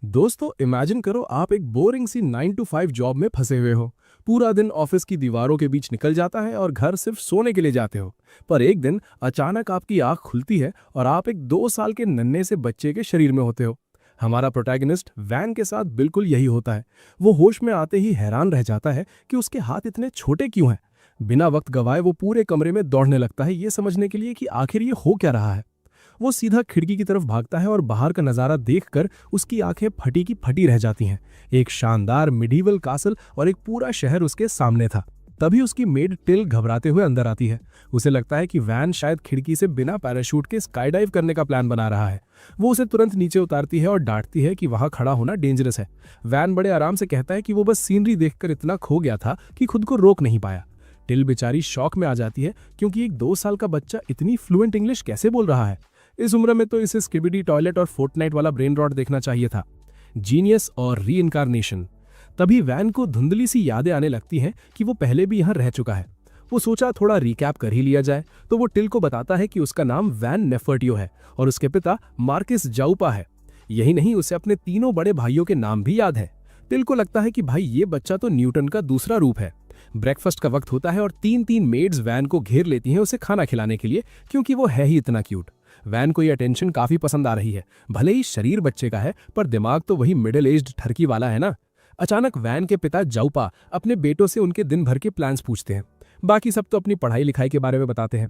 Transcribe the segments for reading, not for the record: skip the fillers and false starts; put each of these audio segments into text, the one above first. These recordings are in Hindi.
दोस्तों इमेजिन करो आप एक बोरिंग सी 9 to 5 जॉब में फंसे हुए हो। पूरा दिन ऑफिस की दीवारों के बीच निकल जाता है और घर सिर्फ सोने के लिए जाते हो। पर एक दिन अचानक आपकी आंख खुलती है और आप एक 2 साल के नन्हे से बच्चे के शरीर में होते हो। हमारा प्रोटैगनिस्ट वैन के साथ बिल्कुल यही होता है। वो होश में आते ही हैरान रह जाता है कि उसके हाथ इतने छोटे क्यों हैं। बिना वक्त गवाए वो पूरे कमरे में दौड़ने लगता है ये समझने के लिए कि आखिर ये हो क्या रहा है। वो सीधा खिड़की की तरफ भागता है और बाहर का नजारा देखकर उसकी आंखें फटी की फटी रह जाती हैं। एक शानदार मिडीवल कासल और एक पूरा शहर उसके सामने था। तभी उसकी मेड टिल घबराते हुए अंदर आती है। उसे लगता है कि वैन शायद खिड़की से बिना पैराशूट के स्काई डाइव करने का प्लान बना रहा है। वो उसे तुरंत नीचे उतारती है और डांटती है कि वहां खड़ा होना डेंजरस है। वैन बड़े आराम से कहता है कि वो बस सीनरी देखकर इतना खो गया था कि खुद को रोक नहीं पाया। टिल बेचारी शॉक में आ जाती है क्योंकि एक 2 साल का बच्चा इतनी फ्लुएंट इंग्लिश कैसे बोल रहा है। इस उम्र में तो इसे स्किबिडी टॉयलेट और फोर्टनाइट वाला ब्रेन रॉट देखना चाहिए था। जीनियस और रीइंकारनेशन। तभी वैन को धुंधली सी यादें आने लगती हैं कि वो पहले भी यहाँ रह चुका है। वो सोचा थोड़ा रिकैप कर ही लिया जाए, तो वो टिल को बताता है कि उसका नाम वैन नेफर्टियो है और उसके पिता मार्किस जाउपा है। यही नहीं, उसे अपने तीनों बड़े भाइयों के नाम भी याद है। टिल को लगता है कि भाई ये बच्चा तो न्यूटन का दूसरा रूप है। ब्रेकफास्ट का वक्त होता है और तीन तीन मेड्स वैन को घेर लेती हैं उसे खाना खिलाने के लिए, क्योंकि वो है ही इतना क्यूट। वैन को ये अटेंशन काफी पसंद आ रही है। भले ही शरीर बच्चे का है पर दिमाग तो वही मिडिल एज्ड ठरकी वाला है ना। अचानक वैन के पिता जाउपा अपने बेटों से उनके दिन भर के प्लान्स पूछते हैं। बाकी सब तो अपनी पढ़ाई लिखाई के बारे में बताते हैं।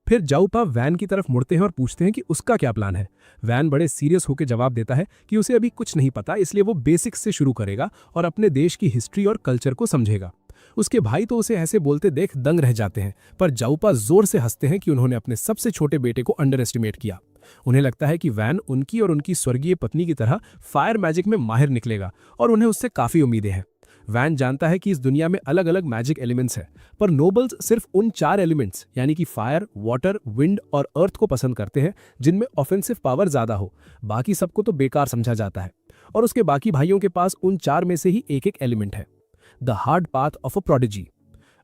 फिर जाउपा वैन की तरफ मुड़ते हैं और पूछते हैं कि उसका क्या प्लान है। वैन बड़े सीरियस होकर जवाब देता है कि उसे अभी कुछ नहीं पता, इसलिए वो बेसिक्स से शुरू करेगा और अपने देश की हिस्ट्री और कल्चर को समझेगा। उसके भाई तो उसे ऐसे बोलते देख दंग रह जाते हैं, पर जाउपा जोर से हंसते हैं कि उन्होंने अपने सबसे छोटे बेटे को अंडर एस्टिमेट किया। उन्हें लगता है कि वैन उनकी और उनकी स्वर्गीय पत्नी की तरह फायर मैजिक में माहिर निकलेगा और उन्हें उससे काफी उम्मीदें हैं। वैन जानता है कि इस दुनिया में अलग अलग मैजिक एलिमेंट्स हैं, पर नोबल्स सिर्फ उन 4 एलिमेंट्स यानी कि फायर, वाटर, विंड और अर्थ को पसंद करते हैं जिनमें ऑफेंसिव पावर ज्यादा हो। बाकी सबको तो बेकार समझा जाता है और उसके बाकी भाइयों के पास उन 4 में से ही एक एक एलिमेंट है। The hard path of a prodigy.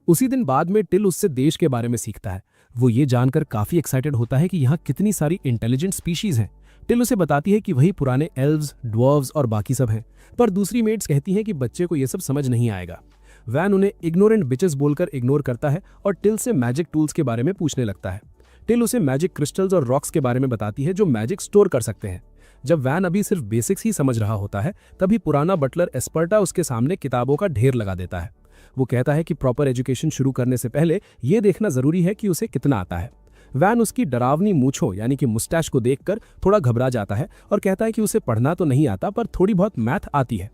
उसी दिन बाद में टिल उससे देश के बारे में सीखता है। वो ये जानकर काफी एक्साइटेड होता है कि यहाँ कितनी सारी इंटेलिजेंट स्पीशीज हैं। टिल उसे बताती है कि वही पुराने एल्व्स, ड्वार्व्स और बाकी सब हैं, पर दूसरी मेट्स कहती हैं कि बच्चे को ये सब समझ नहीं आएगा। वैन उन्हें इग्नोरेंट बिचेस बोलकर इग्नोर करता है और टिल से मैजिक टूल्स के बारे में पूछने लगता है। टिल उसे मैजिक क्रिस्टल्स और रॉक्स के बारे में बताती है जो मैजिक स्टोर कर सकते हैं। जब वैन अभी सिर्फ बेसिक्स ही समझ रहा होता है, तभी पुराना बटलर एस्पर्टा उसके सामने किताबों का ढेर लगा देता है। वो कहता है कि प्रॉपर एजुकेशन शुरू करने से पहले ये देखना जरूरी है कि उसे कितना आता है। वैन उसकी डरावनी मूछों यानी कि मुस्टैच को देखकर थोड़ा घबरा जाता है और कहता है कि उसे पढ़ना तो नहीं आता पर थोड़ी बहुत मैथ आती है।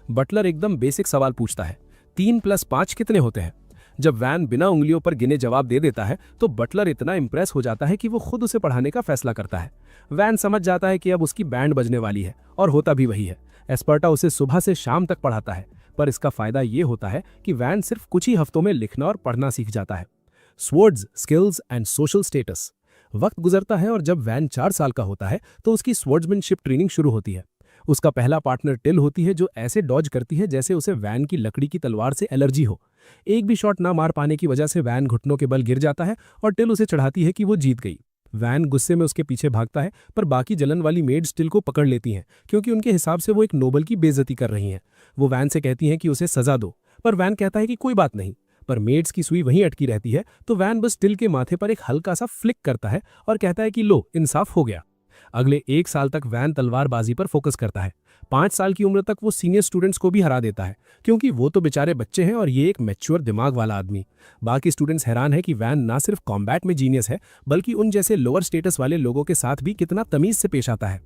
बटलर एकदम बेसिक सवाल पूछता है, 3 + 5 कितने होते हैं? जब वैन बिना उंगलियों पर गिने जवाब दे देता है तो बटलर इतना इंप्रेस हो जाता है कि वो खुद उसे पढ़ाने का फैसला करता है। वैन समझ जाता है कि अब उसकी बैंड बजने वाली है और होता भी वही है। एस्पर्टा उसे सुबह से शाम तक पढ़ाता है, पर इसका फायदा ये होता है कि वैन सिर्फ कुछ ही हफ्तों में लिखना और पढ़ना सीख जाता है। Swords, skills and social status. वक्त गुजरता है और जब वैन 4 साल का होता है तो उसकी स्वर्ड्समैनशिप ट्रेनिंग शुरू होती है। उसका पहला पार्टनर टिल होती है जो ऐसे डॉज करती है जैसे उसे वैन की लकड़ी की तलवार से एलर्जी हो। एक भी शॉट ना मार पाने की वजह से वैन घुटनों के बल गिर जाता है और टिल उसे चढ़ाती है कि वो जीत गई। वैन गुस्से में उसके पीछे भागता है, पर बाकी जलन वाली मेड्स टिल को पकड़ लेती हैं क्योंकि उनके हिसाब से वो एक नोबल की बेइज्जती कर रही हैं। वो वैन से कहती हैं कि उसे सजा दो, पर वैन कहता है कि कोई बात नहीं। पर मेड्स की सुई वहीं अटकी रहती है, तो वैन बस टिल के माथे पर एक हल्का सा फ्लिक करता है और कहता है कि लो, इंसाफ हो गया। अगले 1 साल तक वैन तलवारबाजी पर फोकस करता है। 5 साल की उम्र तक वो सीनियर स्टूडेंट्स को भी हरा देता है, क्योंकि वो तो बेचारे बच्चे हैं और ये एक मैच्योर दिमाग वाला आदमी। बाकी स्टूडेंट्स हैरान है कि वैन ना सिर्फ कॉम्बैट में जीनियस है, बल्कि उन जैसे लोअर स्टेटस वाले लोगों के साथ भी कितना तमीज से पेश आता है।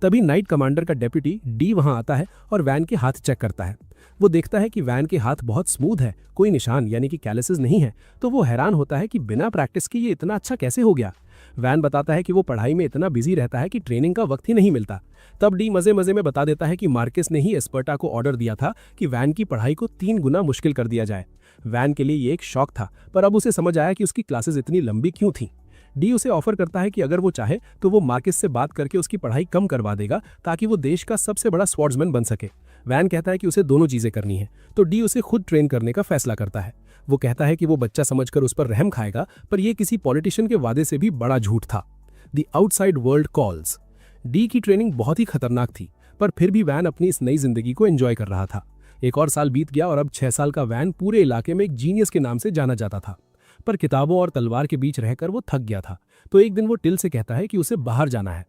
तभी नाइट कमांडर का डेप्यूटी डी वहां आता है और वैन के हाथ चेक करता है। वो देखता है कि वैन के हाथ बहुत स्मूथ है, कोई निशान यानी कि कैलिसेस नहीं है, तो वो हैरान होता है कि बिना प्रैक्टिस के ये इतना अच्छा कैसे हो गया। वैन बताता है कि वो पढ़ाई में इतना बिजी रहता है कि ट्रेनिंग का वक्त ही नहीं मिलता। तब डी मजे मजे में बता देता है कि मार्किस ने ही एस्पर्टा को ऑर्डर दिया था कि वैन की पढ़ाई को 3 गुना मुश्किल कर दिया जाए। वैन के लिए ये एक शौक था, पर अब उसे समझ आया कि उसकी क्लासेस इतनी लंबी क्यों थीं। डी उसे ऑफर करता है कि अगर वो चाहे तो वो मार्किस से बात करके उसकी पढ़ाई कम करवा देगा ताकि वो देश का सबसे बड़ा स्वॉर्ड्समैन बन सके। वैन कहता है कि उसे दोनों चीजें करनी है, तो डी उसे खुद ट्रेन करने का फैसला करता है। वो कहता है कि वो बच्चा समझकर उस पर रहम खाएगा, पर यह किसी पॉलिटिशियन के वादे से भी बड़ा झूठ था। The outside world calls. D की ट्रेनिंग बहुत ही खतरनाक थी। पर फिर भी वैन अपनी इस नई जिंदगी को एंजॉय कर रहा था। एक और साल बीत गया और अब 6 साल का वैन पूरे इलाके में एक जीनियस के नाम से जाना जाता था। पर किताबों और तलवार के बीच रहकर वो थक गया था। तो एक दिन वो टिल से कहता है कि उसे बाहर जाना है।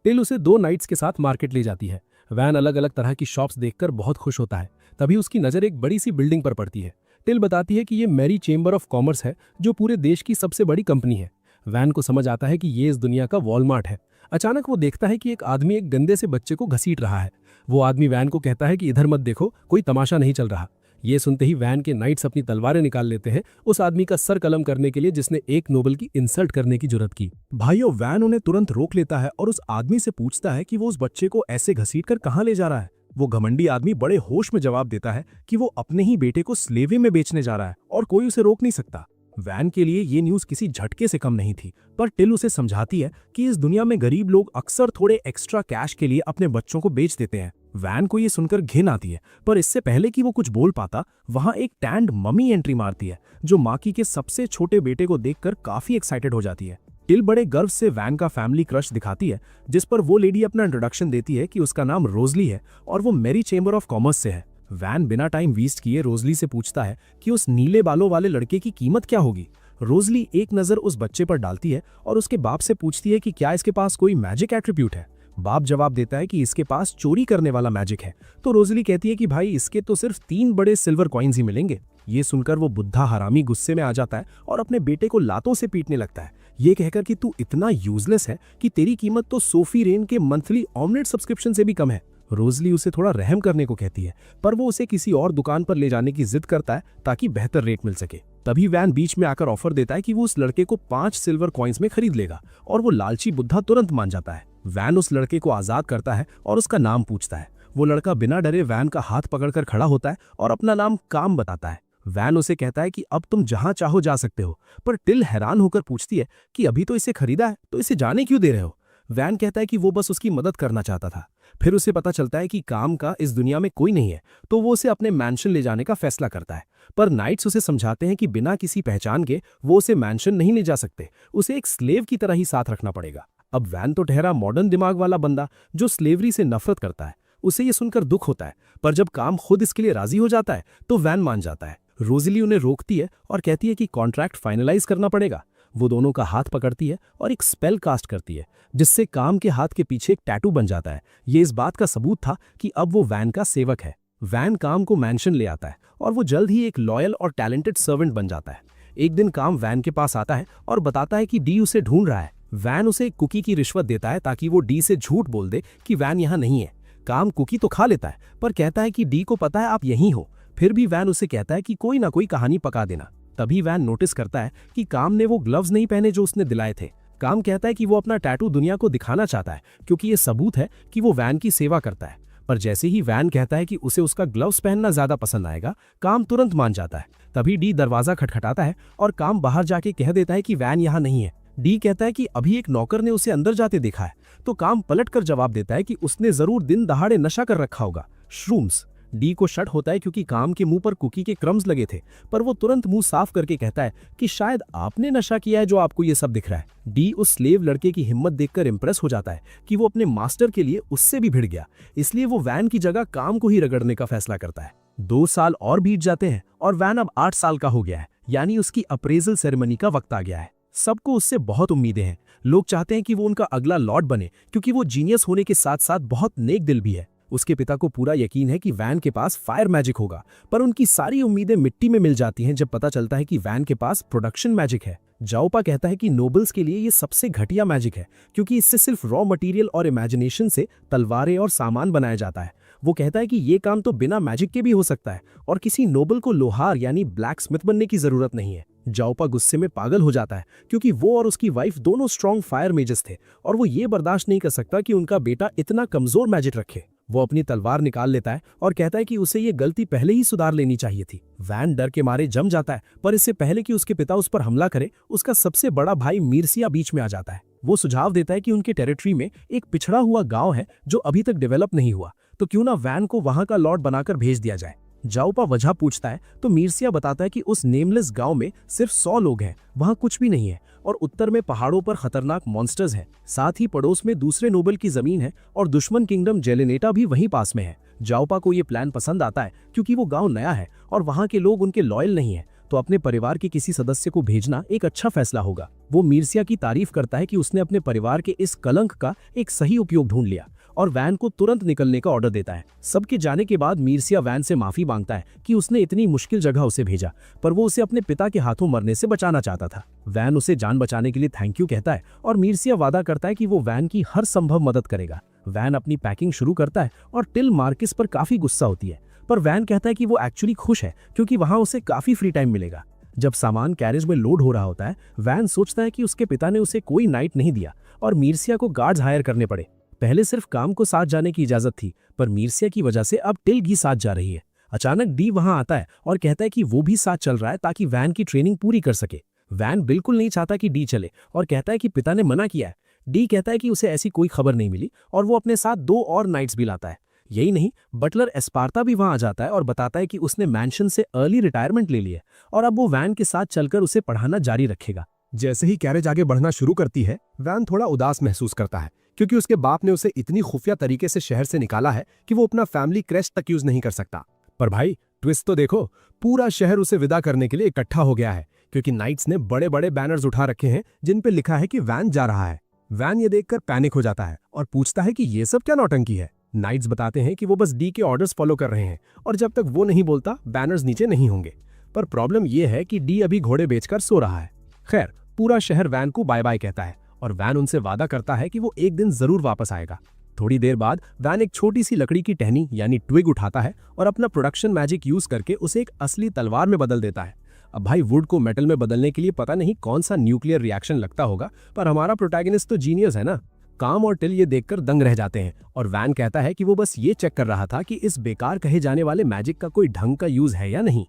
टिल उसे 2 नाइट्स के साथ मार्केट ले जाती है। वैन अलग अलग तरह की शॉप्स देखकर बहुत खुश होता है। तभी उसकी नज़र एक बड़ी सी बिल्डिंग पर पड़ती है। टिल बताती है कि ये मैरी चेंबर ऑफ कॉमर्स है, जो पूरे देश की सबसे बड़ी कंपनी है। वैन को समझ आता है कि ये इस दुनिया का वॉलमार्ट है। अचानक वो देखता है कि एक आदमी एक गंदे से बच्चे को घसीट रहा है। वो आदमी वैन को कहता है कि इधर मत देखो, कोई तमाशा नहीं चल रहा। ये सुनते ही वैन के नाइट्स अपनी तलवारें निकाल लेते हैं उस आदमी का सर कलम करने के लिए जिसने एक नोबल की इंसल्ट करने की जुर्रत की। भाइयों, वैन उन्हें तुरंत रोक लेता है और उस आदमी से पूछता है कि वो उस बच्चे को ऐसे घसीटकर कहाँ ले जा रहा है। वो घमंडी आदमी बड़े होश में जवाब देता है कि वो अपने ही बेटे को स्लेवरी में बेचने जा रहा है और कोई उसे रोक नहीं सकता। वैन के लिए ये न्यूज़ किसी झटके से कम नहीं थी, पर टिल उसे समझाती है कि इस दुनिया में गरीब लोग अक्सर थोड़े एक्स्ट्रा कैश के लिए अपने बच्चों को बेच देते हैं। वैन को ये सुनकर घिन आती है, पर इससे पहले कि वो कुछ बोल पाता, वहां एक टैंड मम्मी एंट्री मारती है, जो माकी के सबसे छोटे बेटे को देखकर काफी एक्साइटेड हो जाती है। टिल बड़े गर्व से वैन का फैमिली क्रश दिखाती है, जिस पर वो लेडी अपना इंट्रोडक्शन देती है कि उसका नाम रोजली है और वो मैरी चेंबर ऑफ कॉमर्स से है। वैन बिना टाइम वेस्ट किए रोजली से पूछता है कि उस नीले बालों वाले लड़के की कीमत क्या होगी। रोजली एक नजर उस बच्चे पर डालती है और उसके बाप से पूछती है कि क्या इसके पास कोई मैजिक एट्रीब्यूट है। बाप जवाब देता है कि इसके पास चोरी करने वाला मैजिक है। तो रोजली कहती है कि भाई, इसके तो सिर्फ 3 बड़े सिल्वर कॉइन्स ही मिलेंगे। ये सुनकर वो बुद्धा हरामी गुस्से में आ जाता है और अपने बेटे को लातों से पीटने लगता है, ये कहकर कि तू इतना यूजलेस है कि तेरी कीमत तो सोफी रेन के मंथली ऑमलेट सब्सक्रिप्शन से भी कम है। रोजली उसे थोड़ा रहम करने को कहती है, पर वो उसे किसी और दुकान पर ले जाने की जिद करता है ताकि बेहतर रेट मिल सके। तभी वैन बीच में आकर ऑफर देता है कि वो उस लड़के को 5 सिल्वर कॉइन्स में खरीद लेगा और वो लालची बुद्धा तुरंत मान जाता है। वैन उस लड़के को आजाद करता है और उसका नाम पूछता है। वो लड़का बिना डरे वैन का हाथ पकड़कर खड़ा होता है और अपना नाम काम बताता है। वैन उसे कहता है कि अब तुम जहां चाहो जा सकते हो, पर टिल हैरान होकर पूछती है कि अभी तो इसे खरीदा है, तो इसे जाने क्यों दे रहे हो। वैन कहता है कि वो बस उसकी मदद करना चाहता था। फिर उसे पता चलता है कि काम का इस दुनिया में कोई नहीं है, तो वो उसे अपने मैंशन ले जाने का फैसला करता है। पर नाइट्स उसे समझाते हैं कि बिना किसी पहचान के वो उसे मैंशन नहीं ले जा सकते, उसे एक स्लेव की तरह ही साथ रखना पड़ेगा। अब वैन तो ठहरा मॉडर्न दिमाग वाला बंदा जो स्लेवरी से नफरत करता है। उसे ये सुनकर दुख होता है, पर जब काम खुद इसके लिए राजी हो जाता है तो वैन मान जाता है। रोजली उन्हें रोकती है और कहती है कि कॉन्ट्रैक्ट फाइनलाइज करना पड़ेगा। वो दोनों का हाथ पकड़ती है और एक स्पेल कास्ट करती है, जिससे काम के हाथ के पीछे एक टैटू बन जाता है। ये इस बात का सबूत था कि अब वो वैन का सेवक है। वैन काम को मैंशन ले आता है और वो जल्द ही एक लॉयल और टैलेंटेड सर्वेंट बन जाता है। एक दिन काम वैन के पास आता है और बताता है कि डी उसे ढूंढ रहा है। वैन उसे एक कुकी की रिश्वत देता है ताकि वो डी से झूठ बोल दे कि वैन यहाँ नहीं है। काम कुकी तो खा लेता है, पर कहता है कि डी को पता है आप यहीं हो। फिर भी वैन उसे कहता है कि कोई ना कोई कहानी पका देना। तभी वैन नोटिस करता है कि काम ने वो ग्लव्स नहीं पहने जो उसने दिलाए थे। काम कहता है कि वो अपना टैटू दुनिया को दिखाना चाहता है, क्योंकि ये सबूत है कि वो वैन की सेवा करता है। पर जैसे ही वैन कहता है कि उसे उसका ग्लव्स पहनना ज्यादा पसंद आएगा, काम तुरंत मान जाता है। तभी डी दरवाजा खटखटाता है और काम बाहर जाके कह देता है कि वैन यहाँ नहीं है। डी कहता है कि अभी एक नौकर ने उसे अंदर जाते देखा है। तो काम पलटकर जवाब देता है कि उसने जरूर दिन दहाड़े नशा कर रखा होगा, श्रूम्स। डी को शक होता है क्योंकि काम के मुंह पर कुकी के क्रम्स लगे थे, पर वो तुरंत मुंह साफ करके कहता है कि शायद आपने नशा किया है जो आपको ये सब दिख रहा है। डी उस स्लेव लड़के की हिम्मत देखकर इंप्रेस हो जाता है कि वो अपने मास्टर के लिए उससे भी भिड़ गया, इसलिए वो वैन की जगह काम को ही रगड़ने का फैसला करता है। 2 साल और बीत जाते हैं और वैन अब 8 साल का हो गया है, यानी उसकी अप्रेजल सेरेमनी का वक्त आ गया है। सबको उससे बहुत उम्मीदें हैं। लोग चाहते हैं कि वो उनका अगला लॉर्ड बने, क्योंकि वो जीनियस होने के साथ साथ बहुत नेक दिल भी है। उसके पिता को पूरा यकीन है कि वैन के पास फायर मैजिक होगा, पर उनकी सारी उम्मीदें मिट्टी में मिल जाती हैं जब पता चलता है कि वैन के पास प्रोडक्शन मैजिक है। जाओपा कहता है कि नोबल्स के लिए ये सबसे घटिया मैजिक है, क्योंकि इससे सिर्फ रॉ मटेरियल और इमेजिनेशन से तलवारें और सामान बनाया जाता है। वो कहता है कि ये काम तो बिना मैजिक के भी हो सकता है और किसी नोबल को लोहार यानी ब्लैक स्मिथ बनने की जरूरत नहीं है। जाओपा गुस्से में पागल हो जाता है, क्योंकि वो और उसकी वाइफ दोनों स्ट्रॉन्ग फायर मेजर्स थे और वो ये बर्दाश्त नहीं कर सकता कि उनका बेटा इतना कमजोर मैजिक रखे। वो अपनी तलवार निकाल लेता है और कहता है कि उसे ये गलती पहले ही सुधार लेनी चाहिए थी। वैन डर के मारे जम जाता है, पर इससे पहले कि उसके पिता उस पर हमला करे, उसका सबसे बड़ा भाई मीरसिया बीच में आ जाता है। वो सुझाव देता है कि उनके टेरिटरी में एक पिछड़ा हुआ गांव है जो अभी तक डेवलप नहीं हुआ, तो क्यों ना वैन को वहां का लॉर्ड बनाकर भेज दिया जाए। जाओपा वजह पूछता है तो मीरसिया बताता है कि उस नेमलेस गांव में सिर्फ 100 लोग हैं, वहां कुछ भी नहीं है, और उत्तर में पहाड़ों पर खतरनाक मॉन्स्टर्स हैं। साथ ही पड़ोस में दूसरे नोबल की जमीन है और दुश्मन किंगडम जेलेनेटा भी वहीं पास में है। जाओपा को ये प्लान पसंद आता है क्योंकि वो गांव नया है और वहां के लोग उनके लॉयल नहीं है, तो अपने परिवार के किसी सदस्य को भेजना एक अच्छा फैसला होगा। वो मीर्सिया की तारीफ करता है कि उसने अपने परिवार के इस कलंक का एक सही उपयोग ढूंढ लिया और वैन को तुरंत निकलने का ऑर्डर देता है। सबके जाने के बाद मीर्सिया वैन से माफी मांगता है कि उसने इतनी मुश्किल जगह उसे भेजा, पर वो उसे अपने पिता के हाथों मरने से बचाना चाहता था। वैन उसे जान बचाने के लिए थैंक यू कहता है और मीर्सिया वादा करता है कि वो वैन की हर संभव मदद करेगा। वैन अपनी पैकिंग शुरू करता है और टिल मार्किस पर काफी गुस्सा होती है, पर वैन कहता है कि वो एक्चुअली खुश है क्योंकि वहां उसे काफी फ्री टाइम मिलेगा। जब सामान कैरेज में लोड हो रहा होता है, वैन सोचता है कि उसके पिता ने उसे कोई नाइट नहीं दिया और मीर्सिया को गार्ड्स हायर करने पड़े। पहले सिर्फ काम को साथ जाने की इजाजत थी, पर मीर्सिया की वजह से अब टिल भी साथ जा रही है। अचानक डी वहां आता है और कहता है कि वो भी साथ चल रहा है ताकि वैन की ट्रेनिंग पूरी कर सके। वैन बिल्कुल नहीं चाहता कि डी चले और कहता है कि पिता ने मना किया है। डी कहता है कि उसे ऐसी कोई खबर नहीं मिली और वो अपने साथ 2 और नाइट्स भी लाता है। यही नहीं, बटलर एस्पार्ता भी वहां आ जाता है और बताता है कि उसने मैंशन से अर्ली रिटायरमेंट ले ली है और अब वो वैन के साथ चलकर उसे पढ़ाना जारी रखेगा। जैसे ही कैरेज आगे बढ़ना शुरू करती है, वैन थोड़ा उदास महसूस करता है क्योंकि उसके बाप ने उसे इतनी खुफिया तरीके से शहर से निकाला है कि वो अपना फैमिली क्रेस्ट तक यूज नहीं कर सकता। पर भाई ट्विस्ट तो देखो, पूरा शहर उसे विदा करने के लिए इकट्ठा हो गया है क्योंकि नाइट्स ने बड़े बड़े बैनर्स उठा रखे हैं जिन पे लिखा है कि वैन जा रहा है। वैन ये देखकर पैनिक हो जाता है और पूछता है कि ये सब क्या नौटंकी है। नाइट्स बताते हैं कि वो बस डी के ऑर्डर्स फॉलो कर रहे हैं और जब तक वो नहीं बोलता बैनर्स नीचे नहीं होंगे। पर प्रॉब्लम ये है कि डी अभी घोड़े बेचकर सो रहा है। खैर, पूरा शहर वैन को बाय बाय कहता है और वैन उनसे वादा करता है कि वो एक दिन जरूर वापस आएगा। थोड़ी देर बाद वैन एक छोटी सी लकड़ी की टहनी यानी ट्विग उठाता है और अपना प्रोडक्शन मैजिक यूज करके उसे एक असली तलवार में बदल देता है। अब भाई वुड को मेटल में बदलने के लिए पता नहीं कौन सा न्यूक्लियर रिएक्शन लगता होगा, पर हमारा प्रोटैगनिस्ट तो जीनियस है ना। काम और टिल ये देखकर दंग रह जाते हैं और वैन कहता है कि वो बस ये चेक कर रहा था कि इस बेकार कहे जाने वाले मैजिक का कोई ढंग का यूज है या नहीं।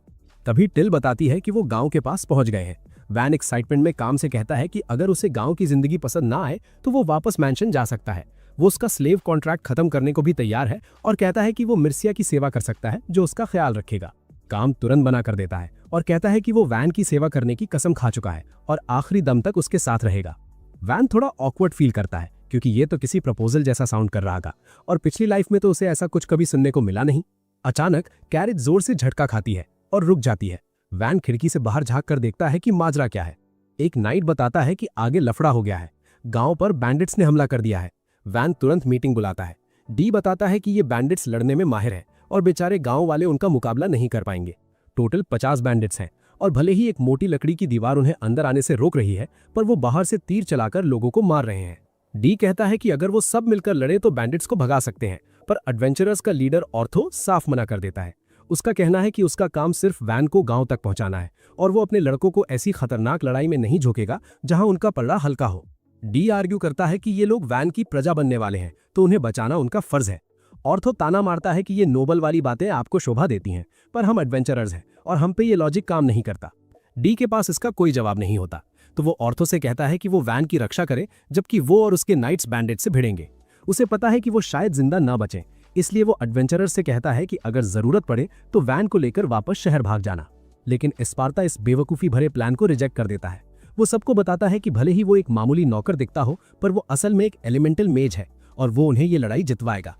तभी टिल बताती है कि वो गांव के पास पहुंच गए हैं। वैन एक्साइटमेंट में काम से कहता है कि अगर उसे गांव की जिंदगी पसंद ना आए तो वो वापस मैंशन जा सकता है। वो उसका स्लेव कॉन्ट्रैक्ट खत्म करने को भी तैयार है और कहता है कि वो मिर्सिया की सेवा कर सकता है जो उसका ख्याल रखेगा। काम तुरंत बना कर देता है और कहता है कि वो वैन की सेवा करने की कसम खा चुका है और आखिरी दम तक उसके साथ रहेगा। वैन थोड़ा ऑकवर्ड फील करता है क्योंकि ये तो किसी प्रपोजल जैसा साउंड कर रहा था और पिछली लाइफ में तो उसे ऐसा कुछ कभी सुनने को मिला नहीं। अचानक कैरेज जोर से झटका खाती है और रुक जाती है। वैन खिड़की से बाहर झांक कर देखता है कि माजरा क्या है। एक नाइट बताता है कि आगे लफड़ा हो गया है, गांव पर बैंडिट्स ने हमला कर दिया है। वैन तुरंत मीटिंग बुलाता है। डी बताता है कि ये बैंडिट्स लड़ने में माहिर है और बेचारे गांव वाले उनका मुकाबला नहीं कर पाएंगे। टोटल 50 बैंडिट्स हैं और भले ही एक मोटी लकड़ी की दीवार उन्हें अंदर आने से रोक रही है, पर वो बाहर से तीर चलाकर लोगों को मार रहे हैं। डी कहता है कि अगर वो सब मिलकर लड़े तो बैंडिट्स को भगा सकते हैं, पर एडवेंचरर्स का लीडर ऑर्थो साफ मना कर देता है। उसका कहना है कि उसका काम सिर्फ वैन को गांव तक पहुंचाना है और वो अपने लड़कों को ऐसी खतरनाक लड़ाई में नहीं झोंकेगा जहां उनका पलड़ा हल्का हो। डी आर्ग्यू करता है कि ये लोग वैन की प्रजा बनने वाले हैं, तो उन्हें बचाना उनका फर्ज है। ऑर्थो ताना मारता है कि ये नोबल वाली बातें आपको शोभा देती हैं, पर हम एडवेंचरर्स हैं और हम पे ये लॉजिक काम नहीं करता। डी के पास इसका कोई जवाब नहीं होता, तो वो ऑर्थो से कहता है कि वो वैन की रक्षा करे, जबकि वो और उसके नाइट्स बैंडिट से भिड़ेंगे। उसे पता है कि वो शायद जिंदा ना बचे, इसलिए वो एडवेंचरर से कहता है कि अगर जरूरत पड़े तो वैन को लेकर वापस शहर भाग जाना। लेकिन एस्पार्ता इस बेवकूफी भरे प्लान को रिजेक्ट कर देता है। वो सबको बताता है कि भले ही वो एक मामूली नौकर दिखता हो, पर वो असल में एक एलिमेंटल मेज है और वो उन्हें ये लड़ाई जितवाएगा।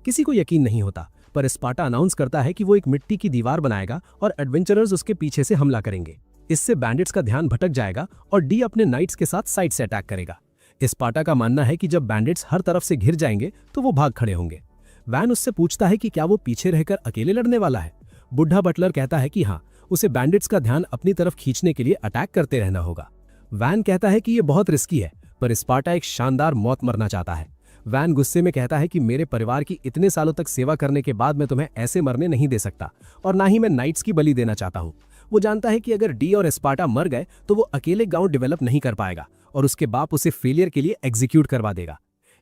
किसी को यकीन नहीं होता, पर एस्पार्टा अनाउंस करता है कि वो एक मिट्टी की दीवार बनाएगा और एडवेंचरर्स उसके पीछे से हमला करेंगे। इससे बैंडिट्स का ध्यान भटक जाएगा और डी अपने नाइट्स के साथ साइड से अटैक करेगा। एस्पार्टा का मानना है कि जब बैंडिट्स हर तरफ से घिर जाएंगे तो वो भाग खड़े होंगे। वैन उससे पूछता है कि क्या वो पीछे रहकर अकेले लड़ने वाला है। बुढ़ा बटलर कहता है कि हाँ, उसे बैंडिट्स का ध्यान अपनी तरफ खींचने के लिए अटैक करते रहना होगा। वैन कहता है कि ये बहुत रिस्की है, पर एस्पार्टा एक शानदार मौत मरना चाहता है। वैन गुस्से में कहता है कि मेरे परिवार की इतने सालों तक सेवा करने के बाद मैं तुम्हें ऐसे मरने नहीं दे सकता और ना ही मैं नाइट्स की बलि देना चाहता हूँ। वो जानता है कि अगर डी और एस्पार्टा मर गए तो वो अकेले गांव डेवलप नहीं कर पाएगा और उसके बाप उसे फेलियर के लिए एग्जीक्यूट करवा देगा।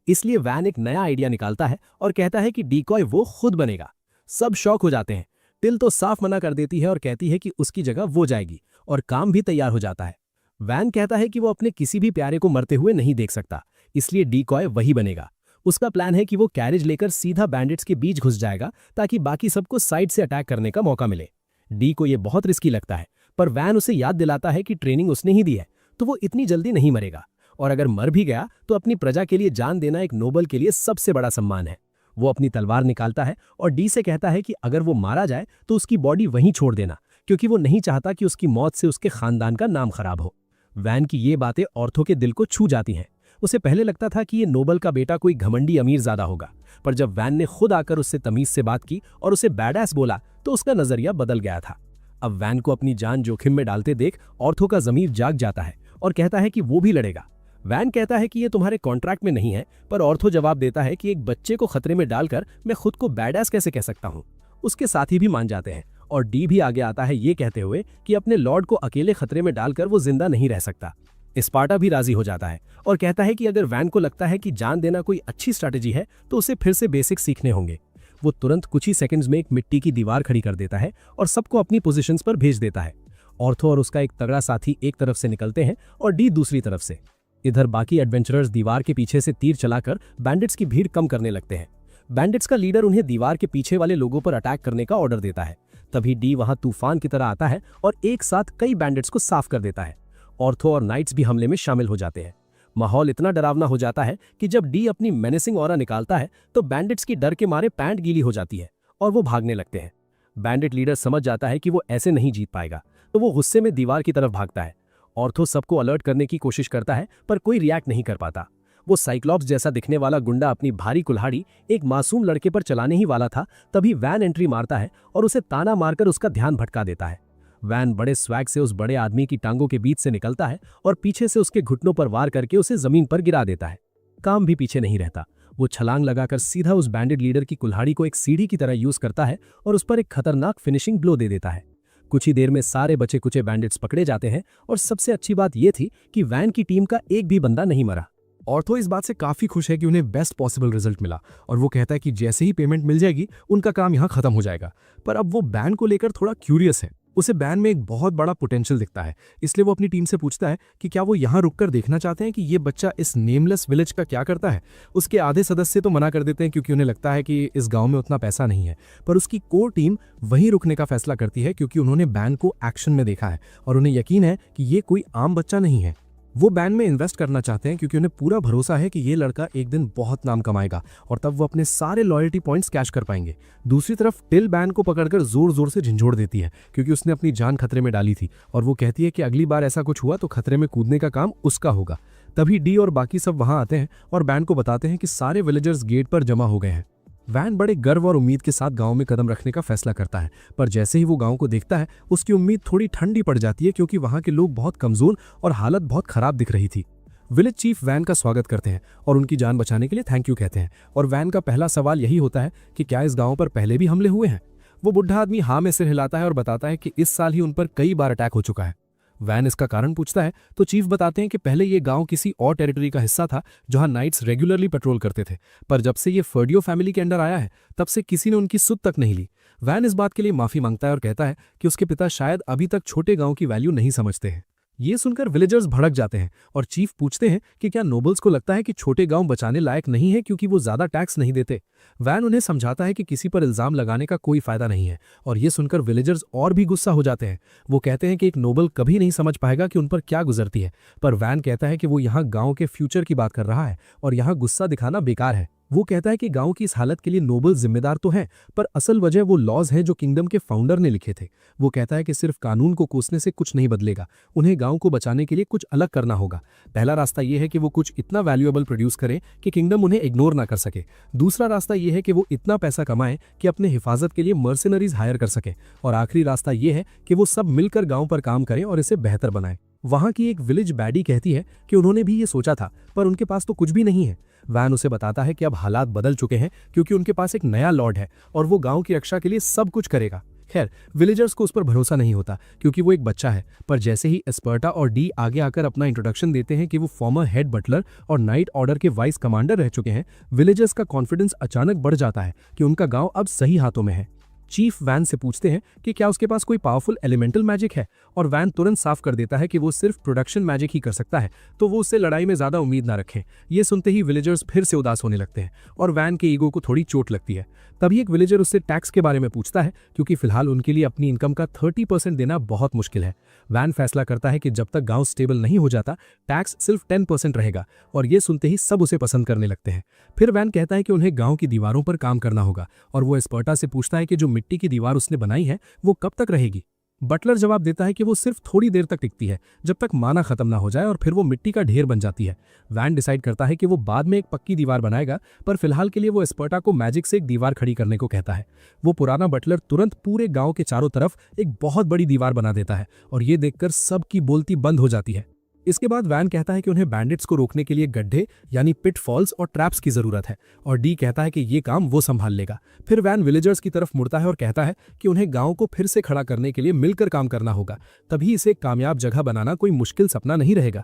इसलिए वैन एक नया आइडिया निकालता है और कहता है कि डीकॉय वो खुद बनेगा। सब शौक हो जाते हैं। टिल तो साफ मना कर देती है और कहती है कि उसकी जगह वो जाएगी और काम भी तैयार हो जाता है। वैन कहता है कि वो अपने किसी भी प्यारे को मरते हुए नहीं देख सकता, इसलिए डीकॉय वही बनेगा। उसका प्लान है कि वो कैरेज लेकर सीधा बैंडिट्स के बीच घुस जाएगा ताकि बाकी सबको साइड से अटैक करने का मौका मिले। डी को ये बहुत रिस्की लगता है, पर वैन उसे याद दिलाता है कि ट्रेनिंग उसने ही दी है, तो वो इतनी जल्दी नहीं मरेगा, और अगर मर भी गया तो अपनी प्रजा के लिए जान देना एक नोबल के लिए सबसे बड़ा सम्मान है। वो अपनी तलवार निकालता है और डी से कहता है कि अगर वो मारा जाए तो उसकी बॉडी वहीं छोड़ देना, क्योंकि वो नहीं चाहता कि उसकी मौत से उसके खानदान का नाम खराब हो। वैन की ये बातें ऑर्थो के दिल को छू जाती हैं। उसे पहले लगता था कि ये नोबल का बेटा कोई घमंडी अमीरजादा होगा, पर जब वैन ने खुद आकर उससे तमीज से बात की और उसे बैडएस बोला तो उसका नजरिया बदल गया था। अब वैन को अपनी जान जोखिम में डालते देख ऑर्थो का जमीर जाग जाता है और कहता है कि वो भी लड़ेगा। वैन कहता है कि ये तुम्हारे कॉन्ट्रैक्ट में नहीं है, पर ऑर्थो जवाब देता है कि एक बच्चे को खतरे में डालकर मैं खुद को बैडएस कैसे कह सकता हूँ। उसके साथी भी मान जाते हैं और डी भी आगे आता है ये कहते हुए कि अपने लॉर्ड को अकेले खतरे में डालकर वो जिंदा नहीं रह सकता। स्पार्टा भी राजी हो जाता है और कहता है कि अगर वैन को लगता है कि जान देना कोई अच्छी स्ट्रैटेजी है तो उसे फिर से बेसिक सीखने होंगे। वो तुरंत कुछ ही सेकंड्स में एक मिट्टी की दीवार खड़ी कर देता है और सबको अपनी पोजीशंस पर भेज देता है। ऑर्थो और उसका एक तगड़ा साथी एक तरफ से निकलते हैं और डी दूसरी तरफ से। इधर बाकी एडवेंचरर्स दीवार के पीछे से तीर चलाकर बैंडिट्स की भीड़ कम करने लगते हैं। बैंडिट्स का लीडर उन्हें दीवार के पीछे वाले लोगों पर अटैक करने का ऑर्डर देता है। तभी डी वहां तूफान की तरह आता है और एक साथ कई बैंडिट्स को साफ कर देता है। ऑर्थो और नाइट्स भी हमले में शामिल हो जाते हैं। माहौल इतना डरावना हो जाता है कि जब डी अपनी मेनेसिंग ऑरा निकालता है तो बैंडिट्स की डर के मारे पैंट गीली हो जाती है और वो भागने लगते हैं। बैंडिट लीडर समझ जाता है कि वो ऐसे नहीं जीत पाएगा, तो वो गुस्से में दीवार की तरफ भागता है। ऑर्थो सबको अलर्ट करने की कोशिश करता है पर कोई रिएक्ट नहीं कर पाता। वो साइक्लॉप्स जैसा दिखने वाला गुंडा अपनी भारी कुल्हाड़ी एक मासूम लड़के पर चलाने ही वाला था, तभी वैन एंट्री मारता है और उसे ताना मारकर उसका ध्यान भटका देता है। वैन बड़े स्वैग से उस बड़े आदमी की टांगों के बीच से निकलता है और पीछे से उसके घुटनों पर वार करके उसे जमीन पर गिरा देता है। काम भी पीछे नहीं रहता, वो छलांग लगाकर सीधा उस बैंडेड लीडर की कुल्हाड़ी को एक सीढ़ी की तरह यूज करता है और उस पर एक खतरनाक फिनिशिंग ब्लो दे देता है। कुछ ही देर में सारे बचे कुचे बैंडिट्स पकड़े जाते हैं और सबसे अच्छी बात यह थी कि वैन की टीम का एक भी बंदा नहीं मरा। ऑर्थो इस बात से काफी खुश है कि उन्हें बेस्ट पॉसिबल रिजल्ट मिला और वो कहता है कि जैसे ही पेमेंट मिल जाएगी उनका काम यहाँ खत्म हो जाएगा। पर अब वो बैन को लेकर थोड़ा क्यूरियस है। उसे बैन में एक बहुत बड़ा पोटेंशियल दिखता है, इसलिए वो अपनी टीम से पूछता है कि क्या वो यहाँ रुककर देखना चाहते हैं कि ये बच्चा इस नेमलेस विलेज का क्या करता है। उसके आधे सदस्य तो मना कर देते हैं क्योंकि उन्हें लगता है कि इस गांव में उतना पैसा नहीं है, पर उसकी कोर टीम वहीं रुकने का फैसला करती है क्योंकि उन्होंने बैन को एक्शन में देखा है और उन्हें यकीन है कि ये कोई आम बच्चा नहीं है। वो बैन में इन्वेस्ट करना चाहते हैं क्योंकि उन्हें पूरा भरोसा है कि ये लड़का एक दिन बहुत नाम कमाएगा और तब वो अपने सारे लॉयल्टी पॉइंट्स कैश कर पाएंगे। दूसरी तरफ टिल बैन को पकड़कर जोर जोर से झंझोड़ देती है क्योंकि उसने अपनी जान खतरे में डाली थी और वो कहती है कि अगली बार ऐसा कुछ हुआ तो खतरे में कूदने का काम उसका होगा। तभी डी और बाकी सब वहां आते हैं और बैन को बताते हैं कि सारे विलेजर्स गेट पर जमा हो गए हैं। वैन बड़े गर्व और उम्मीद के साथ गांव में कदम रखने का फैसला करता है, पर जैसे ही वो गांव को देखता है उसकी उम्मीद थोड़ी ठंडी पड़ जाती है क्योंकि वहां के लोग बहुत कमजोर और हालत बहुत खराब दिख रही थी। विलेज चीफ वैन का स्वागत करते हैं और उनकी जान बचाने के लिए थैंक यू कहते हैं और वैन का पहला सवाल यही होता है कि क्या इस गांव पर पहले भी हमले हुए हैं। वो बुढ़ा आदमी हाँ में सिर हिलाता है और बताता है कि इस साल ही उन पर कई बार अटैक हो चुका है। वैन इसका कारण पूछता है तो चीफ बताते हैं कि पहले ये गांव किसी और टेरिटरी का हिस्सा था जहां नाइट्स रेगुलरली पेट्रोल करते थे, पर जब से ये फर्डियो फैमिली के अंडर आया है तब से किसी ने उनकी सुध तक नहीं ली। वैन इस बात के लिए माफी मांगता है और कहता है कि उसके पिता शायद अभी तक छोटे गांव की वैल्यू नहीं समझते हैं। ये सुनकर विलेजर्स भड़क जाते हैं और चीफ पूछते हैं कि क्या नोबल्स को लगता है कि छोटे गांव बचाने लायक नहीं है क्योंकि वो ज्यादा टैक्स नहीं देते। वैन उन्हें समझाता है कि किसी पर इल्जाम लगाने का कोई फायदा नहीं है और ये सुनकर विलेजर्स और भी गुस्सा हो जाते हैं। वो कहते हैं कि एक नोबल कभी नहीं समझ पाएगा कि उन पर क्या गुजरती है, पर वैन कहता है कि वो यहाँ गाँव के फ्यूचर की बात कर रहा है और यहाँ गुस्सा दिखाना बेकार है। वो कहता है कि गांव की इस हालत के लिए नोबल जिम्मेदार तो हैं, पर असल वजह वो लॉज हैं जो किंगडम के फाउंडर ने लिखे थे। वो कहता है कि सिर्फ कानून को कोसने से कुछ नहीं बदलेगा, उन्हें गांव को बचाने के लिए कुछ अलग करना होगा। पहला रास्ता ये है कि वो कुछ इतना वैल्यूएबल प्रोड्यूस करें कि किंगडम उन्हें इग्नोर ना कर सके। दूसरा रास्ता ये है कि वो इतना पैसा कमाएं कि अपने हिफाजत के लिए मर्सिनरीज हायर कर सके। और आखिरी रास्ता ये है कि वो सब मिलकर गाँव पर काम करें और इसे बेहतर बनाएं। वहां की एक विलेज बैडी कहती है कि उन्होंने भी ये सोचा था, पर उनके पास तो कुछ भी नहीं है। वैन उसे बताता है कि अब हालात बदल चुके हैं क्योंकि उनके पास एक नया लॉर्ड है और वो गांव की रक्षा के लिए सब कुछ करेगा। खैर, विलेजर्स को उस पर भरोसा नहीं होता क्योंकि वो एक बच्चा है, पर जैसे ही स्पर्टा और डी आगे आकर अपना इंट्रोडक्शन देते हैं कि वो फॉर्मर हेड बटलर और नाइट ऑर्डर के वाइस कमांडर रह चुके हैं, विलेजर्स का कॉन्फिडेंस अचानक बढ़ जाता है कि उनका गाँव अब सही हाथों में है। चीफ वैन से पूछते हैं कि क्या उसके पास कोई पावरफुल एलिमेंटल मैजिक है और वैन तुरंत साफ कर देता है कि वो सिर्फ प्रोडक्शन मैजिक ही कर सकता है, तो वो उससे लड़ाई में ज्यादा उम्मीद ना रखें। ये सुनते ही विलेजर्स फिर से उदास होने लगते हैं और वैन के ईगो को थोड़ी चोट लगती है। तभी एक विलेजर उससे टैक्स के बारे में पूछता है, क्योंकि फिलहाल उनके लिए अपनी इनकम का 30% देना बहुत मुश्किल है। वैन फैसला करता है कि जब तक गांव स्टेबल नहीं हो जाता, टैक्स सिर्फ 10% रहेगा, और ये सुनते ही सब उसे पसंद करने लगते हैं। फिर वैन कहता है कि उन्हें गांव की दीवारों पर काम करना होगा, और वो एस्पर्टा से पूछता है कि जो मिट्टी की दीवार उसने बनाई है वो कब तक रहेगी। बटलर जवाब देता है कि वो सिर्फ थोड़ी देर तक टिकती है, जब तक माना खत्म ना हो जाए, और फिर वो मिट्टी का ढेर बन जाती है। वैन डिसाइड करता है कि वो बाद में एक पक्की दीवार बनाएगा, पर फिलहाल के लिए वो एस्पर्टा को मैजिक से एक दीवार खड़ी करने को कहता है। वो पुराना बटलर तुरंत पूरे गांव के चारों तरफ एक बहुत बड़ी दीवार बना देता है, और ये देखकर सबकी बोलती बंद हो जाती है। इसके बाद वैन कहता है कि उन्हें बैंडिट्स को रोकने के लिए गड्ढे यानी पिटफॉल्स और ट्रैप्स की जरूरत है, और डी कहता है कि ये काम वो संभाल लेगा। फिर वैन विलेजर्स की तरफ मुड़ता है और कहता है कि उन्हें गांव को फिर से खड़ा करने के लिए मिलकर काम करना होगा, तभी इसे एक कामयाब जगह बनाना कोई मुश्किल सपना नहीं रहेगा।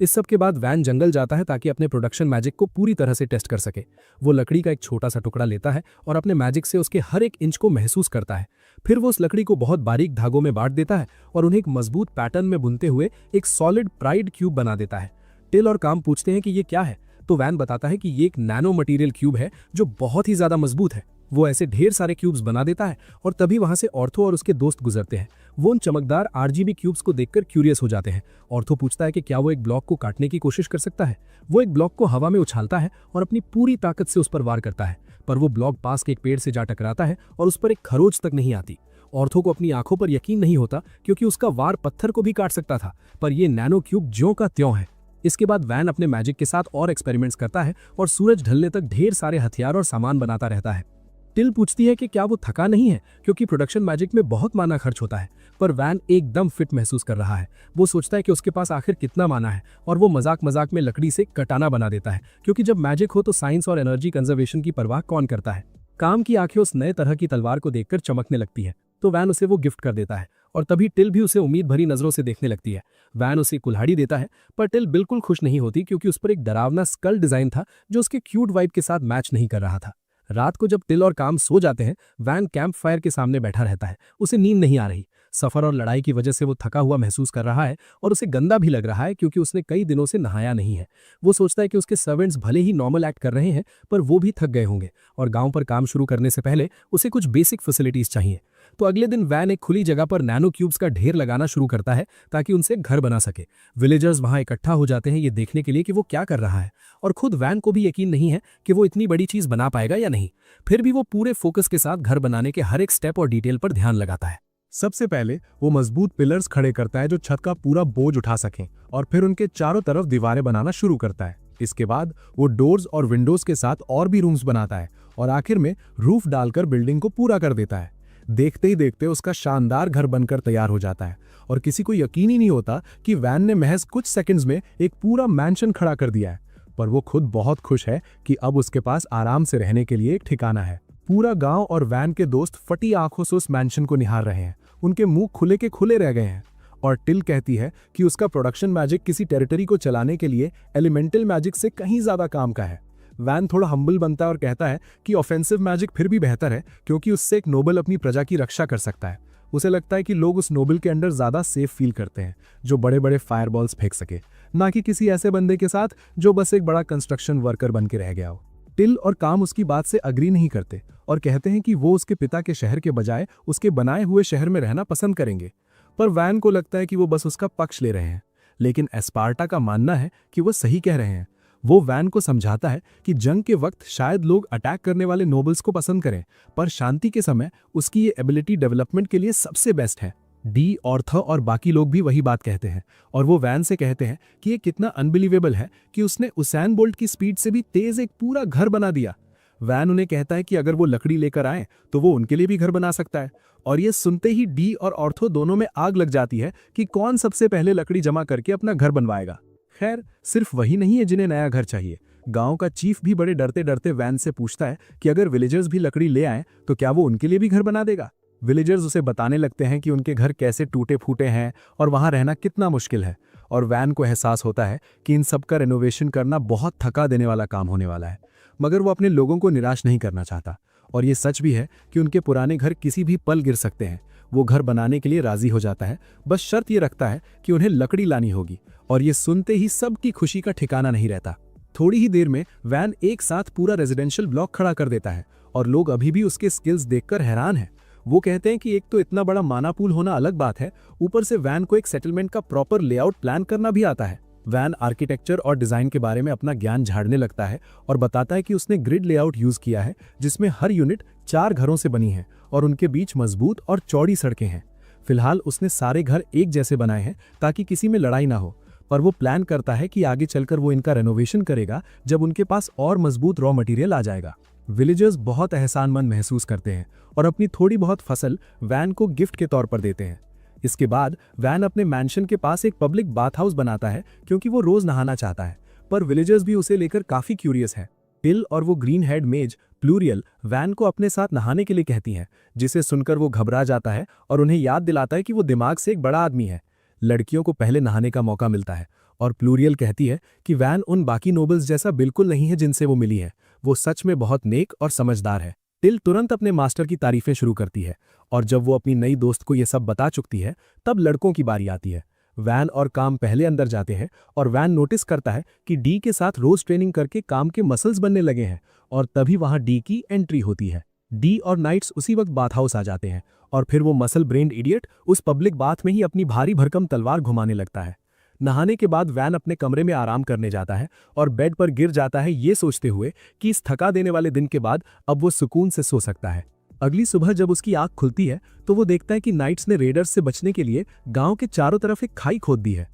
इस सब के बाद वैन जंगल जाता है ताकि अपने प्रोडक्शन मैजिक को पूरी तरह से टेस्ट कर सके। वो लकड़ी का एक छोटा सा टुकड़ा लेता है और अपने मैजिक से उसके हर एक इंच को महसूस करता है। फिर वो उस लकड़ी को बहुत बारीक धागों में बांट देता है और उन्हें एक मजबूत पैटर्न में बुनते हुए एक सॉलिड प्राइड क्यूब बना देता है। टिल और काम पूछते हैं कि ये क्या है, तो वैन बताता है कि ये एक नैनो मटेरियल क्यूब है जो बहुत ही ज्यादा मजबूत है। वो ऐसे ढेर सारे क्यूब्स बना देता है और तभी वहां से ऑर्थो और उसके दोस्त गुजरते हैं। वो उन चमकदार आरजीबी क्यूब्स को देखकर क्यूरियस हो जाते हैं। ऑर्थो पूछता है कि क्या वो एक ब्लॉक को काटने की कोशिश कर सकता है। वो एक ब्लॉक को हवा में उछालता है और अपनी पूरी ताकत से उस पर वार करता है, पर वो ब्लॉक पास के एक पेड़ से जा टकराता है और उस पर एक खरोच तक नहीं आती। ऑर्थो को अपनी आंखों पर यकीन नहीं होता, क्योंकि उसका वार पत्थर को भी काट सकता था, पर ये नैनो क्यूब ज्यों का त्यों है। इसके बाद वैन अपने मैजिक के साथ और एक्सपेरिमेंट्स करता है और सूरज ढलने तक ढेर सारे हथियार और सामान बनाता रहता है। टिल पूछती है कि क्या वो थका नहीं है, क्योंकि प्रोडक्शन मैजिक में बहुत माना खर्च होता है, पर वैन एकदम फिट महसूस कर रहा है। वो सोचता है कि उसके पास आखिर कितना माना है, और वो मजाक मजाक में लकड़ी से कटाना बना देता है, क्योंकि जब मैजिक हो तो साइंस और एनर्जी कंजर्वेशन की परवाह कौन करता है। काम की आंखें उस नए तरह की तलवार को देखकर चमकने लगती है, तो वैन उसे वो गिफ्ट कर देता है, और तभी टिल भी उसे उम्मीद भरी नजरों से देखने लगती है। वैन उसे कुल्हाड़ी देता है, पर टिल बिल्कुल खुश नहीं होती, क्योंकि उस पर एक डरावना स्कल डिजाइन था जो उसके क्यूट वाइब के साथ मैच नहीं कर रहा था। रात को जब टिल और काम सो जाते हैं, वैन कैंप फायर के सामने बैठा रहता है। उसे नींद नहीं आ रही। सफर और लड़ाई की वजह से वो थका हुआ महसूस कर रहा है, और उसे गंदा भी लग रहा है, क्योंकि उसने कई दिनों से नहाया नहीं है। वो सोचता है कि उसके सर्वेंट्स भले ही नॉर्मल एक्ट कर रहे हैं, पर वो भी थक गए होंगे, और गांव पर काम शुरू करने से पहले उसे कुछ बेसिक फैसिलिटीज चाहिए। तो अगले दिन वैन एक खुली जगह पर नैनो क्यूब्स का ढेर लगाना शुरू करता है ताकि उनसे घर बना सके। विलेजर्स वहां इकट्ठा हो जाते हैं ये देखने के लिए कि वो क्या कर रहा है, और खुद वैन को भी यकीन नहीं है कि वो इतनी बड़ी चीज बना पाएगा या नहीं। फिर भी वो पूरे फोकस के साथ घर बनाने के हर एक स्टेप और डिटेल पर ध्यान लगाता है। सबसे पहले वो मजबूत पिलर्स खड़े करता है जो छत का पूरा बोझ उठा सकें, और फिर उनके चारों तरफ दीवारें बनाना शुरू करता है। इसके बाद वो डोर्स और विंडोज के साथ और भी रूम्स बनाता है, और आखिर में रूफ डालकर बिल्डिंग को पूरा कर देता है। देखते ही देखते उसका शानदार घर बनकर तैयार हो जाता है, और किसी को यकीन ही नहीं होता कि वैन ने महज कुछ सेकंड्स में एक पूरा मैंशन खड़ा कर दिया है। पर वो खुद बहुत खुश है कि अब उसके पास आराम से रहने के लिए एक ठिकाना है। पूरा गांव और वैन के दोस्त फटी आंखों से उस मैंशन को निहार रहे हैं। उनके मुंह खुले के खुले रह गए हैं। और टिल कहती है कि उसका प्रोडक्शन मैजिक किसी टेरिटरी को चलाने के लिए एलिमेंटल मैजिक से कहीं ज्यादा काम का है। वैन थोड़ा हम्बल बनता है और कहता है कि ऑफेंसिव मैजिक फिर भी बेहतर है, क्योंकि उससे एक नोबल अपनी प्रजा की रक्षा कर सकता है। उसे लगता है कि लोग उस नोबल के अंडर ज्यादा सेफ फील करते हैं, जो बड़े बड़े फायरबॉल्स फेंक सके, ना कि किसी ऐसे बंदे के साथ जो बस एक बड़ा कंस्ट्रक्शन वर्कर बन के रह गया हो। टिल और काम उसकी बात से अग्री नहीं करते और कहते हैं कि वो उसके पिता के शहर के बजाय उसके बनाए हुए शहर में रहना पसंद करेंगे। पर वैन को लगता है कि वो बस उसका पक्ष ले रहे हैं, लेकिन एस्पार्टा का मानना है कि वो सही कह रहे हैं। वो वैन को समझाता है कि जंग के वक्त शायद लोग अटैक करने वाले नोबल्स को पसंद करें, पर शांति के समय उसकी ये एबिलिटी डेवलपमेंट के लिए सबसे बेस्ट है। डी, ऑर्थर और बाकी लोग भी वही बात कहते हैं, और वो वैन से कहते हैं कि ये कितना अनबिलीवेबल है कि उसने उसैन बोल्ट की स्पीड से भी तेज एक पूरा घर बना दिया। वैन उन्हें कहता है कि अगर वो लकड़ी लेकर आए तो वो उनके लिए भी घर बना सकता है, और ये सुनते ही डी और ऑर्थो दोनों में आग लग जाती है कि कौन सबसे पहले लकड़ी जमा करके अपना घर बनवाएगा। खैर, सिर्फ वही नहीं है जिन्हें नया घर चाहिए। गांव का चीफ भी बड़े डरते डरते वैन से पूछता है कि अगर विलेजर्स भी लकड़ी ले आए तो क्या वो उनके लिए भी घर बना देगा। विलेजर्स उसे बताने लगते हैं कि उनके घर कैसे टूटे फूटे हैं और वहां रहना कितना मुश्किल है, और वैन को एहसास होता है कि इन सब का रेनोवेशन करना बहुत थका देने वाला काम होने वाला है। मगर वो अपने लोगों को निराश नहीं करना चाहता, और ये सच भी है कि उनके पुराने घर किसी भी पल गिर सकते हैं। वो घर बनाने के लिए राजी हो जाता है, बस शर्त ये रखता है कि उन्हें लकड़ी लानी होगी, और ये सुनते ही सबकी खुशी का ठिकाना नहीं रहता। थोड़ी ही देर में वैन एक साथ पूरा रेजिडेंशियल ब्लॉक खड़ा कर देता है, और लोग अभी भी उसके स्किल्स देखकर हैरान हैं। वो कहते हैं कि एक तो इतना बड़ा माना पूल होना अलग बात है, ऊपर से वैन को एक सेटलमेंट का प्रॉपर लेआउट प्लान करना भी आता है। वैन आर्किटेक्चर और डिजाइन के बारे में अपना ज्ञान झाड़ने लगता है और बताता है कि उसने ग्रिड लेआउट यूज किया है, जिसमें हर यूनिट 4 घरों से बनी है और उनके बीच मजबूत और चौड़ी सड़कें हैं। फिलहाल उसने सारे घर एक जैसे बनाए हैं ताकि किसी में लड़ाई ना हो, पर वो प्लान करता है कि आगे चलकर वो इनका रेनोवेशन करेगा जब उनके पास और मजबूत रॉ मटेरियल आ जाएगा। विलेजर्स बहुत एहसानमंद महसूस करते हैं और अपनी थोड़ी बहुत फसल वैन को गिफ्ट के तौर पर देते हैं। इसके बाद वैन अपने मैंशन के पास एक पब्लिक बाथ हाउस बनाता है क्योंकि वो रोज नहाना चाहता है, पर विलेजर्स भी उसे लेकर काफी क्यूरियस है। टिल और वो ग्रीन हेड मेज प्लूरियल वैन को अपने साथ नहाने के लिए कहती हैं, जिसे सुनकर वो घबरा जाता है और उन्हें याद दिलाता है कि वो दिमाग से एक बड़ा आदमी है। लड़कियों को पहले नहाने का मौका मिलता है और प्लूरियल कहती है कि वैन उन बाकी नोबल्स जैसा बिल्कुल नहीं है जिनसे वो मिली है, वो सच में बहुत नेक और समझदार है। टिल तुरंत अपने मास्टर की तारीफें शुरू करती है और जब वो अपनी नई दोस्त को ये सब बता चुकती है तब लड़कों की बारी आती है। वैन और काम पहले अंदर जाते हैं और वैन नोटिस करता है कि डी के साथ रोज ट्रेनिंग करके काम के मसल्स बनने लगे हैं और तभी वहां डी की एंट्री होती है। डी और नाइट्स उसी वक्त बाथ हाउस आ जाते हैं और फिर वो मसल ब्रेन्ड इडियट उस पब्लिक बाथ में ही अपनी भारी भरकम तलवार घुमाने लगता है। नहाने के बाद वैन अपने कमरे में आराम करने जाता है और बेड पर गिर जाता है ये सोचते हुए कि इस थका देने वाले दिन के बाद अब वो सुकून से सो सकता है। अगली सुबह जब उसकी आंख खुलती है तो वो देखता है कि नाइट्स ने रेडर्स से बचने के लिए गांव के चारों तरफ एक खाई खोद दी है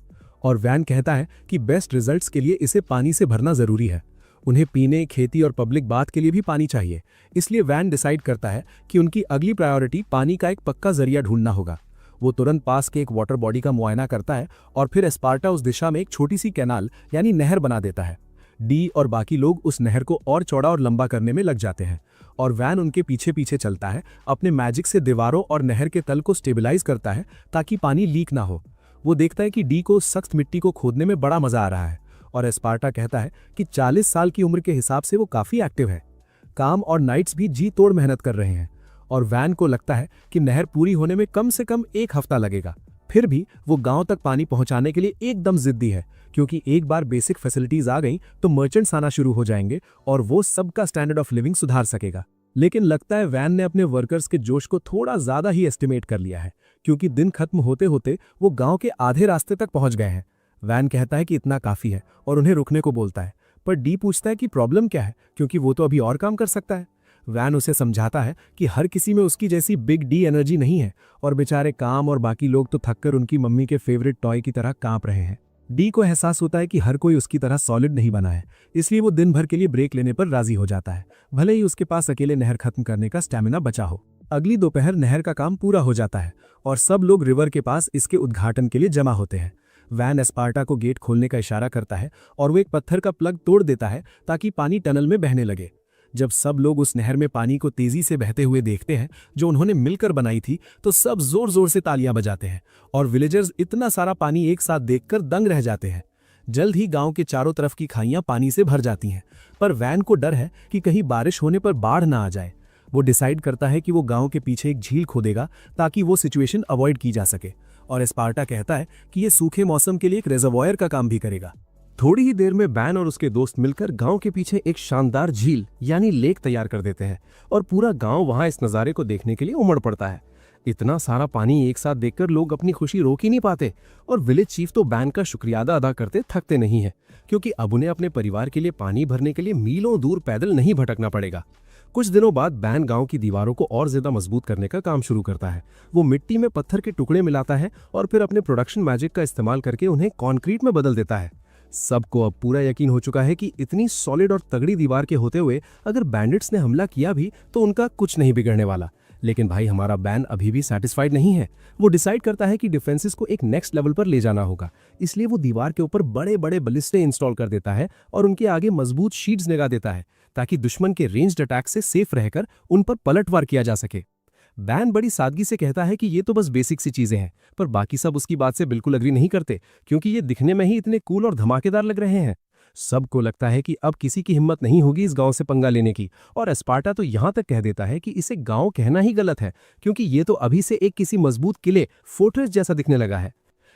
और वैन कहता है कि बेस्ट रिजल्ट्स के लिए इसे पानी से भरना जरूरी है। उन्हें पीने, खेती और पब्लिक बाथ के लिए भी पानी चाहिए, इसलिए वैन डिसाइड करता है कि उनकी अगली प्रायोरिटी पानी का एक पक्का जरिया ढूंढना होगा। वो तुरंत पास के एक वाटर बॉडी का मुआयना करता है और फिर एस्पार्टा उस दिशा में एक छोटी सी कैनाल यानी नहर बना देता है। डी और बाकी लोग उस नहर को और चौड़ा और लंबा करने में लग जाते हैं और वैन उनके पीछे पीछे चलता है, अपने मैजिक से दीवारों और नहर के तल को स्टेबलाइज करता है ताकि पानी लीक ना हो। वो देखता है कि डी को सख्त मिट्टी को खोदने में बड़ा मजा आ रहा है और एस्पार्टा कहता है कि 40 साल की उम्र के हिसाब से वो काफी एक्टिव है। काम और नाइट्स भी जी तोड़ मेहनत कर रहे हैं और वैन को लगता है कि नहर पूरी होने में कम से कम 1 हफ्ता लगेगा। फिर भी वो गांव तक पानी पहुंचाने के लिए एकदम जिद्दी है क्योंकि एक बार बेसिक फैसिलिटीज आ गई तो मर्चेंट्स आना शुरू हो जाएंगे और वो सबका स्टैंडर्ड ऑफ लिविंग सुधार सकेगा। लेकिन लगता है वैन ने अपने वर्कर्स के जोश को थोड़ा ज्यादा ही एस्टिमेट कर लिया है क्योंकि दिन खत्म होते होते वो गांव के आधे रास्ते तक पहुंच गए हैं। वैन कहता है कि इतना काफी है और उन्हें रुकने को बोलता है, पर डी पूछता है कि प्रॉब्लम क्या है क्योंकि वो तो अभी और काम कर सकता है। वैन उसे समझाता है कि हर किसी में उसकी जैसी बिग डी एनर्जी नहीं है और बेचारे काम और बाकी लोग तो थककर उनकी मम्मी के फेवरेट टॉय की तरह कांप रहे हैं। डी को एहसास होता है कि हर कोई उसकी तरह सॉलिड नहीं बना है, इसलिए वो दिन भर के लिए ब्रेक लेने पर राजी हो जाता है, भले ही उसके पास अकेले नहर खत्म करने का स्टैमिना बचा हो। अगली दोपहर नहर का काम पूरा हो जाता है और सब लोग रिवर के पास इसके उद्घाटन के लिए जमा होते हैं। वैन एस्पार्टा को गेट खोलने का इशारा करता है और वो एक पत्थर का प्लग तोड़ देता है ताकि पानी टनल में बहने लगे। जब सब लोग उस नहर में पानी को तेजी से बहते हुए देखते हैं जो उन्होंने मिलकर बनाई थी तो सब जोर जोर से तालियां बजाते हैं और विलेजर्स इतना सारा पानी एक साथ देखकर दंग रह जाते हैं। जल्द ही गांव के चारों तरफ की खाइयां पानी से भर जाती हैं, पर वैन को डर है कि कहीं बारिश होने पर बाढ़ ना आ जाए। वो डिसाइड करता है कि वो गांव के पीछे एक झील खोदेगा ताकि वो सिचुएशन अवॉइड की जा सके और एस्पार्टा कहता है कि ये सूखे मौसम के लिए एक रिजर्वॉयर का काम भी करेगा। थोड़ी ही देर में वैन और उसके दोस्त मिलकर गांव के पीछे एक शानदार झील यानी लेक तैयार कर देते हैं और पूरा गांव वहां इस नज़ारे को देखने के लिए उमड़ पड़ता है। इतना सारा पानी एक साथ देखकर लोग अपनी खुशी रोक ही नहीं पाते और विलेज चीफ तो वैन का शुक्रिया अदा करते थकते नहीं है क्योंकि अब उन्हें अपने परिवार के लिए पानी भरने के लिए मीलों दूर पैदल नहीं भटकना पड़ेगा। कुछ दिनों बाद वैन गांव की दीवारों को और ज्यादा मजबूत करने का काम शुरू करता है। वो मिट्टी में पत्थर के टुकड़े मिलाता है और फिर अपने प्रोडक्शन मैजिक का इस्तेमाल करके उन्हें कॉन्क्रीट में बदल देता है। सबको अब पूरा यकीन हो चुका है कि इतनी सॉलिड और तगड़ी दीवार के होते हुए अगर बैंडिट्स ने हमला किया भी तो उनका कुछ नहीं बिगड़ने वाला। लेकिन भाई हमारा बैन अभी भी सेटिस्फाइड नहीं है। वो डिसाइड करता है कि डिफेंसेस को एक नेक्स्ट लेवल पर ले जाना होगा, इसलिए वो दीवार के ऊपर बड़े बड़े बलिस्टे इंस्टॉल कर देता है और उनके आगे मजबूत शीट्स लगा देता है ताकि दुश्मन के रेंज्ड अटैक से सेफ रहकर उन पर पलटवार किया जा सके। बैन बड़ी सादगी से कहता है कि ये तो बस बेसिक सी चीजें हैं, पर बाकी सब उसकी बात से बिल्कुल अग्री नहीं करते क्योंकि ये दिखने में ही इतने कूल और धमाकेदार लग रहे हैं। सबको लगता है कि अब किसी की हिम्मत नहीं होगी इस गांव से पंगा लेने की और एस्पार्टा तो यहां तक कह देता है कि इसे गांव कहना ही गलत है क्योंकि ये तो अभी से एक किसी मजबूत किले फोर्ट्रेस जैसा दिखने लगा है।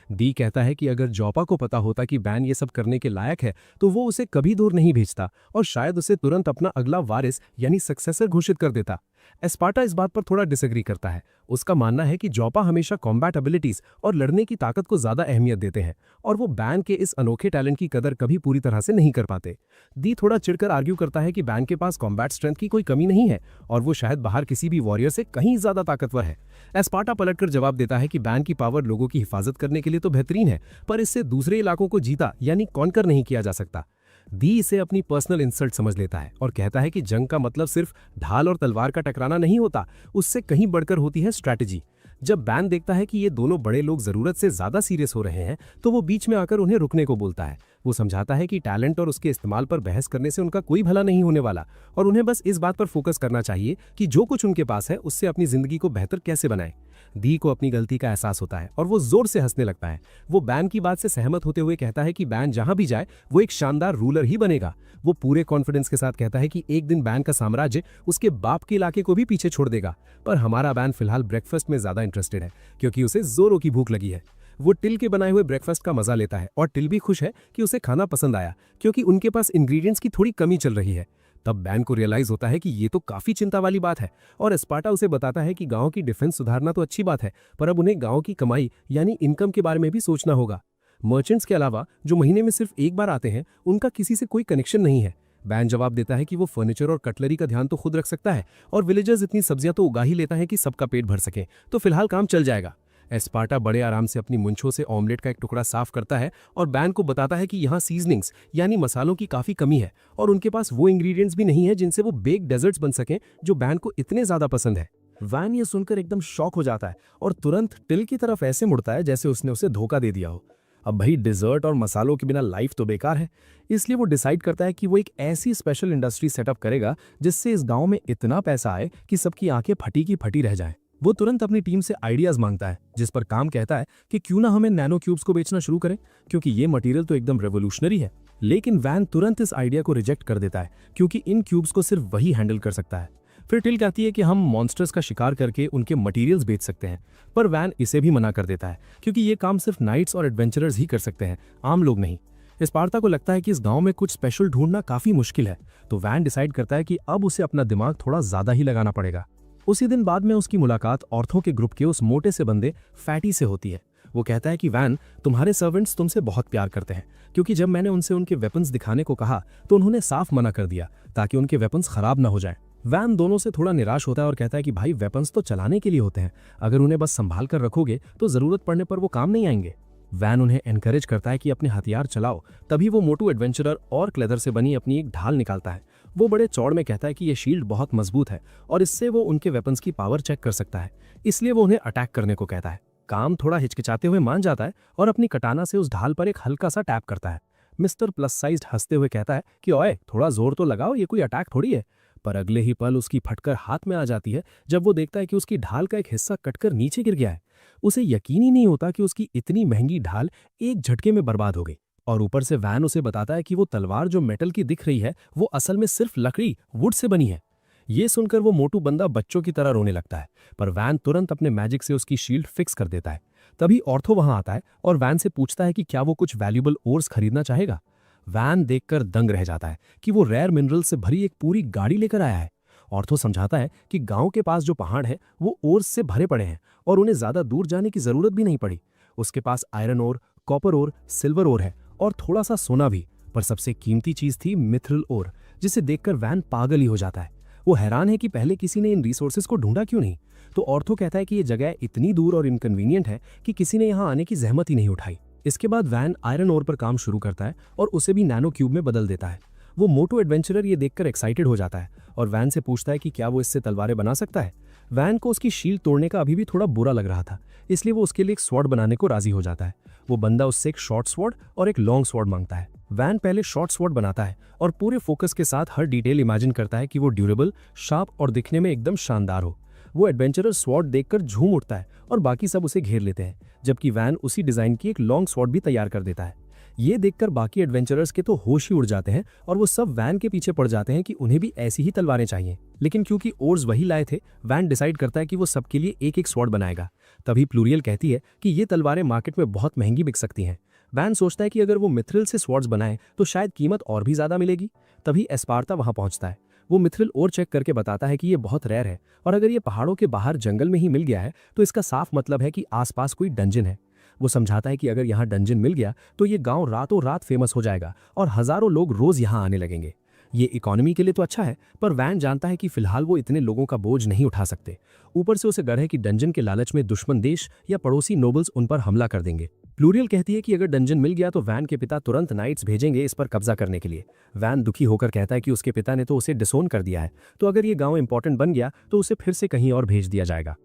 दी कहता है कि अगर जॉपा को पता होता कि वैन ये सब करने के लायक है तो वो उसे कभी दूर नहीं भेजता और शायद उसे तुरंत अपना अगला वारिस यानी सक्सेसर घोषित कर देता। एस्पार्टा इस बात पर थोड़ा डिसएग्री करता है। उसका मानना है कि जॉपा हमेशा कॉम्बैट एबिलिटीज और लड़ने की ताकत को ज्यादा अहमियत देते हैं और वो बैन के इस अनोखे टैलेंट की कदर कभी पूरी तरह से नहीं कर पाते। दी थोड़ा चिढ़कर आर्ग्यू करता है कि बैन के पास कॉम्बैट स्ट्रेंथ की कोई कमी नहीं है और वो शायद बाहर किसी भी वॉरियर से कहीं ज्यादा ताकतवर है। एस्पार्टा पलटकर जवाब देता है कि बैन की पावर लोगों की हिफाजत करने के लिए तो बेहतरीन है, पर इससे दूसरे इलाकों को जीता यानी कॉन्कर नहीं किया जा सकता। दी इसे अपनी पर्सनल इंसल्ट समझ लेता है और कहता है कि जंग का मतलब सिर्फ ढाल और तलवार का टकराना नहीं होता, उससे कहीं बढ़कर होती है स्ट्रैटेजी। जब बैन देखता है कि ये दोनों बड़े लोग जरूरत से ज्यादा सीरियस हो रहे हैं तो वो बीच में आकर उन्हें रुकने को बोलता है। वो समझाता है कि टैलेंट और उसके इस्तेमाल पर बहस करने से उनका कोई भला नहीं होने वाला और उन्हें बस इस बात पर फोकस करना चाहिए कि जो कुछ उनके पास है उससे अपनी जिंदगी को बेहतर कैसे बनाएं। दी को अपनी गलती का एहसास होता है और वो जोर से हंसने लगता है। वो बैन की बात से सहमत होते हुए कहता है कि बैन जहां भी जाए वो एक शानदार रूलर ही बनेगा। वो पूरे कॉन्फिडेंस के साथ कहता है कि एक दिन बैन का साम्राज्य उसके बाप के इलाके को भी पीछे छोड़ देगा, पर हमारा बैन फिलहाल ब्रेकफास्ट में ज्यादा इंटरेस्टेड है क्योंकि उसे जोरों की भूख लगी है। वो टिल के बनाए हुए ब्रेकफास्ट का मजा लेता है और टिल भी खुश है कि उसे खाना पसंद आया क्योंकि उनके पास इंग्रेडिएंट्स की थोड़ी कमी चल रही है। तब बैन को रियलाइज होता है कि ये तो काफी चिंता वाली बात है और एस्पार्टा उसे बताता है कि गांव की डिफेंस सुधारना तो अच्छी बात है, पर अब उन्हें गांव की कमाई यानी इनकम के बारे में भी सोचना होगा। मर्चेंट्स के अलावा जो महीने में सिर्फ एक बार आते हैं उनका किसी से कोई कनेक्शन नहीं है। बैन जवाब देता है कि वो फर्नीचर और कटलरी का ध्यान तो खुद रख सकता है और विलेजर्स इतनी सब्जियां तो उगा ही लेता है कि सबका पेट भर सके, तो फिलहाल काम चल जाएगा। एस्पार्टा बड़े आराम से अपनी मुंछों से ऑमलेट का एक टुकड़ा साफ करता है और बैन को बताता है कि यहाँ सीजनिंग्स यानी मसालों की काफी कमी है और उनके पास वो इंग्रेडिएंट्स भी नहीं है जिनसे वो बेक डेजर्ट्स बन सकें जो बैन को इतने ज्यादा पसंद है। वैन ये सुनकर एकदम शॉक हो जाता है और तुरंत टिल की तरफ ऐसे मुड़ता है जैसे उसने उसे धोखा दे दिया हो। अब भाई डिजर्ट और मसालों के बिना लाइफ तो बेकार है, इसलिए वो डिसाइड करता है कि वो एक ऐसी स्पेशल इंडस्ट्री सेटअप करेगा जिससे इस गांव में इतना पैसा आए कि सबकी आंखें फटी की फटी रह जाएं। वो तुरंत अपनी टीम से आइडियाज मांगता है, जिस पर काम कहता है कि क्यों ना हमें नैनो क्यूब्स को बेचना शुरू करें क्योंकि ये मटेरियल तो एकदम रेवोल्यूशनरी है। लेकिन वैन तुरंत इस आइडिया को रिजेक्ट कर देता है क्योंकि इन क्यूब्स को सिर्फ वही हैंडल कर सकता है। फिर टिल कहती है कि हम मॉन्स्टर्स का शिकार करके उनके मटेरियल्स बेच सकते हैं, पर वैन इसे भी मना कर देता है क्योंकि ये काम सिर्फ नाइट्स और एडवेंचरर्स ही कर सकते हैं, आम लोग नहीं। एस्पार्टा को लगता है कि इस गांव में कुछ स्पेशल ढूंढना काफी मुश्किल है, तो वैन डिसाइड करता है कि अब उसे अपना दिमाग थोड़ा ज्यादा ही लगाना पड़ेगा। उसी दिन बाद में उसकी मुलाकात औरतों के ग्रुप के उस मोटे से बंदे फैटी से होती है। वो कहता है कि वैन, तुम्हारे सर्वेंट्स तुमसे बहुत प्यार करते हैं क्योंकि जब मैंने उनसे उनके वेपन्स दिखाने को कहा तो उन्होंने साफ मना कर दिया ताकि उनके वेपन्स खराब ना हो जाएं। वैन दोनों से थोड़ा निराश होता है और कहता है कि भाई वेपन्स तो चलाने के लिए होते हैं, अगर उन्हें बस संभाल कर रखोगे तो जरूरत पड़ने पर वो काम नहीं आएंगे। वैन उन्हें एनकरेज करता है कि अपने हथियार चलाओ। तभी वो मोटू एडवेंचरर और क्लेदर से बनी अपनी एक ढाल निकालता है। वो बड़े चौड़ में कहता है कि ये शील्ड बहुत मजबूत है और इससे वो उनके वेपन्स की पावर चेक कर सकता है, इसलिए वो उन्हें अटैक करने को कहता है। काम थोड़ा हिचकिचाते हुए मान जाता है और अपनी कटाना से उस ढाल पर एक हल्का सा टैप करता है। मिस्टर प्लस साइज्ड हंसते हुए कहता है कि ओए थोड़ा जोर तो लगाओ, ये कोई अटैक थोड़ी है। पर अगले ही पल उसकी फटकर हाथ में आ जाती है जब वो देखता है कि उसकी ढाल का एक हिस्सा कटकर नीचे गिर गया है। उसे यकीन ही नहीं होता कि उसकी इतनी महंगी ढाल एक झटके में बर्बाद हो गई। और ऊपर से वैन उसे बताता है कि वो तलवार जो मेटल की दिख रही है वो असल में सिर्फ लकड़ी वुड से बनी है। ये सुनकर वो मोटू बंदा बच्चों की तरह रोने लगता है, पर वैन तुरंत अपने मैजिक से उसकी शील्ड फिक्स कर देता है। तभी ऑर्थो वहां आता है और वैन से पूछता है कि क्या वो कुछ वैल्यूएबल ओर्स खरीदना चाहेगा। वैन देखकर दंग रह जाता है कि वो रेयर मिनरल से भरी एक पूरी गाड़ी लेकर आया है। ऑर्थो समझाता है कि गांव के पास जो पहाड़ है वो ओर्स से भरे पड़े हैं और उन्हें ज्यादा दूर जाने की जरूरत भी नहीं पड़ी। उसके पास iron ore, copper ore, silver ore है और थोड़ा सा सोना भी, पर सबसे कीमती चीज थी मिथ्रिल ओर, जिसे देखकर वैन पागल ही हो जाता है। वो हैरान है कि पहले किसी ने इन रिसोर्सेज को ढूंढा क्यों नहीं। तो ऑर्थो कहता है कि ये जगह इतनी दूर और इनकन्वीनियंट है कि किसी ने यहाँ आने की जहमत ही नहीं उठाई। इसके बाद वैन आयरन ओर पर काम शुरू करता है और उसे भी नैनो क्यूब में बदल देता है। वो मोटो एडवेंचरर ये देखकर एक्साइटेड हो जाता है और वैन से पूछता है कि क्या वो इससे तलवारें बना सकता है। वैन को उसकी शील्ड तोड़ने का अभी भी थोड़ा बुरा लग रहा था, इसलिए वो उसके लिए एक स्वॉर्ड बनाने को राजी हो जाता है। वो बंदा उससे एक शॉर्ट स्वॉर्ड और एक लॉन्ग स्वॉर्ड मांगता है। वैन पहले शॉर्ट स्वॉर्ड बनाता है और पूरे फोकस के साथ हर डिटेल इमेजिन करता है कि वो ड्यूरेबल, शार्प और दिखने में एकदम शानदार हो। वो एडवेंचरर स्वॉर्ड देखकर झूम उठता है और बाकी सब उसे घेर लेते हैं, जबकि वैन उसी डिजाइन की एक लॉन्ग स्वॉर्ड भी तैयार कर देता है। ये देखकर बाकी एडवेंचरर्स के तो होश ही उड़ जाते हैं और वो सब वैन के पीछे पड़ जाते हैं कि उन्हें भी ऐसी ही तलवारें चाहिए। लेकिन क्योंकि ओर्स वही लाए थे, वैन डिसाइड करता है कि वो सबके लिए एक एक स्वॉर्ड बनाएगा। तभी प्लूरियल कहती है कि ये तलवारें मार्केट में बहुत महंगी बिक सकती हैं। वैन सोचता है कि अगर वो मिथ्रिल से स्वॉर्ड्स बनाए तो शायद कीमत और भी ज्यादा मिलेगी। तभी एस्पार्टा वहां पहुंचता है। वो मिथ्रिल और चेक करके बताता है कि ये बहुत रेयर है और अगर ये पहाड़ों के बाहर जंगल में ही मिल गया है तो इसका साफ मतलब है कि आसपास कोई डंजन है। वो समझाता है कि अगर यहाँ डंजन मिल गया तो ये गांव रातों रात फेमस हो जाएगा और हजारों लोग रोज यहाँ आने लगेंगे। ये इकोनॉमी के लिए तो अच्छा है, पर वैन जानता है कि फिलहाल वो इतने लोगों का बोझ नहीं उठा सकते। ऊपर से उसे डर है कि डंजन के लालच में दुश्मन देश या पड़ोसी नोबल्स उन पर हमला कर देंगे। प्लूरियल कहती है कि अगर डंजन मिल गया तो वैन के पिता तुरंत नाइट्स भेजेंगे इस पर कब्जा करने के लिए। वैन दुखी होकर कहता है कि उसके पिता ने तो उसे डिसोन कर दिया है, तो अगर ये गांव इंपॉर्टेंट बन गया तो उसे फिर से कहीं और भेज दिया जाएगा।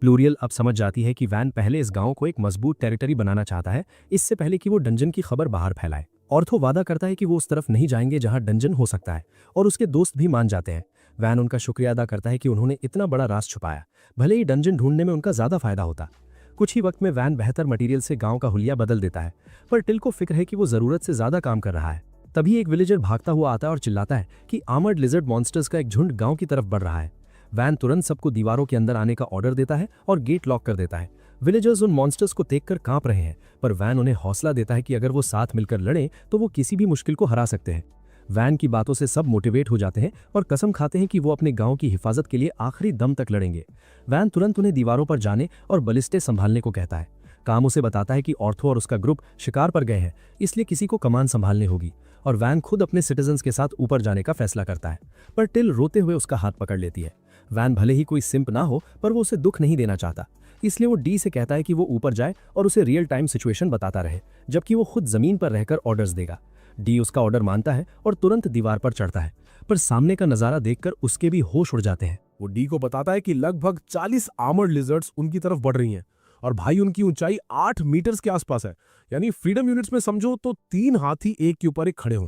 प्लूरियल अब समझ जाती है कि वैन पहले इस गांव को एक मजबूत टेरिटरी बनाना चाहता है, इससे पहले कि वो डंजन की खबर बाहर फैलाए। ऑर्थो वादा करता है कि वो उस तरफ नहीं जाएंगे जहां डंजन हो सकता है और उसके दोस्त भी मान जाते हैं। वैन उनका शुक्रिया अदा करता है कि उन्होंने इतना बड़ा राज छुपाया, भले ही डंजन ढूंढने में उनका ज्यादा फायदा होता। कुछ ही वक्त में वैन बेहतर मटेरियल से गांव का हुलिया बदल देता है, पर टिल को फिक्र है कि वो जरूरत से ज्यादा काम कर रहा है। तभी एक विलेजर भागता हुआ आता है और चिल्लाता है कि आर्मर्ड लिजर्ड मॉन्स्टर्स का एक झुंड गांव की तरफ बढ़ रहा है। वैन तुरंत सबको दीवारों के अंदर आने का ऑर्डर देता है और गेट लॉक कर देता है। विलेजर्स उन मॉन्स्टर्स को देखकर कांप रहे हैं, पर वैन उन्हें हौसला देता है कि अगर वो साथ मिलकर लड़ें तो वो किसी भी मुश्किल को हरा सकते हैं। वैन की बातों से सब मोटिवेट हो जाते हैं और कसम खाते हैं कि वो अपने गांव की हिफाजत के लिए आखिरी दम तक लड़ेंगे। वैन तुरंत उन्हें दीवारों पर जाने और बलिस्टे संभालने को कहता है। काम उसे बताता है कि ऑर्थो और उसका ग्रुप शिकार पर गए हैं, इसलिए किसी को कमान संभालनी होगी और वैन खुद अपने सिटीजन्स के साथ ऊपर जाने का फैसला करता है। पर टिल रोते हुए उसका हाथ पकड़ लेती है। वैन भले ही कोई सिंप ना हो, पर वो उसे दुख नहीं देना चाहता, इसलिए वो डी से कहता है कि वो ऊपर जाए और उसे रियल टाइम सिचुएशन बताता रहे, जबकि वो खुद जमीन पर रहकर ऑर्डर्स देगा। डी उसका ऑर्डर मानता है और तुरंत दीवार पर चढ़ता है, पर सामने का नजारा देखकर उसके भी होश उड़ जाते हैं। वो डी को बताता है कि लगभग 40 आर्मर्ड लिजर्ड्स उनकी तरफ बढ़ रही हैं और भाई उनकी ऊंचाई 8 मीटर्स के आसपास है, यानी फ्रीडम यूनिट्स में समझो तो 3 हाथी एक के ऊपर एक खड़े हों।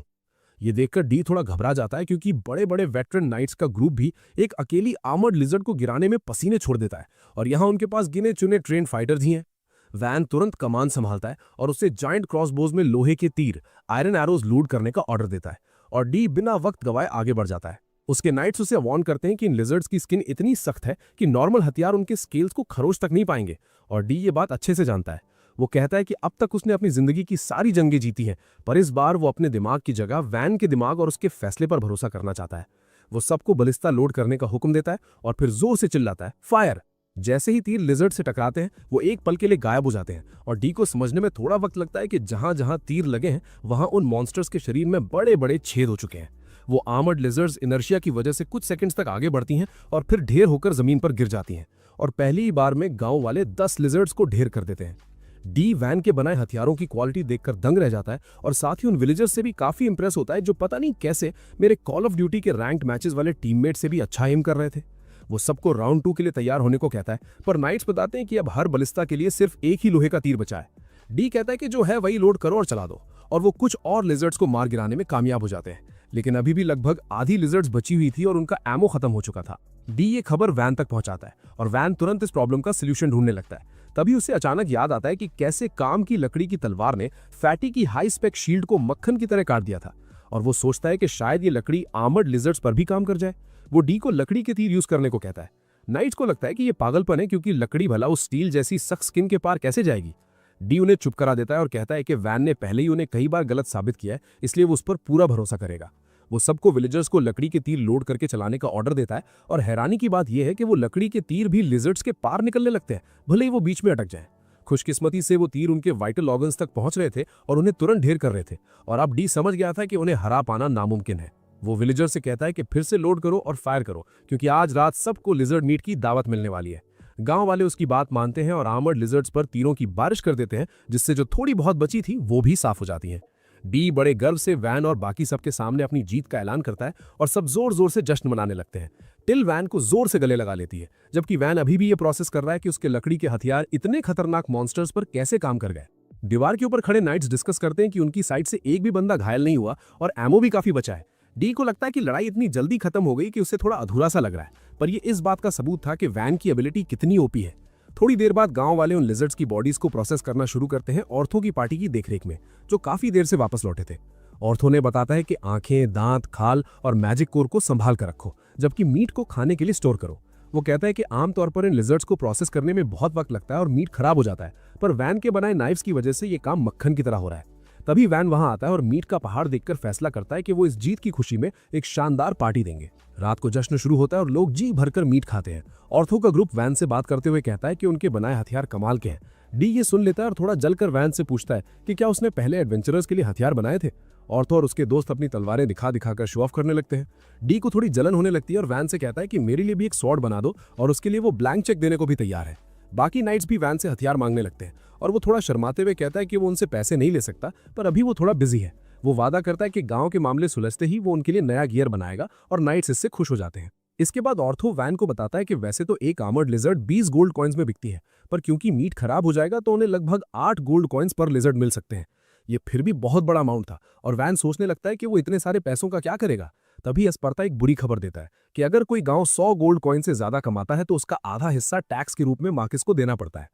ये देखकर डी थोड़ा घबरा जाता है, क्योंकि बड़े बड़े वेटरन नाइट्स का ग्रुप भी एक अकेली आर्मर्ड लिजर्ड को गिराने में पसीने छोड़ देता है और यहाँ उनके पास गिने चुने ट्रेन फाइटर्स ही हैं। वैन तुरंत कमान संभालता है और उसे जायंट क्रॉसबोज में लोहे के तीर आयरन एरोज लूट करने का ऑर्डर देता है और डी बिना वक्त गवाए आगे बढ़ जाता है। उसके नाइट्स उसे वार्न करते हैं कि इन लिजर्ड्स की स्किन इतनी सख्त है कि नॉर्मल हथियार उनके स्केल्स को खरोच तक नहीं पाएंगे और डी ये बात अच्छे से जानता है। वो कहता है कि अब तक उसने अपनी जिंदगी की सारी जंगें जीती हैं, पर इस बार वो अपने दिमाग की जगह वैन के दिमाग और उसके फैसले पर भरोसा करना चाहता है। वो सबको बलिस्ता लोड करने का हुक्म देता है और फिर जोर से चिल्लाता है, फायर। जैसे ही तीर लिजर्ड से टकराते हैं वो एक पल के लिए गायब हो जाते हैं और डी को समझने में थोड़ा वक्त लगता है कि जहां जहां तीर लगे हैं वहां उन मॉन्स्टर्स के शरीर में बड़े बड़े छेद हो चुके हैं। वो आर्मर्ड लिजर्ड्स इनर्शिया की वजह से कुछ सेकंड्स तक आगे बढ़ती हैं और फिर ढेर होकर जमीन पर गिर जाती हैं और पहली बार में गांव वाले 10 लिजर्ड्स को ढेर कर देते हैं। डी वैन के बनाए हथियारों की क्वालिटी देखकर दंग रह जाता है और साथ ही उन विलेजर्स से भी काफी इंप्रेस होता है, जो पता नहीं कैसे मेरे कॉल ऑफ ड्यूटी के रैंक्ड मैचेस वाले टीममेट से भी अच्छा एम कर रहे थे। वो सबको राउंड 2 के लिए तैयार होने को कहता है, पर नाइट्स बताते हैं कि अब हर बलिस्ता के लिए सिर्फ एक ही लोहे का तीर बचा है। डी कहता है कि जो है वही लोड करो और चला दो, और वो कुछ और लिजर्ड्स को मार गिराने में कामयाब हो जाते हैं, लेकिन अभी भी लगभग आधी लिजर्ड्स बची हुई थी और उनका एमो खत्म हो चुका था। डी ये खबर वैन तक पहुंचाता है और वैन तुरंत इस प्रॉब्लम का सोल्यूशन ढूंढने लगता है। तभी उसे अचानक याद आता है कि कैसे काम की लकड़ी की तलवार ने फैटी की हाई स्पेक शील्ड को मक्खन की तरह काट दिया था, और वो सोचता है कि शायद ये लकड़ी आर्मर्ड लिजर्ड्स पर भी काम कर जाए। वो डी को लकड़ी के तीर यूज करने को कहता है। नाइट्स को लगता है कि ये पागलपन है, क्योंकि लकड़ी भला उस स्टील जैसी सख्त स्किन के पार कैसे जाएगी। डी उन्हें चुप करा देता है और कहता है कि वैन ने पहले ही उन्हें कई बार गलत साबित किया है, इसलिए वो उस पर पूरा भरोसा करेगा। वो सबको विलेजर्स को लकड़ी के तीर लोड करके चलाने का ऑर्डर देता है, और हैरानी की बात यह है कि वो लकड़ी के तीर भी लिजर्ड्स के पार निकलने लगते हैं, भले ही वो बीच में अटक जाएं। खुशकिस्मती से वो तीर उनके वाइटल ऑर्गन्स तक पहुंच रहे थे और उन्हें तुरंत ढेर कर रहे थे, और अब डी समझ गया था कि उन्हें हरा पाना नामुमकिन है। वो विलेजर से कहता है कि फिर से लोड करो और फायर करो, क्योंकि आज रात सबको लिजर्ड मीट की दावत मिलने वाली है। गांव वाले उसकी बात मानते हैं और आर्मर्ड लिजर्ड्स पर तीरों की बारिश कर देते हैं, जिससे जो थोड़ी बहुत बची थी वो भी साफ हो जाती है। डी बड़े गर्व से वैन और बाकी सबके सामने अपनी जीत का ऐलान करता है और सब जोर जोर से जश्न मनाने लगते हैं। टिल वैन को जोर से गले लगा लेती है, जबकि वैन अभी भी ये प्रोसेस कर रहा है कि उसके लकड़ी के हथियार इतने खतरनाक मॉन्स्टर्स पर कैसे काम कर गए। दीवार के ऊपर खड़े नाइट्स डिस्कस करते हैं कि उनकी साइड से एक भी बंदा घायल नहीं हुआ और एमो भी काफी बचा है। डी को लगता है कि लड़ाई इतनी जल्दी खत्म हो गई कि उसे थोड़ा अधूरा सा लग रहा है, पर यह इस बात का सबूत था कि वैन की एबिलिटी कितनी ओपी है। थोड़ी देर बाद गांव वाले उन लिजर्ड्स की बॉडीज को प्रोसेस करना शुरू करते हैं ऑर्थो की पार्टी की देखरेख में, जो काफी देर से वापस लौटे थे। ऑर्थो ने बताता है कि आंखें, दांत, खाल और मैजिक कोर को संभाल कर रखो, जबकि मीट को खाने के लिए स्टोर करो। वो कहता है कि आमतौर पर इन लिजर्ड्स को प्रोसेस करने में बहुत वक्त लगता है और मीट खराब हो जाता है, पर वैन के बनाए नाइफ्स की वजह से ये काम मक्खन की तरह हो रहा है। तभी वैन वहां आता है और मीट का पहाड़ देखकर फैसला करता है कि वो इस जीत की खुशी में एक शानदार पार्टी देंगे। रात को जश्न शुरू होता है और लोग जी भरकर मीट खाते हैं। ऑर्थो का ग्रुप वैन से बात करते हुए कहता है कि उनके बनाए हथियार कमाल के हैं। डी ये सुन लेता है और थोड़ा जलकर वैन से पूछता है कि क्या उसने पहले एडवेंचरर्स के लिए हथियार बनाए थे। ऑर्थो और उसके दोस्त अपनी तलवारें दिखा दिखाकर शो ऑफ करने लगते हैं। डी को थोड़ी जलन होने लगती है और वैन से कहता है कि मेरे लिए भी एक स्वॉर्ड बना दो, और उसके लिए वो ब्लैंक चेक देने को भी तैयार है। बाकी नाइट्स भी वैन से हथियार मांगने लगते हैं और वो थोड़ा शर्माते हुए कहता है कि वो उनसे पैसे नहीं ले सकता, पर अभी वो थोड़ा बिजी है। वो वादा करता है कि गांव के मामले सुलझते ही वो उनके लिए नया गियर बनाएगा और नाइट्स इससे खुश हो जाते हैं। इसके बाद ऑर्थो वैन को बताता है कि वैसे तो एक आर्मर्ड लिजर्ड 20 गोल्ड कॉइन्स में बिकती है, पर क्योंकि मीट खराब हो जाएगा तो उन्हें लगभग 8 गोल्ड कॉइन्स पर लिजर्ड मिल सकते हैं। ये फिर भी बहुत बड़ा अमाउंट था और वैन सोचने लगता है कि वो इतने सारे पैसों का क्या करेगा। तभी एस्पर्ता एक बुरी खबर देता है कि अगर कोई गांव 100 गोल्ड कॉइन से ज्यादा कमाता है तो उसका आधा हिस्सा टैक्स के रूप में मार्किस को देना पड़ता है।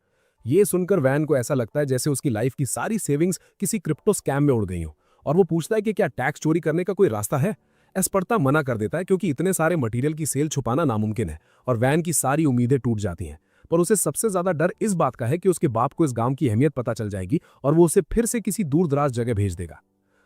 ये सुनकर वैन को ऐसा लगता है जैसे उसकी लाइफ की सारी सेविंग्स किसी क्रिप्टो स्कैम में उड़ गई हो, और वो पूछता है कि क्या टैक्स चोरी करने का कोई रास्ता है। एस्पर्ता मना कर देता है क्योंकि इतने सारे मटेरियल की सेल छुपाना नामुमकिन है और वैन की सारी उम्मीदें टूट जाती हैं। पर उसे सबसे ज्यादा डर इस बात का है कि उसके बाप को इस गांव की अहमियत पता चल जाएगी और वो उसे फिर से किसी दूर दराज जगह भेज देगा।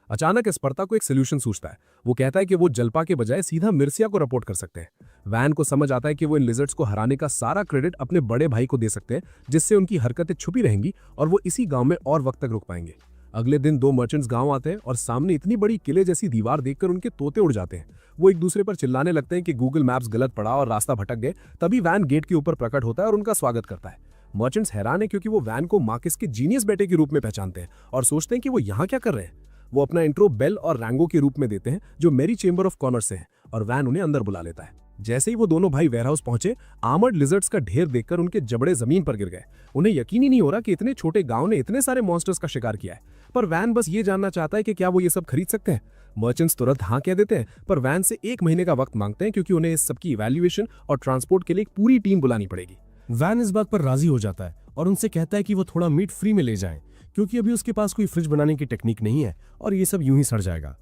अचानक एस्पर्ता को एक सोल्यूशन सूझता है। वो कहता है कि वो जल्पा के बजाय सीधा मिर्सिया को रिपोर्ट कर सकते हैं। वैन को समझ आता है कि वो इन लिजर्ड्स को हराने का सारा क्रेडिट अपने बड़े भाई को दे सकते हैं, जिससे उनकी हरकतें छुपी रहेंगी और वो इसी गांव में और वक्त तक रुक पाएंगे। अगले दिन 2 मर्चेंट्स गांव आते हैं और सामने इतनी बड़ी किले जैसी दीवार देखकर उनके तोते उड़ जाते हैं। वो एक दूसरे पर चिल्लाने लगते हैं कि गूगल मैप्स गलत पड़ा और रास्ता भटक गए। तभी वैन गेट के ऊपर प्रकट होता है और उनका स्वागत करता है। मर्चेंट्स हैरान है क्योंकि वो वैन को मार्किस के जीनियस बेटे के रूप में पहचानते हैं और सोचते हैं कि वो यहाँ क्या कर रहे हैं। वो अपना इंट्रो बेल और रैंगो के रूप में देते हैं, जो मेरी चेंबर ऑफ कॉमर्स से है, और वैन उन्हें अंदर बुला लेता है। जैसे ही वो दोनों भाई वेयरहाउस पहुंचे, आर्मर्ड लिजर्ड्स का ढेर देखकर उनके जबड़े जमीन पर गिर गए। उन्हें यकीन ही नहीं हो रहा कि इतने छोटे गांव ने इतने सारे मॉन्स्टर्स का शिकार किया है। पर वैन बस ये जानना चाहता है कि क्या वो ये सब खरीद सकते हैं। मर्चेंट्स तुरंत हाँ कह देते हैं, पर वैन से 1 महीने का वक्त मांगते हैं क्योंकि उन्हें इस सब की इवैल्यूएशन और ट्रांसपोर्ट के लिए एक पूरी टीम बुलानी पड़ेगी। वैन इस बात पर राजी हो जाता है और उनसे कहता है कि वो थोड़ा मीट फ्री में ले जाएं, क्योंकि अभी उसके पास कोई फ्रिज बनाने की टेक्निक नहीं है और ये सब यूं ही सड़ जाएगा।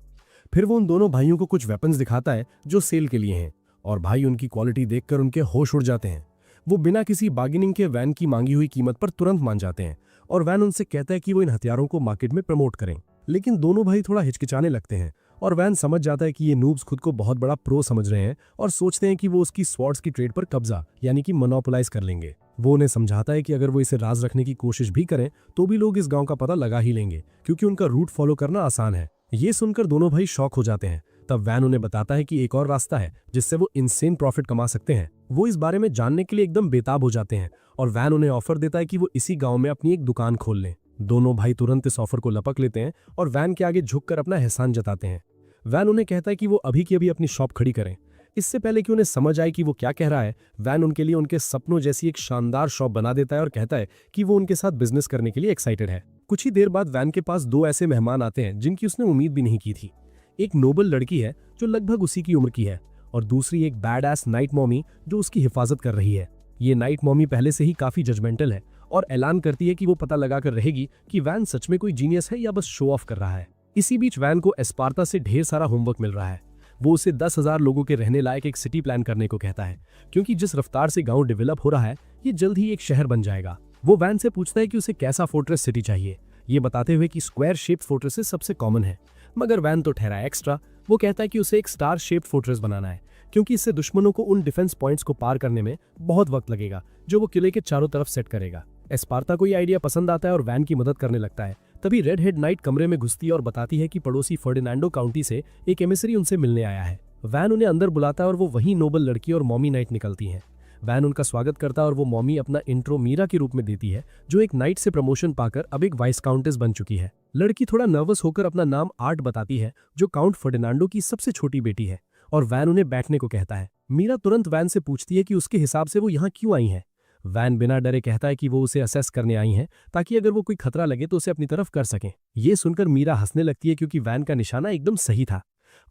फिर वो उन दोनों भाइयों को कुछ वेपन्स दिखाता है जो सेल के लिए हैं, और भाई उनकी क्वालिटी देखकर उनके होश उड़ जाते हैं। वो बिना किसी बार्गेनिंग के वैन की मांगी हुई कीमत पर तुरंत मान जाते हैं और वैन उनसे कहता है कि वो इन हथियारों को मार्केट में प्रमोट करें। लेकिन दोनों भाई थोड़ा हिचकिचाने लगते हैं और वैन समझ जाता है कि ये नूब्स खुद को बहुत बड़ा प्रो समझ रहे हैं और सोचते हैं कि वो उसकी स्वॉर्ड्स की ट्रेड पर कब्जा यानी कि मोनोपोलाइज कर लेंगे। वो उन्हें समझाता है कि अगर वो इसे राज रखने की कोशिश भी करें तो भी लोग इस गांव का पता लगा ही लेंगे, क्योंकि उनका रूट फॉलो करना आसान है। ये सुनकर दोनों भाई शॉक हो जाते हैं। तब वैन उन्हें बताता है कि एक और रास्ता है जिससे वो इनसेन प्रॉफिट कमा सकते हैं। वो इस बारे में जानने के लिए एकदम बेताब हो जाते हैं और वैन उन्हें ऑफर देता है कि वो इसी गांव में अपनी एक दुकान खोल लें। दोनों भाई तुरंत इस ऑफर को लपक लेते हैं और वैन के आगे झुककर अपना एहसान जताते हैं। वैन उन्हें कहता है कि वो अभी की अभी अपनी शॉप खड़ी करें। इससे पहले कि उन्हें समझ आए कि वो क्या कह रहा है, वैन उनके लिए उनके सपनों जैसी एक शानदार शॉप बना देता है और कहता है कि वो उनके साथ बिजनेस करने के लिए एक्साइटेड है। कुछ ही देर बाद वैन के पास 2 ऐसे मेहमान आते हैं जिनकी उसने उम्मीद भी नहीं की थी। एक नोबल लड़की है जो लगभग उसी की उम्र की है, और दूसरी एक बैड एस नाइट मॉमी जो उसकी हिफाजत कर रही है। ये नाइट मॉमी पहले से ही काफी जजमेंटल है और ऐलान करती है कि वो पता लगाकर रहेगी कि वैन सच में कोई जीनियस है या बस शो ऑफ कर रहा है। इसी बीच वैन को एस्पार्ता से ढेर सारा होमवर्क मिल रहा है। वो उसे 10,000 लोगों के रहने लायक एक सिटी प्लान करने को कहता है, क्योंकि जिस रफ्तार से गांव डेवलप हो रहा है ये जल्द ही एक शहर बन जाएगा। वो वैन से पूछता है कि उसे कैसा फोर्ट्रेस सिटी चाहिए, ये बताते हुए कि स्क्वायर शेप्ड फोर्ट्रेसेस सबसे कॉमन है। मगर वैन तो ठहरा एक्स्ट्रा। वो कहता है कि उसे एक स्टार शेप्ड फोर्ट्रेस बनाना है, क्योंकि इससे दुश्मनों को उन डिफेंस पॉइंट्स को पार करने में बहुत वक्त लगेगा जो वो किले के चारों तरफ सेट करेगा। एस्पार्ता को ये आइडिया पसंद आता है और वैन की मदद करने लगता है। तभी रेड हेड नाइट कमरे में घुसती है और बताती है कि पड़ोसी फर्डिनांडो काउंटी से एक एमिसरी उनसे मिलने आया है। वैन उन्हें अंदर बुलाता है और वो वही नोबल लड़की और मॉमी नाइट निकलती हैं। वैन उनका स्वागत करता है और वो मॉमी अपना इंट्रो मीरा के रूप में देती है, जो एक नाइट से प्रमोशन पाकर अब एक वाइस काउंटेस बन चुकी है। लड़की थोड़ा नर्वस होकर अपना नाम आर्ट बताती है, जो काउंट फर्डिनांडो की सबसे छोटी बेटी है, और वैन उन्हें बैठने को कहता है। मीरा तुरंत वैन से पूछती है कि उसके हिसाब से वो यहाँ क्यों आई है। वैन बिना डरे कहता है कि वो उसे असेस करने आई हैं, ताकि अगर वो कोई खतरा लगे तो उसे अपनी तरफ कर सकें। ये सुनकर मीरा हंसने लगती है क्योंकि वैन का निशाना एकदम सही था।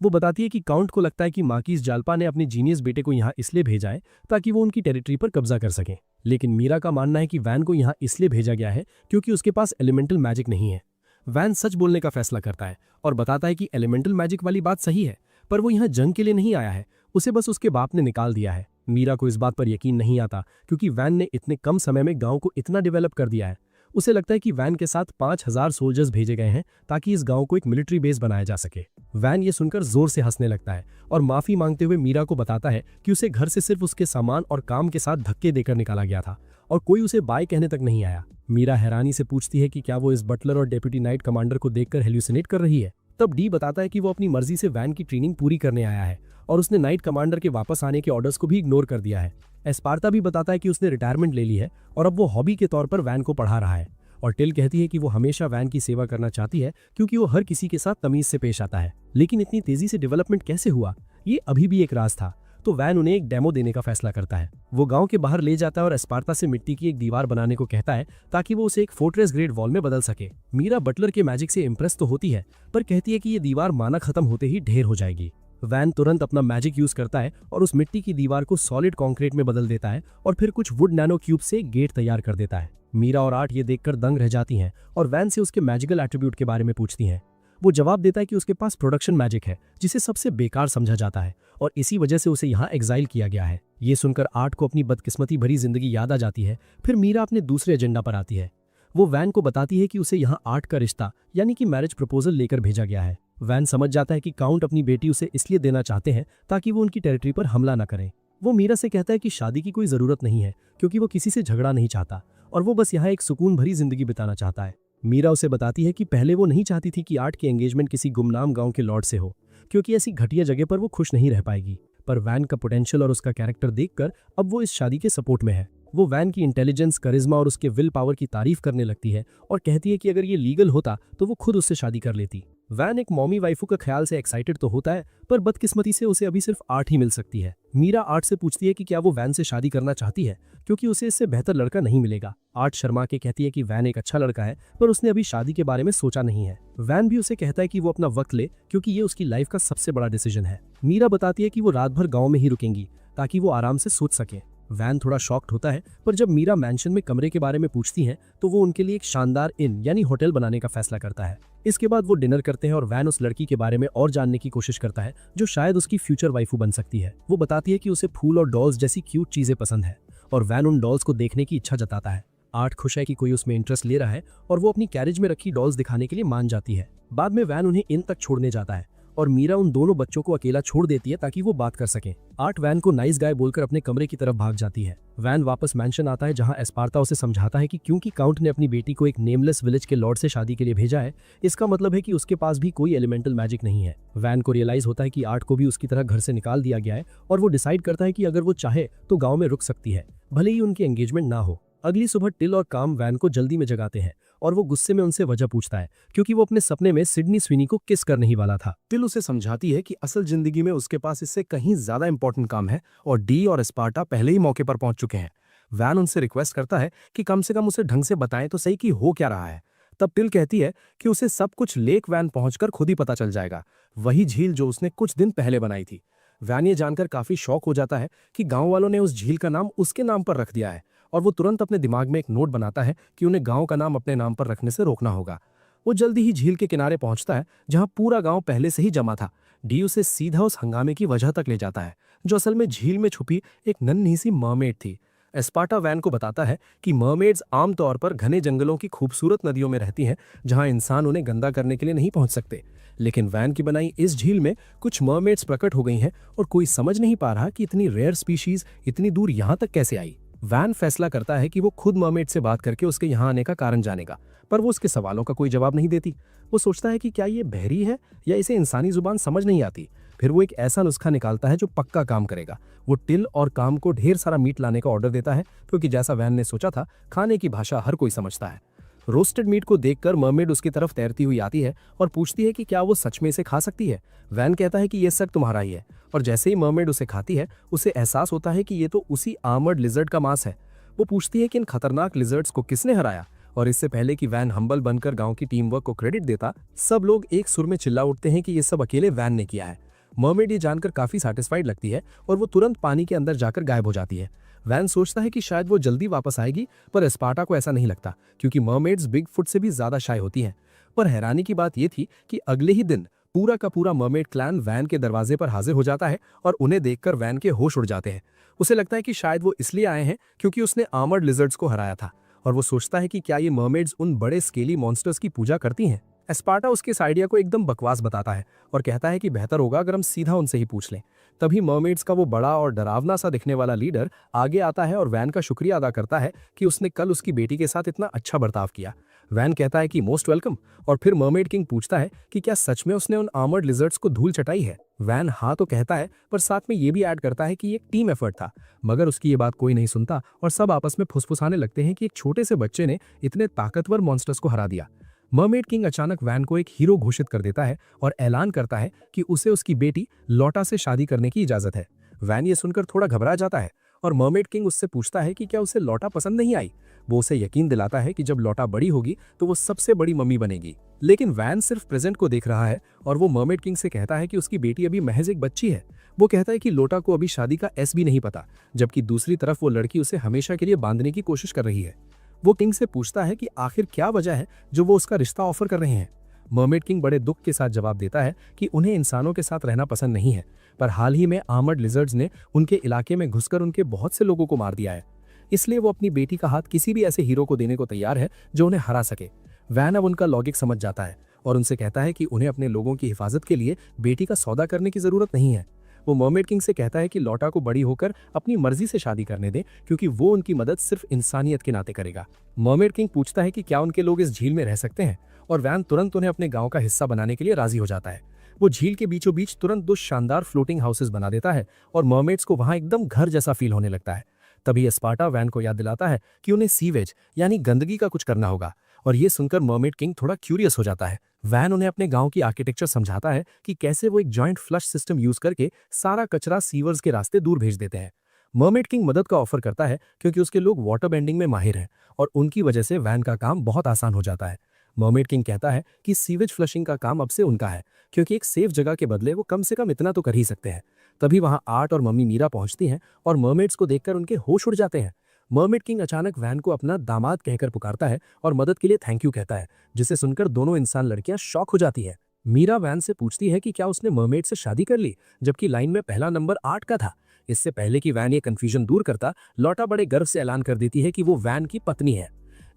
वो बताती है कि काउंट को लगता है कि मार्किस जाल्पा ने अपने जीनियस बेटे को यहाँ इसलिए भेजा है ताकि वो उनकी टेरिटरी पर कब्जा कर सकें। लेकिन मीरा का मानना है कि वैन को यहाँ इसलिए भेजा गया है क्योंकि उसके पास एलिमेंटल मैजिक नहीं है। वैन सच बोलने का फैसला करता है और बताता है कि एलिमेंटल मैजिक वाली बात सही है, पर वो यहाँ जंग के लिए नहीं आया है, उसे बस उसके बाप ने निकाल दिया है। मीरा को इस बात पर यकीन नहीं आता क्योंकि वैन ने इतने कम समय में गांव को इतना डेवलप कर दिया है। उसे लगता है कि वैन के साथ 5000 सोल्जर्स भेजे गए हैं ताकि इस गांव को एक मिलिट्री बेस बनाया जा सके। वैन ये सुनकर जोर से हंसने लगता है और माफी मांगते हुए मीरा को बताता है कि उसे घर से सिर्फ उसके सामान और काम के साथ धक्के देकर निकाला गया था और कोई उसे बाय कहने तक नहीं आया। मीरा हैरानी से पूछती है कि क्या वो इस बटलर और डेप्यूटी नाइट कमांडर को देखकर हेल्यूसिनेट कर रही है। तब डी बताता है कि वो अपनी मर्जी से वैन की ट्रेनिंग पूरी करने आया है और उसने नाइट कमांडर के वापस आने के ऑर्डर्स को भी इग्नोर कर दिया है। एस्पार्टा भी बताता है कि उसने रिटायरमेंट ले ली है और अब वो हॉबी के तौर पर वैन को पढ़ा रहा है। और टिल कहती है कि वो हमेशा वैन की सेवा करना चाहती है क्योंकि वो हर किसी के साथ तमीज से पेश आता है। लेकिन इतनी तेजी से डेवलपमेंट कैसे हुआ, ये अभी भी एक राज था। तो वैन उन्हें एक डेमो देने का फैसला करता है। वो गांव के बाहर ले जाता है और एस्पार्टा से मिट्टी की एक दीवार बनाने को कहता है ताकि वो उसे एक फोर्ट्रेस ग्रेड वॉल में बदल सके। मीरा बटलर के मैजिक से इंप्रेस तो होती है, पर कहती है कि ये दीवार माना खत्म होते ही ढेर हो जाएगी। वैन तुरंत अपना मैजिक यूज करता है और उस मिट्टी की दीवार को सॉलिड कंक्रीट में बदल देता है और फिर कुछ वुड नैनो क्यूब से गेट तैयार कर देता है। मीरा और आर्ट ये देखकर दंग रह जाती हैं और वैन से उसके मैजिकल एट्रीब्यूट के बारे में पूछती हैं। वो जवाब देता है कि उसके पास प्रोडक्शन मैजिक है जिसे सबसे बेकार समझा जाता है और इसी वजह से उसे यहाँ एग्जाइल किया गया है। ये सुनकर आर्ट को अपनी बदकिस्मती भरी जिंदगी याद आ जाती है। फिर मीरा अपने दूसरे एजेंडा पर आती है। वो वैन को बताती है कि उसे यहाँ आर्ट का रिश्ता यानी कि मैरिज प्रपोजल लेकर भेजा गया है। वैन समझ जाता है कि काउंट अपनी बेटी उसे इसलिए देना चाहते हैं ताकि वो उनकी टेरिटरी पर हमला न करें। वो मीरा से कहता है कि शादी की कोई जरूरत नहीं है क्योंकि वो किसी से झगड़ा नहीं चाहता और वो बस यहाँ एक सुकून भरी जिंदगी बिताना चाहता है। मीरा उसे बताती है कि पहले वो नहीं चाहती थी कि आर्ट की एंगेजमेंट किसी गुमनाम गांव के लॉर्ड से हो क्योंकि ऐसी घटिया जगह पर वो खुश नहीं रह पाएगी। पर वैन का पोटेंशियल और उसका कैरेक्टर देखकर अब वो इस शादी के सपोर्ट में है। वो वैन की इंटेलिजेंस, करिश्मा और उसके विल पावर की तारीफ करने लगती है और कहती है कि अगर ये लीगल होता तो वो खुद उससे शादी कर लेती। वैन एक मॉमी वाइफू का ख्याल से एक्साइटेड तो होता है, पर बदकिस्मती से उसे अभी सिर्फ आर्ट ही मिल सकती है। मीरा आर्ट से पूछती है कि क्या वो वैन से शादी करना चाहती है क्योंकि उसे इससे बेहतर लड़का नहीं मिलेगा। आर्ट शर्मा के कहती है कि वैन एक अच्छा लड़का है पर उसने अभी शादी के बारे में सोचा नहीं है। वैन भी उसे कहता है कि वो अपना वक्त ले क्योंकि ये उसकी लाइफ का सबसे बड़ा डिसीजन है। मीरा बताती है कि वो रात भर गाँव में ही रुकेंगी ताकि वो आराम से सोच सके। वैन थोड़ा शॉक्ड होता है, पर जब मीरा मैंशन में कमरे के बारे में पूछती है तो वो उनके लिए एक शानदार इन यानी होटल बनाने का फैसला करता है। इसके बाद वो डिनर करते हैं और वैन उस लड़की के बारे में और जानने की कोशिश करता है जो शायद उसकी फ्यूचर वाइफू बन सकती है। वो बताती है कि उसे फूल और डॉल्स जैसी क्यूट चीजें पसंद है और वैन उन डॉल्स को देखने की इच्छा जताता है। आर्ट खुश है कि कोई उसमें इंटरेस्ट ले रहा है और वो अपनी कैरेज में रखी डॉल्स दिखाने के लिए मान जाती है। बाद में वैन उन्हें इन तक छोड़ने जाता है और मीरा उन दोनों बच्चों को अकेला छोड़ देती है ताकि वो बात कर सकें। आर्ट वैन को नाइस गाय बोलकर अपने कमरे की तरफ भाग जाती है। वैन वापस मैंशन आता है जहां एस्पार्टा उसे समझाता है कि क्योंकि काउंट ने अपनी बेटी को एक नेमलेस विलेज के लॉर्ड से शादी के लिए भेजा है, इसका मतलब है कि उसके पास भी कोई एलिमेंटल मैजिक नहीं है। वैन को रियलाइज होता है कि आर्ट को भी उसकी तरह घर से निकाल दिया गया है और वो डिसाइड करता है कि अगर वो चाहे तो गाँव में रुक सकती है, भले ही उनकी एंगेजमेंट ना हो। अगली सुबह टिल और काम वैन को जल्दी में जगाते हैं और वो गुस्से में उनसे वजह पूछता है क्योंकि वो अपने सपने में सिडनी स्विनी को किस करने ही वाला था। टिल उसे समझाती है कि असल जिंदगी में उसके पास इससे कहीं ज्यादा इंपॉर्टेंट काम है और डी और एस्पार्टा पहले ही मौके पर पहुंच चुके हैं। वैन उनसे रिक्वेस्ट करता है कि कम से कम उसे ढंग से बताएं तो सही कि हो क्या रहा है। तब टिल कहती है कि उसे सब कुछ लेक वैन पहुंचकर खुद ही पता चल जाएगा, वही झील जो उसने कुछ दिन पहले बनाई थी। वैन ये जानकर काफी शॉक हो जाता है कि गांव वालों ने उस झील का नाम उसके नाम पर रख दिया है और वो तुरंत अपने दिमाग में एक नोट बनाता है कि उन्हें गांव का नाम अपने नाम पर रखने से रोकना होगा। वो जल्दी ही झील के किनारे पहुंचता है जहां पूरा गांव पहले से ही जमा था। डी उसे सीधा उस हंगामे की वजह तक ले जाता है जो असल में झील में छुपी एक नन्ही सी मरमेड थी। एस्पार्टा वैन को बताता है कि मरमेड्स आमतौर पर घने जंगलों की खूबसूरत नदियों में रहती हैं जहां इंसान उन्हें गंदा करने के लिए नहीं पहुंच सकते। लेकिन वैन की बनाई इस झील में कुछ मरमेड्स प्रकट हो गई हैं और कोई समझ नहीं पा रहा कि इतनी रेयर स्पीशीज इतनी दूर यहां तक कैसे आई। वैन फैसला करता है कि वो खुद मरमेड से बात करके उसके यहाँ आने का कारण जानेगा, पर वो उसके सवालों का कोई जवाब नहीं देती। वो सोचता है कि क्या ये बहरी है या इसे इंसानी जुबान समझ नहीं आती। फिर वो एक ऐसा नुस्खा निकालता है जो पक्का काम करेगा। वो टिल और काम को ढेर सारा मीट लाने का ऑर्डर देता है क्योंकि जैसा वैन ने सोचा था, खाने की भाषा हर कोई समझता है। रोस्टेड मीट को देखकर मरमेड उसकी तरफ तैरती हुई आती है और पूछती है कि क्या वो सच में इसे खा सकती है। वैन कहता है कि ये शक तुम्हारा ही है और जैसे ही मरमेड उसे खाती है उसे एहसास होता है कि ये तो उसी आर्मर्ड लिजर्ड का मांस है। वो पूछती है कि इन खतरनाक लिजर्ड्स को किसने हराया और इससे पहले कि वैन हम्बल बनकर गांव की टीम वर्क को क्रेडिट देता, सब लोग एक सुर में चिल्ला उठते हैं कि ये सब अकेले वैन ने किया है। मर्मेड ये जानकर काफी सैटिस्फाइड लगती है और वो तुरंत पानी के अंदर जाकर गायब हो जाती है। वैन सोचता है कि शायद वो जल्दी वापस आएगी, पर एस्पार्टा को ऐसा नहीं लगता क्योंकि मर्मेड्स बिग फुट से भी ज्यादा शाय होती हैं। पर हैरानी की बात यह थी कि अगले ही दिन पूरा का पूरा मर्मेड क्लैन वैन के दरवाजे पर हाजिर हो जाता है और उन्हें देखकर वैन के होश उड़ जाते हैं। उसे लगता है कि शायद वो इसलिए आए हैं क्योंकि उसने आर्मर्ड लिजर्ड्स को हराया था, और वो सोचता है कि क्या ये मर्मेड्स उन बड़े स्केली मॉन्स्टर्स की पूजा करती हैं। एस्पार्टा उसके इस आइडिया को एकदम बकवास बताता है और कहता है कि बेहतर होगा अगर हम सीधा उनसे ही पूछ लें। तभी मर्मेड्स का वो बड़ा और डरावना सा दिखने वाला लीडर आगे आता है और वैन का शुक्रिया अदा करता है कि उसने कल उसकी बेटी के साथ इतना अच्छा बर्ताव किया। वैन कहता है कि मोस्ट वेलकम, और फिर मर्मेड किंग पूछता है कि क्या सच में उसने उन आर्मर्ड लिजर्ड्स को धूल चटाई है। वैन हाँ तो कहता है, पर साथ में ये भी ऐड करता है कि ये एक टीम एफर्ट था। मगर उसकी ये बात कोई नहीं सुनता और सब आपस में फुसफुसाने लगते हैं कि एक छोटे से बच्चे ने इतने ताकतवर मॉन्स्टर्स को हरा दिया। मर्मेड किंग अचानक वैन को एक हीरो घोषित कर देता है और ऐलान करता है कि उसे उसकी बेटी लोटा से शादी करने की इजाजत है। वैन ये सुनकर थोड़ा घबरा जाता है और मर्मेड किंग उससे पूछता है कि क्या उसे लोटा पसंद नहीं आई। वो उसे यकीन दिलाता है कि जब लोटा बड़ी होगी तो वो सबसे बड़ी मम्मी बनेगी। लेकिन वैन सिर्फ प्रेजेंट को देख रहा है और वो मर्मेड किंग से कहता है कि उसकी बेटी अभी महज एक बच्ची है। वो कहता है कि लोटा को अभी शादी का एस भी नहीं पता, जबकि दूसरी तरफ वो लड़की उसे हमेशा के लिए बांधने की कोशिश कर रही है। वो किंग से पूछता है कि आखिर क्या वजह है जो वो उसका रिश्ता ऑफर कर रहे हैं। मर्मेड किंग बड़े दुख के साथ जवाब देता है कि उन्हें इंसानों के साथ रहना पसंद नहीं है, पर हाल ही में आर्मर्ड लिजर्ड्स ने उनके इलाके में घुसकर उनके बहुत से लोगों को मार दिया है, इसलिए वो अपनी बेटी का हाथ किसी भी ऐसे हीरो को देने को तैयार है जो उन्हें हरा सके। वैन अब उनका लॉजिक समझ जाता है और उनसे कहता है कि उन्हें अपने लोगों की हिफाजत के लिए बेटी का सौदा करने की जरूरत नहीं है। वो मर्मेड किंग से कहता है कि लोटा को बड़ी होकर अपनी मर्जी से शादी करने दे, क्योंकि वो उनकी मदद सिर्फ इंसानियत के नाते करेगा। मर्मेड किंग पूछता है कि क्या उनके लोग इस झील में रह सकते हैं, और वैन तुरंत उन्हें अपने गांव का हिस्सा बनाने के लिए राजी हो जाता है। वो झील के बीचों बीच तुरंत 2 शानदार फ्लोटिंग हाउसेस बना देता है और मर्मेड्स को वहां एकदम घर जैसा फील होने लगता है। तभी एस्पार्टा वैन को याद दिलाता है कि उन्हें सीवेज यानी गंदगी का कुछ करना होगा, और ये सुनकर मर्मेड किंग थोड़ा क्यूरियस हो जाता है। वैन उन्हें अपने गांव की आर्किटेक्चर समझाता है कि कैसे वो एक जॉइंट फ्लश सिस्टम यूज करके सारा कचरा सीवर्स के रास्ते दूर भेज देते हैं। मर्मेड किंग मदद का ऑफर करता है क्योंकि उसके लोग वाटर बेंडिंग में माहिर हैं और उनकी वजह से वैन का काम बहुत आसान हो जाता है। मर्मेड किंग कहता है कि सीवेज फ्लशिंग का काम अब से उनका है, क्योंकि एक सेफ जगह के बदले वो कम से कम इतना तो कर ही सकते हैं। तभी वहां आर्ट और मम्मी मीरा पहुंचती हैं और मर्मेड्स को देखकर उनके होश उड़ जाते हैं। मर्मेड किंग अचानक वैन को अपना दामाद कहकर पुकारता है और मदद के लिए थैंक यू कहता है, जिसे सुनकर दोनों इंसान लड़कियां शॉक हो जाती है। मीरा वैन से पूछती है कि क्या उसने मर्मेड से शादी कर ली, जबकि लाइन में पहला नंबर 8 का था। इससे पहले कि वैन ये कंफ्यूजन दूर करता, लोटा बड़े गर्व से ऐलान कर देती है कि वो वैन की पत्नी है।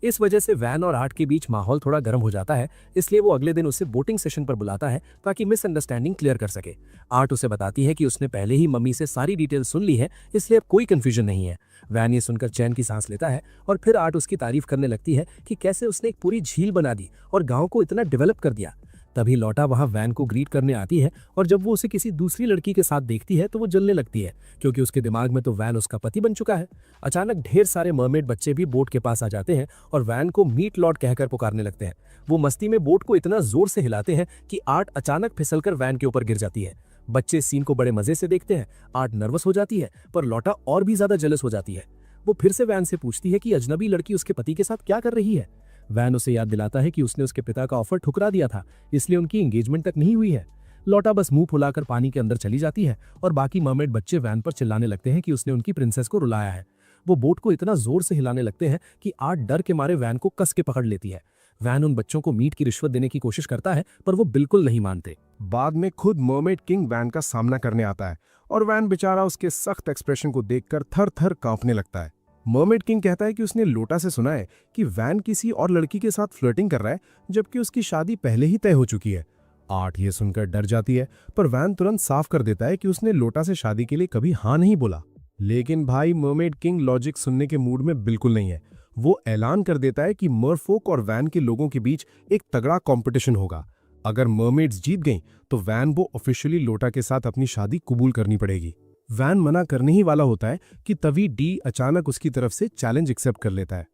इस वजह से वैन और आर्ट के बीच माहौल थोड़ा गर्म हो जाता है, इसलिए वो अगले दिन उसे बोटिंग सेशन पर बुलाता है ताकि मिसअंडरस्टैंडिंग क्लियर कर सके। आर्ट उसे बताती है कि उसने पहले ही मम्मी से सारी डिटेल सुन ली है, इसलिए अब कोई कंफ्यूजन नहीं है। वैन ये सुनकर चैन की सांस लेता है और फिर आर्ट उसकी तारीफ करने लगती है कि कैसे उसने एक पूरी झील बना दी और गांव को इतना डेवलप कर दिया। तभी लोटा वहां वैन को ग्रीट करने आती है और जब वो उसे किसी दूसरी लड़की के साथ देखती है तो वो जलने लगती है, क्योंकि उसके दिमाग में तो वैन उसका पति बन चुका है। अचानक ढेर सारे मर्मेड बच्चे भी बोट के पास आ जाते हैं और वैन को मीट लॉर्ड कहकर पुकारने लगते हैं। वो मस्ती में बोट को इतना जोर से हिलाते हैं कि आर्ट अचानक फिसलकर वैन के ऊपर गिर जाती है। बच्चे सीन को बड़े मजे से देखते हैं। आर्ट नर्वस हो जाती है, पर लोटा और भी ज्यादा जेलस हो जाती है। वो फिर से वैन से पूछती है कि अजनबी लड़की उसके पति के साथ क्या कर रही है। वैन उसे याद दिलाता है कि उसने उसके पिता का ऑफर ठुकरा दिया था, इसलिए उनकी एंगेजमेंट तक नहीं हुई है। लोटा बस मुंह फुलाकर पानी के अंदर चली जाती है और बाकी मर्मेड बच्चे वैन पर चिल्लाने लगते हैं कि उसने उनकी प्रिंसेस को रुलाया है। वो बोट को इतना जोर से हिलाने लगते हैं कि आर्ट डर के मारे वैन को कस के पकड़ लेती है। वैन उन बच्चों को मीट की रिश्वत देने की कोशिश करता है, पर वो बिल्कुल नहीं मानते। बाद में खुद मर्मेड किंग वैन का सामना करने आता है और वैन बेचारा उसके सख्त एक्सप्रेशन को देखकर थर थर कांपने लगता है। मर्मेड किंग कहता है कि उसने लोटा से सुना है कि वैन किसी और लड़की के साथ फ्लर्टिंग कर रहा है, जबकि उसकी शादी पहले ही तय हो चुकी है। आर्ट ये सुनकर डर जाती है, पर वैन तुरंत साफ कर देता है कि उसने लोटा से शादी के लिए कभी हाँ नहीं बोला। लेकिन भाई मर्मेड किंग लॉजिक सुनने के मूड में बिल्कुल नहीं है। वो ऐलान कर देता है कि मर्फोक और वैन के लोगों के बीच एक तगड़ा कंपटीशन होगा। अगर मर्मेड्स जीत गईं तो वैन को ऑफिशियली लोटा के साथ अपनी शादी कबूल करनी पड़ेगी। वैन मना करने ही वाला होता है कि तभी डी अचानक उसकी तरफ से चैलेंज एक्सेप्ट कर लेता है।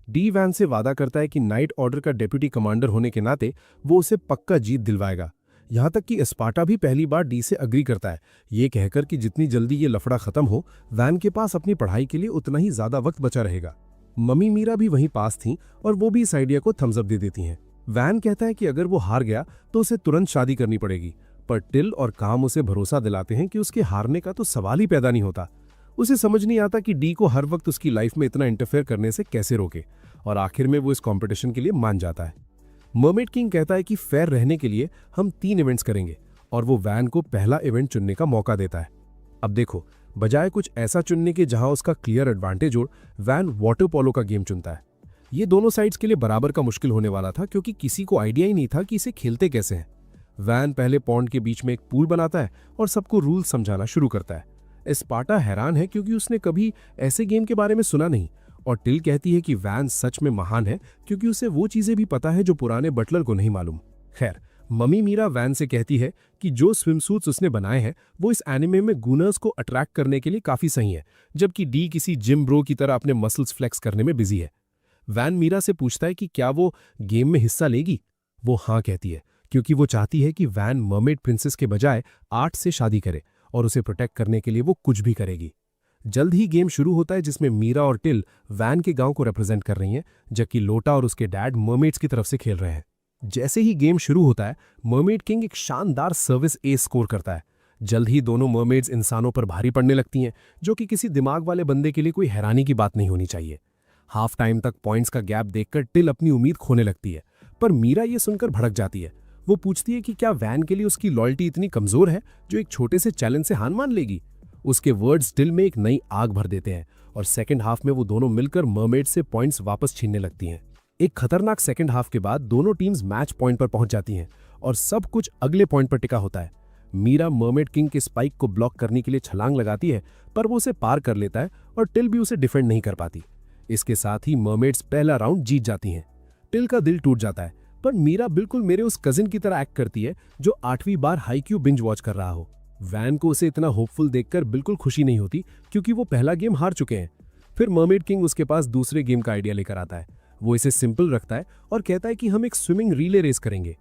डी वैन से वादा करता है कि नाइट ऑर्डर का डेप्यूटी कमांडर होने के नाते वो उसे पक्का जीत दिलवाएगा। यहां तक कि एस्पार्टा भी पहली बार डी से अग्री करता है, ये कहकर कि जितनी जल्दी ये लफड़ा खत्म हो, वैन के पास अपनी पढ़ाई के लिए उतना ही ज्यादा वक्त बचा रहेगा। मम्मी मीरा भी वहीं पास थीं और वो भी इस आइडिया को थम्स अप दे देती हैं। वैन कहता है कि अगर वो हार गया तो उसे तुरंत शादी करनी पड़ेगी, पर टिल और काम उसे भरोसा दिलाते हैं कि उसके हारने का तो सवाल ही पैदा नहीं होता। उसे समझ नहीं आता कि डी को हर वक्त उसकी लाइफ में इतना इंटरफेयर करने से कैसे रोके, और आखिर में वो इस कंपटीशन के लिए मान जाता है। मर्मेड किंग कहता है कि फेयर रहने के लिए हम 3 इवेंट्स करेंगे, और वो वैन को पहला इवेंट चुनने का मौका देता है। अब देखो, बजाय कुछ ऐसा चुनने के जहां उसका क्लियर एडवांटेज हो, वैन वाटर पोलो का गेम चुनता है। ये दोनों साइड्स के लिए बराबर का मुश्किल होने वाला था, क्योंकि किसी को आइडिया ही नहीं था कि इसे खेलते कैसे हैं। वैन पहले पॉन्ड के बीच में एक पूल बनाता है और सबको रूल समझाना शुरू करता है। स्पार्टा हैरान है क्योंकि उसने कभी ऐसे गेम के बारे में सुना नहीं, और टिल कहती है कि वैन सच में महान है क्योंकि उसे वो चीजें भी पता है जो पुराने बटलर को नहीं मालूम। खैर, मम्मी मीरा वैन से कहती है कि जो स्विमसूट्स उसने बनाए हैं वो इस एनिमे में गूनर्स को अट्रैक्ट करने के लिए काफी सही है, जबकि डी किसी जिम ब्रो की तरह अपने मसल्स फ्लेक्स करने में बिजी है। वैन मीरा से पूछता है कि क्या वो गेम में हिस्सा लेगी। वो हाँ कहती है, क्योंकि वो चाहती है कि वैन मर्मेड प्रिंसेस के बजाय आर्ट से शादी करे, और उसे प्रोटेक्ट करने के लिए वो कुछ भी करेगी। जल्द ही गेम शुरू होता है, जिसमें मीरा और टिल वैन के गांव को रिप्रेजेंट कर रही हैं, जबकि लोटा और उसके डैड मर्मेड्स की तरफ से खेल रहे हैं। जैसे ही गेम शुरू होता है, मर्मेड किंग एक शानदार सर्विस एस स्कोर करता है। जल्द ही दोनों मर्मेड्स इंसानों पर भारी पड़ने लगती हैं, जो कि किसी दिमाग वाले बंदे के लिए कोई हैरानी की बात नहीं होनी चाहिए। हाफ टाइम तक पॉइंट्स का गैप देखकर टिल अपनी उम्मीद खोने लगती है, पर मीरा ये सुनकर भड़क जाती है। वो पूछती है कि क्या वैन के लिए उसकी लॉयल्टी इतनी कमजोर है जो एक छोटे से चैलेंज से हार मान लेगी। उसके वर्ड्स टिल में एक नई आग भर देते हैं, और सेकंड हाफ में वो दोनों मिलकर मर्मेड से पॉइंट्स वापस छीनने लगती हैं। एक खतरनाक सेकंड हाफ के बाद दोनों टीम्स मैच पॉइंट पर पहुंच जाती हैं, और सब कुछ अगले पॉइंट पर टिका होता है। मीरा मर्मेड किंग के स्पाइक को ब्लॉक करने के लिए छलांग लगाती है, पर वो उसे पार कर लेता है और टिल भी उसे डिफेंड नहीं कर पाती। इसके साथ ही मर्मेड्स पहला राउंड जीत जाती हैं। टिल का दिल टूट जाता है, पर मीरा बिल्कुल मेरे उस कजिन की तरह एक्ट करती है जो 8वीं बार हाईक्यू बिंज वॉच कर रहा हो। वैन को उसे इतना होपफुल देखकर बिल्कुल खुशी नहीं होती, क्योंकि वो पहला गेम हार चुके हैं। फिर मर्मेड किंग उसके पास दूसरे गेम का आइडिया लेकर आता है। वो इसे सिंपल रखता है और कहता है कि हम एक स्विमिंग रिले रेस करेंगे।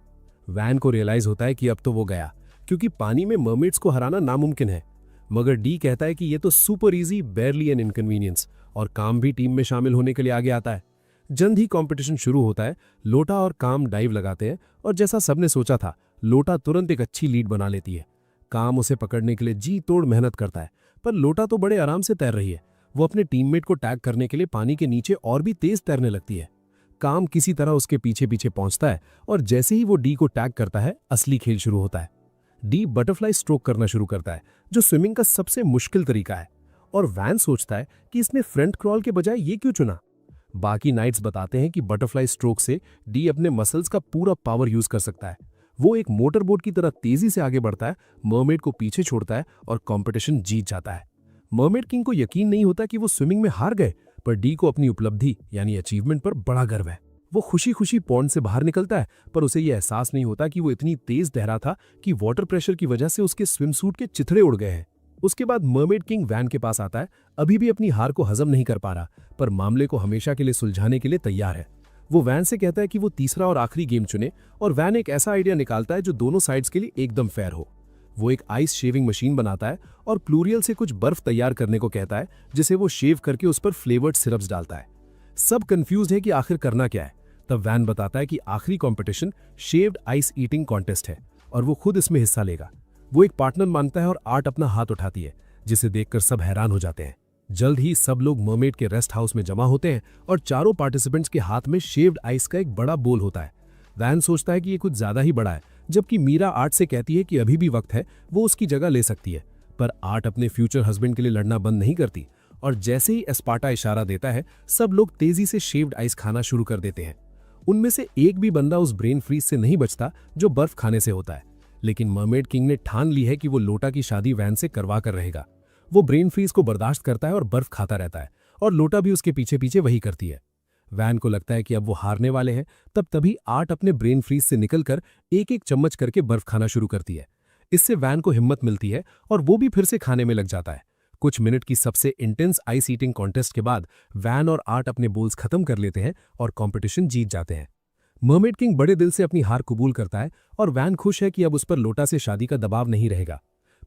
वैन को रियलाइज होता है कि अब तो वो गया, क्योंकि पानी में मर्मेड्स को हराना नामुमकिन है। मगर डी कहता है कि ये तो सुपर इजी, बेयरली एन इनकन्वीनियंस, और काम भी टीम में शामिल होने के लिए आगे आता है। जल्द ही कंपटीशन शुरू होता है। लोटा और काम डाइव लगाते हैं, और जैसा सबने सोचा था, लोटा तुरंत एक अच्छी लीड बना लेती है। काम उसे पकड़ने के लिए जी तोड़ मेहनत करता है, पर लोटा तो बड़े आराम से तैर रही है। वो अपने टीममेट को टैग करने के लिए पानी के नीचे और भी तेज तैरने लगती है। काम किसी तरह उसके पीछे पीछे पहुंचता है, और जैसे ही वो डी को टैग करता है, असली खेल शुरू होता है। डी बटरफ्लाई स्ट्रोक करना शुरू करता है, जो स्विमिंग का सबसे मुश्किल तरीका है, और वैन सोचता है कि इसने फ्रंट क्रॉल के बजाय ये क्यों चुना। बाकी नाइट्स बताते हैं कि बटरफ्लाई स्ट्रोक से डी अपने मसल्स का पूरा पावर यूज कर सकता है। वो एक मोटर बोट की तरह तेजी से आगे बढ़ता है, मर्मेड को पीछे छोड़ता है और कंपटीशन जीत जाता है। मर्मेड किंग को यकीन नहीं होता कि वो स्विमिंग में हार गए, पर डी को अपनी उपलब्धि यानी अचीवमेंट पर बड़ा गर्व है। वो खुशी खुशी पॉन्ड से बाहर निकलता है, पर उसे यह एहसास नहीं होता कि वो इतनी तेज तैरा था कि वाटर प्रेशर की वजह से उसके स्विमसूट के चिथड़े उड़ गए हैं। उसके बाद मर्मेड किंग वैन के पास आता है। अभी भी अपनी हार को हजम नहीं कर पा रहा, पर मामले को हमेशा के लिए सुलझाने के लिए तैयार है। वो वैन से कहता है कि वो तीसरा और आखिरी गेम चुने, और वैन एक ऐसा आइडिया निकालता है जो दोनों साइड्स के लिए एकदम फेयर हो। वो एक आइस शेविंग मशीन बनाता है और प्लूरियल से कुछ बर्फ तैयार करने को कहता है, जिसे वो शेव करके उस पर फ्लेवर्ड सिरप्स डालता है। सब कंफ्यूज है कि आखिर करना क्या है। तब वैन बताता है कि आखिरी competition shaved ice eating contest है, और वो खुद इसमें हिस्सा लेगा। वो एक पार्टनर मानता है और आर्ट अपना हाथ उठाती है, जिसे देखकर सब हैरान हो जाते हैं। जल्द ही सब लोग मर्मेड के रेस्ट हाउस में जमा होते हैं, और चारों पार्टिसिपेंट्स के हाथ में शेव्ड आइस का एक बड़ा बोल होता है। वैन सोचता है कि ये कुछ ज्यादा ही बड़ा है, जबकि मीरा आर्ट से कहती है कि अभी भी वक्त है, वो उसकी जगह ले सकती है। पर आर्ट अपने फ्यूचर हस्बैंड के लिए लड़ना बंद नहीं करती, और जैसे ही स्पार्टा इशारा देता है, सब लोग तेजी से शेव्ड आइस खाना शुरू कर देते हैं। उनमें से एक भी बंदा उस ब्रेन फ्रीज से नहीं बचता जो बर्फ खाने से होता है, लेकिन मर्मेड किंग ने ठान ली है कि वो लोटा की शादी वैन से करवा कर रहेगा। वो ब्रेन फ्रीज को बर्दाश्त करता है और बर्फ खाता रहता है, और लोटा भी उसके पीछे पीछे वही करती है। वैन को लगता है कि अब वो हारने वाले हैं, तभी आर्ट अपने ब्रेन फ्रीज से निकलकर एक एक चम्मच करके बर्फ खाना शुरू करती है। इससे वैन को हिम्मत मिलती है, और वो भी फिर से खाने में लग जाता है। कुछ मिनट की सबसे इंटेंस आइस ईटिंग कॉन्टेस्ट के बाद वैन और आर्ट अपने बोल्स खत्म कर लेते हैं और कॉम्पिटिशन जीत जाते हैं। मर्मेड किंग बड़े दिल से अपनी हार कबूल करता है, और वैन खुश है कि अब उस पर लोटा से शादी का दबाव नहीं रहेगा।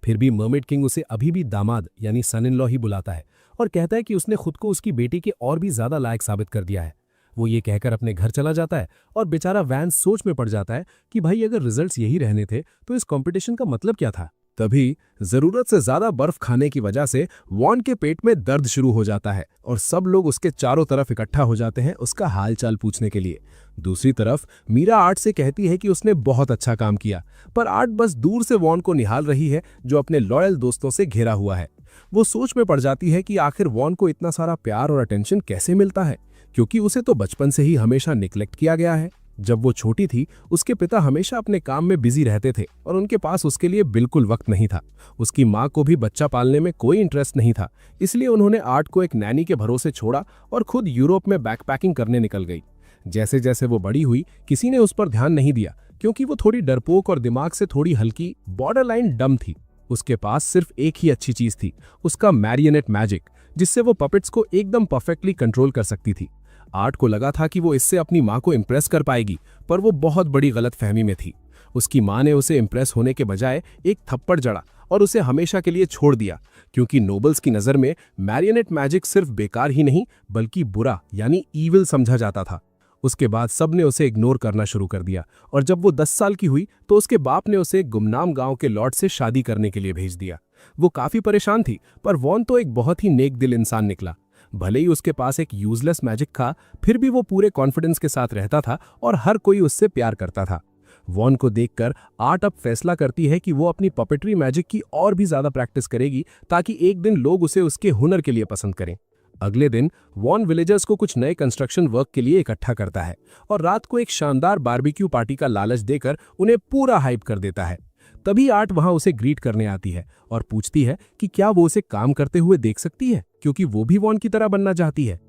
फिर भी मर्मेड किंग उसे अभी भी दामाद यानी सन इन लॉ ही बुलाता है, और कहता है कि उसने खुद को उसकी बेटी के और भी ज्यादा लायक साबित कर दिया है। वो ये कहकर अपने घर चला जाता है और बेचारा वैन सोच में पड़ जाता है कि भाई अगर रिजल्ट्स यही रहने थे तो इस कंपटीशन का मतलब क्या था। तभी जरूरत से ज्यादा बर्फ खाने की वजह से वॉन के पेट में दर्द शुरू हो जाता है और सब लोग उसके चारों तरफ इकट्ठा हो जाते हैं उसका हालचाल पूछने के लिए। दूसरी तरफ मीरा आर्ट से कहती है कि उसने बहुत अच्छा काम किया, पर आर्ट बस दूर से वॉन को निहाल रही है जो अपने लॉयल दोस्तों से घिरा हुआ है। वो सोच में पड़ जाती है कि आखिर वॉन को इतना सारा प्यार और अटेंशन कैसे मिलता है, क्योंकि उसे तो बचपन से ही हमेशा निग्लेक्ट किया गया है। जब वो छोटी थी उसके पिता हमेशा अपने काम में बिजी रहते थे और उनके पास उसके लिए बिल्कुल वक्त नहीं था। उसकी माँ को भी बच्चा पालने में कोई इंटरेस्ट नहीं था, इसलिए उन्होंने आर्ट को एक नैनी के भरोसे छोड़ा और खुद यूरोप में बैकपैकिंग करने निकल गई। जैसे जैसे वो बड़ी हुई किसी ने उस पर ध्यान नहीं दिया, क्योंकि वो थोड़ी डरपोक और दिमाग से थोड़ी हल्की बॉर्डरलाइन डम थी। उसके पास सिर्फ एक ही अच्छी चीज थी, उसका मैरियनेट मैजिक, जिससे वो पपेट्स को एकदम परफेक्टली कंट्रोल कर सकती थी। आर्ट को लगा था कि वो इससे अपनी माँ को इम्प्रेस कर पाएगी, पर वो बहुत बड़ी गलतफहमी में थी। उसकी माँ ने उसे इम्प्रेस होने के बजाय एक थप्पड़ जड़ा और उसे हमेशा के लिए छोड़ दिया, क्योंकि नोबल्स की नज़र में मैरियनेट मैजिक सिर्फ बेकार ही नहीं बल्कि बुरा यानी ईविल समझा जाता था। उसके बाद सबने उसे इग्नोर करना शुरू कर दिया और जब वो 10 साल की हुई तो उसके बाप ने उसे गुमनाम गांव के लॉर्ड से शादी करने के लिए भेज दिया। वो काफी परेशान थी, पर वॉन तो एक बहुत ही नेक दिल इंसान निकला। भले ही उसके पास एक यूजलेस मैजिक था, फिर भी वो पूरे कॉन्फिडेंस के साथ रहता था और हर कोई उससे प्यार करता था। वॉन को देखकर आर्ट अब फैसला करती है कि वो अपनी पपेट्री मैजिक की और भी ज्यादा प्रैक्टिस करेगी, ताकि एक दिन लोग उसे उसके हुनर के लिए पसंद करें। अगले दिन वॉन विलेजर्स को कुछ नए कंस्ट्रक्शन वर्क के लिए इकट्ठा करता है और रात को एक शानदार बारबेक्यू पार्टी का लालच देकर उन्हें पूरा हाइप कर देता है। तभी आर्ट वहां उसे ग्रीट करने आती है और पूछती है कि क्या वो उसे काम करते हुए देख सकती है, क्योंकि वो भी वॉन की तरह बनना चाहती है।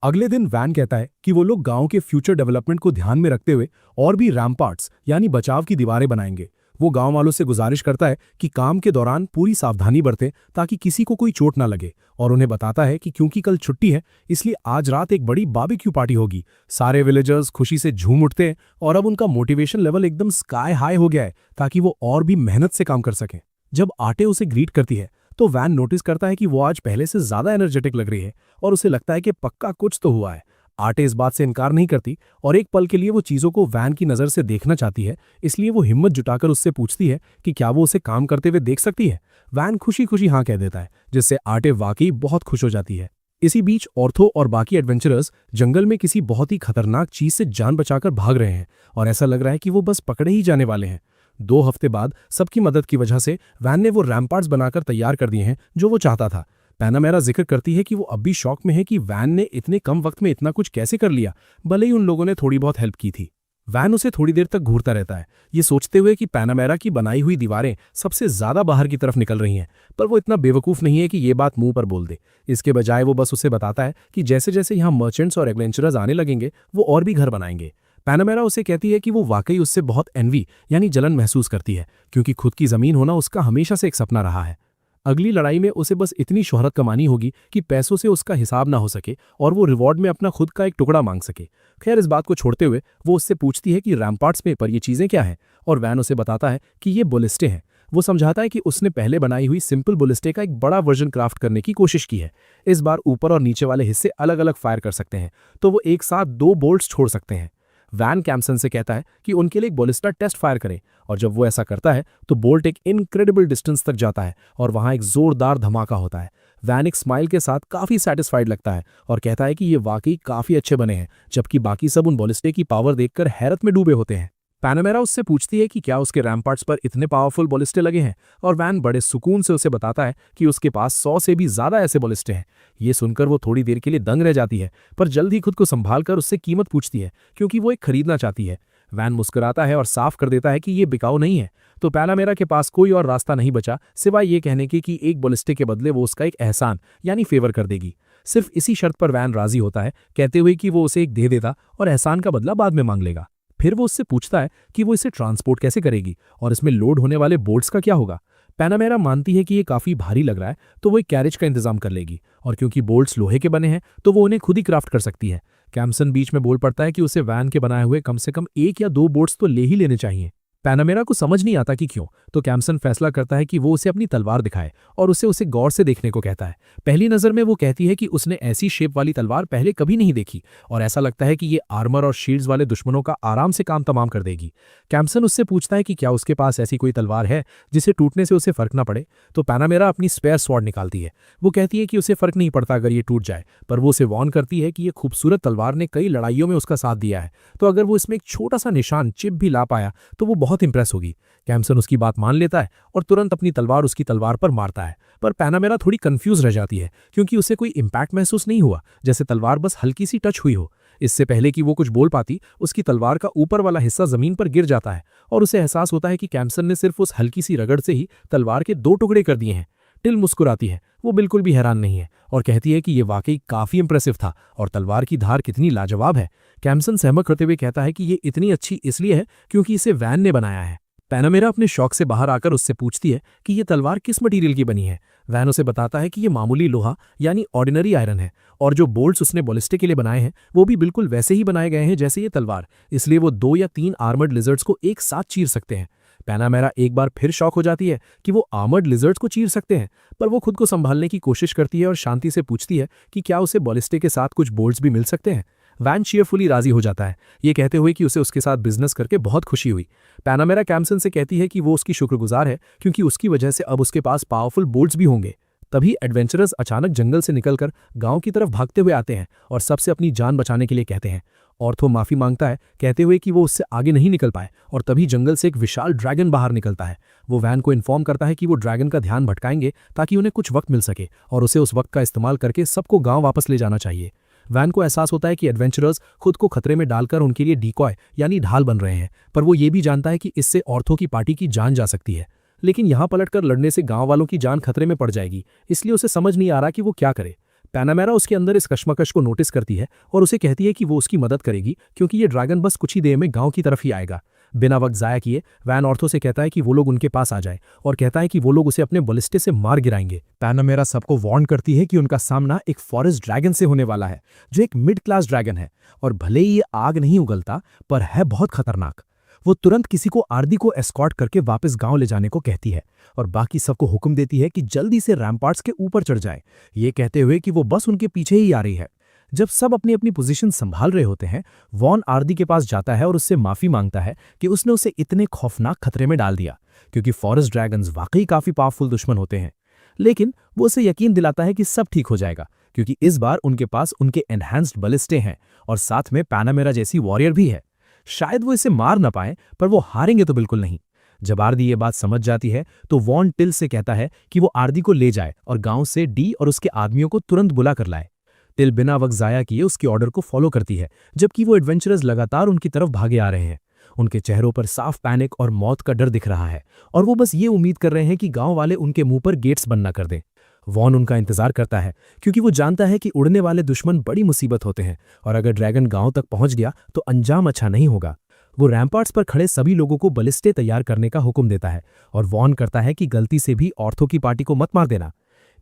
अगले दिन वैन कहता है कि वो लोग गांव के फ्यूचर डेवलपमेंट को ध्यान में रखते हुए और भी रैम्पार्ट्स यानी बचाव की दीवारें बनाएंगे। वो गांव वालों से गुजारिश करता है कि काम के दौरान पूरी सावधानी बरतें ताकि किसी को कोई चोट ना लगे, और उन्हें बताता है कि क्योंकि कल छुट्टी है इसलिए आज रात एक बड़ी बारबेक्यू पार्टी होगी। सारे विलेजर्स खुशी से झूम उठते हैं और अब उनका मोटिवेशन लेवल एकदम स्काई हाई हो गया है ताकि वो और भी मेहनत से काम कर सकें। जब आटे उसे ग्रीट करती है तो वैन नोटिस करता है कि वो आज पहले से ज्यादा एनर्जेटिक लग रही है और उसे लगता है कि पक्का कुछ तो हुआ है। आटे इस बात से इनकार नहीं करती और एक पल के लिए वो चीजों को वैन की नजर से देखना चाहती है, इसलिए वो हिम्मत जुटाकर उससे पूछती है कि क्या वो उसे काम करते हुए देख सकती है। वैन खुशी खुशी हाँ कह देता है, जिससे आटे वाकई बहुत खुश हो जाती है। इसी बीच ऑर्थो और बाकी एडवेंचरर्स जंगल में किसी बहुत ही खतरनाक चीज से जान बचाकर भाग रहे हैं और ऐसा लग रहा है कि वो बस पकड़े ही जाने वाले हैं। 2 हफ्ते बाद सबकी मदद की वजह से वैन ने वो रैम्पार्ट्स बनाकर तैयार कर दिए हैं जो वो चाहता था। पैनामेरा जिक्र करती है कि वो अब भी शौक में है कि वैन ने इतने कम वक्त में इतना कुछ कैसे कर लिया, भले ही उन लोगों ने थोड़ी बहुत हेल्प की थी। वैन उसे थोड़ी देर तक घूरता रहता है, ये सोचते हुए कि पैनामेरा की बनाई हुई दीवारें सबसे ज्यादा बाहर की तरफ निकल रही हैं, पर वो इतना बेवकूफ नहीं है कि ये बात मुंह पर बोल दे। इसके बजाय वो बस उसे बताता है कि जैसे जैसे यहाँ मर्चेंट्स और एडवेंचरर्स आने लगेंगे वो और भी घर बनाएंगे। पैनामेरा उसे कहती है कि वो वाकई उससे बहुत एनवी यानी जलन महसूस करती है, क्योंकि खुद की जमीन होना उसका हमेशा से एक सपना रहा है। अगली लड़ाई में उसे बस इतनी शोहरत कमानी होगी कि पैसों से उसका हिसाब ना हो सके और वो रिवॉर्ड में अपना खुद का एक टुकड़ा मांग सके। खैर, इस बात को छोड़ते हुए वो उससे पूछती है कि रैम्पार्ट्स में पर ये चीजें क्या हैं, और वैन उसे बताता है कि ये बुलिस्टे हैं। वो समझाता है कि उसने पहले बनाई हुई सिंपल बुलिस्टे का एक बड़ा वर्जन क्राफ्ट करने की कोशिश की है। इस बार ऊपर और नीचे वाले हिस्से अलग अलग फायर कर सकते हैं, तो वो एक साथ 2 बोल्ट्स छोड़ सकते हैं। वैन कैम्सन से कहता है कि उनके लिए एक बॉलिस्टा टेस्ट फायर करें, और जब वो ऐसा करता है तो बोल्ट एक इनक्रेडिबल डिस्टेंस तक जाता है और वहां एक जोरदार धमाका होता है। वैन एक स्माइल के साथ काफी सेटिस्फाइड लगता है और कहता है कि ये वाकई काफी अच्छे बने हैं, जबकि बाकी सब उन बॉलिस्टे की पावर देखकर हैरत में डूबे होते हैं। पैनामेरा उससे पूछती है कि क्या उसके रैम्पार्ट्स पर इतने पावरफुल बॉलिस्टे लगे हैं, और वैन बड़े सुकून से उसे बताता है कि उसके पास 100 से भी ज्यादा ऐसे बॉलिस्टे हैं। ये सुनकर वो थोड़ी देर के लिए दंग रह जाती है, पर जल्द ही खुद को संभालकर उससे कीमत पूछती है, क्योंकि वो एक खरीदना चाहती है। वैन मुस्कुराता है और साफ कर देता है कि ये बिकाऊ नहीं है, तो पैनामेरा के पास कोई और रास्ता नहीं बचा सिवाय ये कहने के कि एक बॉलिस्टे के बदले वो उसका एक एहसान यानी फेवर कर देगी। सिर्फ इसी शर्त पर वैन राजी होता है, कहते हुए कि वो उसे एक दे देता और एहसान का बदला बाद में मांग लेगा। फिर वो उससे पूछता है कि वो इसे ट्रांसपोर्ट कैसे करेगी और इसमें लोड होने वाले बोल्ट्स का क्या होगा। पैनामेरा मानती है कि ये काफी भारी लग रहा है, तो वो एक कैरेज का इंतजाम कर लेगी, और क्योंकि बोल्ट्स लोहे के बने हैं तो वो उन्हें खुद ही क्राफ्ट कर सकती है। कैम्सन बीच में बोल पड़ता है कि उसे वैन के बनाए हुए कम से कम 1 या 2 बोट्स तो ले ही लेने चाहिए। पैनामेरा को समझ नहीं आता कि क्यों, तो कैम्सन फैसला करता है कि वो उसे अपनी तलवार दिखाए और उसे गौर से देखने को कहता है। पहली नज़र में वो कहती है कि उसने ऐसी शेप वाली तलवार पहले कभी नहीं देखी और ऐसा लगता है कि ये आर्मर और शील्ड्स वाले दुश्मनों का आराम से काम तमाम कर देगी। कैम्सन उससे पूछता है कि क्या उसके पास ऐसी कोई तलवार है जिसे टूटने से उसे फर्क ना पड़े, तो पैनामेरा अपनी स्पेयर स्वॉर्ड निकालती है। वो कहती है कि उसे फर्क नहीं पड़ता अगर ये टूट जाए, पर वो उसे वार्न करती है कि ये खूबसूरत तलवार ने कई लड़ाइयों में उसका साथ दिया है, तो अगर वो इसमें एक छोटा सा निशान चिप भी ला पाया तो वो बहुत इंप्रेस होगी। कैम्सन उसकी बात मान लेता है और तुरंत अपनी तलवार उसकी तलवार पर मारता है, पर पैनामेरा थोड़ी कंफ्यूज रह जाती है क्योंकि उसे कोई इंपैक्ट महसूस नहीं हुआ, जैसे तलवार बस हल्की सी टच हुई हो। इससे पहले कि वो कुछ बोल पाती, उसकी तलवार का ऊपर वाला हिस्सा जमीन पर गिर जाता है और उसे एहसास होता है कि कैम्सन ने सिर्फ उस हल्की सी रगड़ से ही तलवार के 2 टुकड़े कर दिए हैं। टिल मुस्कुराती है, वो बिल्कुल भी हैरान नहीं है और कहती है कि ये वाकई काफी इंप्रेसिव था और तलवार की धार कितनी लाजवाब है। कैम्सन सहमत करते हुए कहता है कि ये इतनी अच्छी इसलिए है क्योंकि इसे वैन ने बनाया है। पैनामेरा अपने शौक से बाहर आकर उससे पूछती है कि ये तलवार किस मटेरियल की बनी है। वैन उसे बताता है कि ये मामूली लोहा यानी ऑर्डिनरी आयरन है और जो बोल्ट्स उसने बॉलिस्टिक के लिए बनाए हैं वो भी बिल्कुल वैसे ही बनाए गए हैं जैसे ये तलवार, इसलिए वो 2 या 3 आर्मर्ड लिजर्ड्स को एक साथ चीर सकते हैं। पैनामेरा एक बार फिर शॉक हो जाती है कि वो आर्मर्ड लिजर्ड्स को चीर सकते हैं, पर वो खुद को संभालने की कोशिश करती है और शांति से पूछती है कि क्या उसे बॉलिस्टिक के साथ कुछ बोल्ट्स भी मिल सकते हैं। वैन चीयरफुली राजी हो जाता है, ये कहते हुए कि उसे उसके साथ बिजनेस करके बहुत खुशी हुई। पैनामेरा कैम्सन से कहती है कि वो उसकी शुक्रगुजार है क्योंकि उसकी वजह से अब उसके पास पावरफुल बोल्ट्स भी होंगे। तभी एडवेंचरर्स अचानक जंगल से निकलकर गांव की तरफ भागते हुए आते हैं और सबसे अपनी जान बचाने के लिए कहते हैं। ऑर्थो माफी मांगता है, कहते हुए कि वो उससे आगे नहीं निकल पाए, और तभी जंगल से एक विशाल ड्रैगन बाहर निकलता है। वो वैन को इन्फॉर्म करता है कि वो ड्रैगन का ध्यान भटकाएंगे ताकि उन्हें कुछ वक्त मिल सके और उसे उस वक्त का इस्तेमाल करके सबको गांव वापस ले जाना चाहिए। वैन को एहसास होता है कि एडवेंचरर्स खुद को खतरे में डालकर उनके लिए डिकॉय यानी ढाल बन रहे हैं, पर वो ये भी जानता है कि इससे ऑर्थो की पार्टी की जान जा सकती है। लेकिन यहां पलटकर लड़ने से गांव वालों की जान खतरे में पड़ जाएगी, इसलिए उसे समझ नहीं आ रहा कि वो क्या करे। पैनामेरा उसके अंदर इस कश्मकश को नोटिस करती है और उसे कहती है कि वो उसकी मदद करेगी क्योंकि ये ड्रैगन बस कुछ ही देर में गांव की तरफ ही आएगा। बिना वक्त जाया किए वैन ऑर्थो से कहता है कि वो लोग उनके पास आ जाए और कहता है कि वो लोग उसे अपने बलिस्टे से मार गिराएंगे। पैनामेरा सबको वार्न करती है कि उनका सामना एक फॉरेस्ट ड्रैगन से होने वाला है जो एक मिड क्लास ड्रैगन है और भले ही ये आग नहीं उगलता पर है बहुत खतरनाक। वो तुरंत किसी को आरदी को एस्कॉर्ट करके वापस गांव ले जाने को कहती है और बाकी सबको हुक्म देती है कि जल्दी से रैम्पार्ट्स के ऊपर चढ़ जाए, ये कहते हुए कि वो बस उनके पीछे ही आ रही है। जब सब अपनी अपनी पोजीशन संभाल रहे होते हैं, वॉन आरदी के पास जाता है और उससे माफी मांगता है कि उसने उसे इतने खौफनाक खतरे में डाल दिया, क्योंकि फॉरेस्ट ड्रैगन्स वाकई काफी पावरफुल दुश्मन होते हैं। लेकिन वो उसे यकीन दिलाता है कि सब ठीक हो जाएगा क्योंकि इस बार उनके पास उनके एनहांस्ड बलिस्टे हैं और साथ में पैनामेरा जैसी वॉरियर भी है। शायद वो इसे मार ना पाए, पर वो हारेंगे तो बिल्कुल नहीं। जब आरदी ये बात समझ जाती है तो वॉन टिल से कहता है कि वो आरदी को ले जाए और गांव से डी और उसके आदमियों को तुरंत बुला कर लाए। टिल बिना वक्त जाया किए उसके ऑर्डर को फॉलो करती है, जबकि वो एडवेंचरर्स लगातार उनकी तरफ भागे आ रहे हैं। उनके चेहरों पर साफ पैनिक और मौत का डर दिख रहा है और वो बस ये उम्मीद कर रहे हैं कि गांव वाले उनके मुंह पर गेट्स बंद न कर दें। वॉन उनका इंतजार करता है क्योंकि वो जानता है कि उड़ने वाले दुश्मन बड़ी मुसीबत होते हैं और अगर ड्रैगन गांव तक पहुंच गया तो अंजाम अच्छा नहीं होगा। वो रैम्पार्ट्स पर खड़े सभी लोगों को बलिस्टे तैयार करने का हुक्म देता है और वॉर्न करता है कि गलती से भी ऑर्थो की पार्टी को मत मार देना।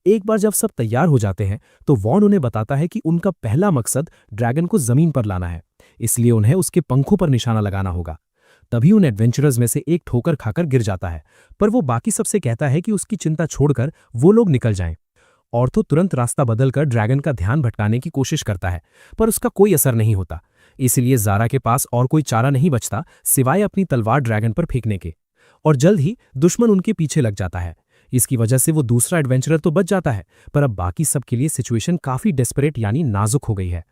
एक बार जब सब तैयार हो जाते हैं तो वॉर्न उन्हें बताता है कि उनका पहला मकसद ड्रैगन को जमीन पर लाना है, इसलिए उन्हें उसके पंखों पर निशाना लगाना होगा। तभी उन एडवेंचरर्स में से एक ठोकर खाकर गिर जाता है, पर वो बाकी सबसे कहता है कि उसकी चिंता छोड़कर वो लोग निकल जाएं। ऑर्थो तुरंत रास्ता बदलकर ड्रैगन का ध्यान भटकाने की कोशिश करता है, पर उसका कोई असर नहीं होता। इसलिए ज़ारा के पास और कोई चारा नहीं बचता सिवाय अपनी तलवार ड्रैगन पर फेंकने के, और जल्द ही दुश्मन उनके पीछे लग जाता है। इसकी वजह से वो दूसरा एडवेंचरर तो बच जाता है, पर अब बाकी सबके लिए सिचुएशन काफी डेस्परेट यानी नाजुक हो गई है।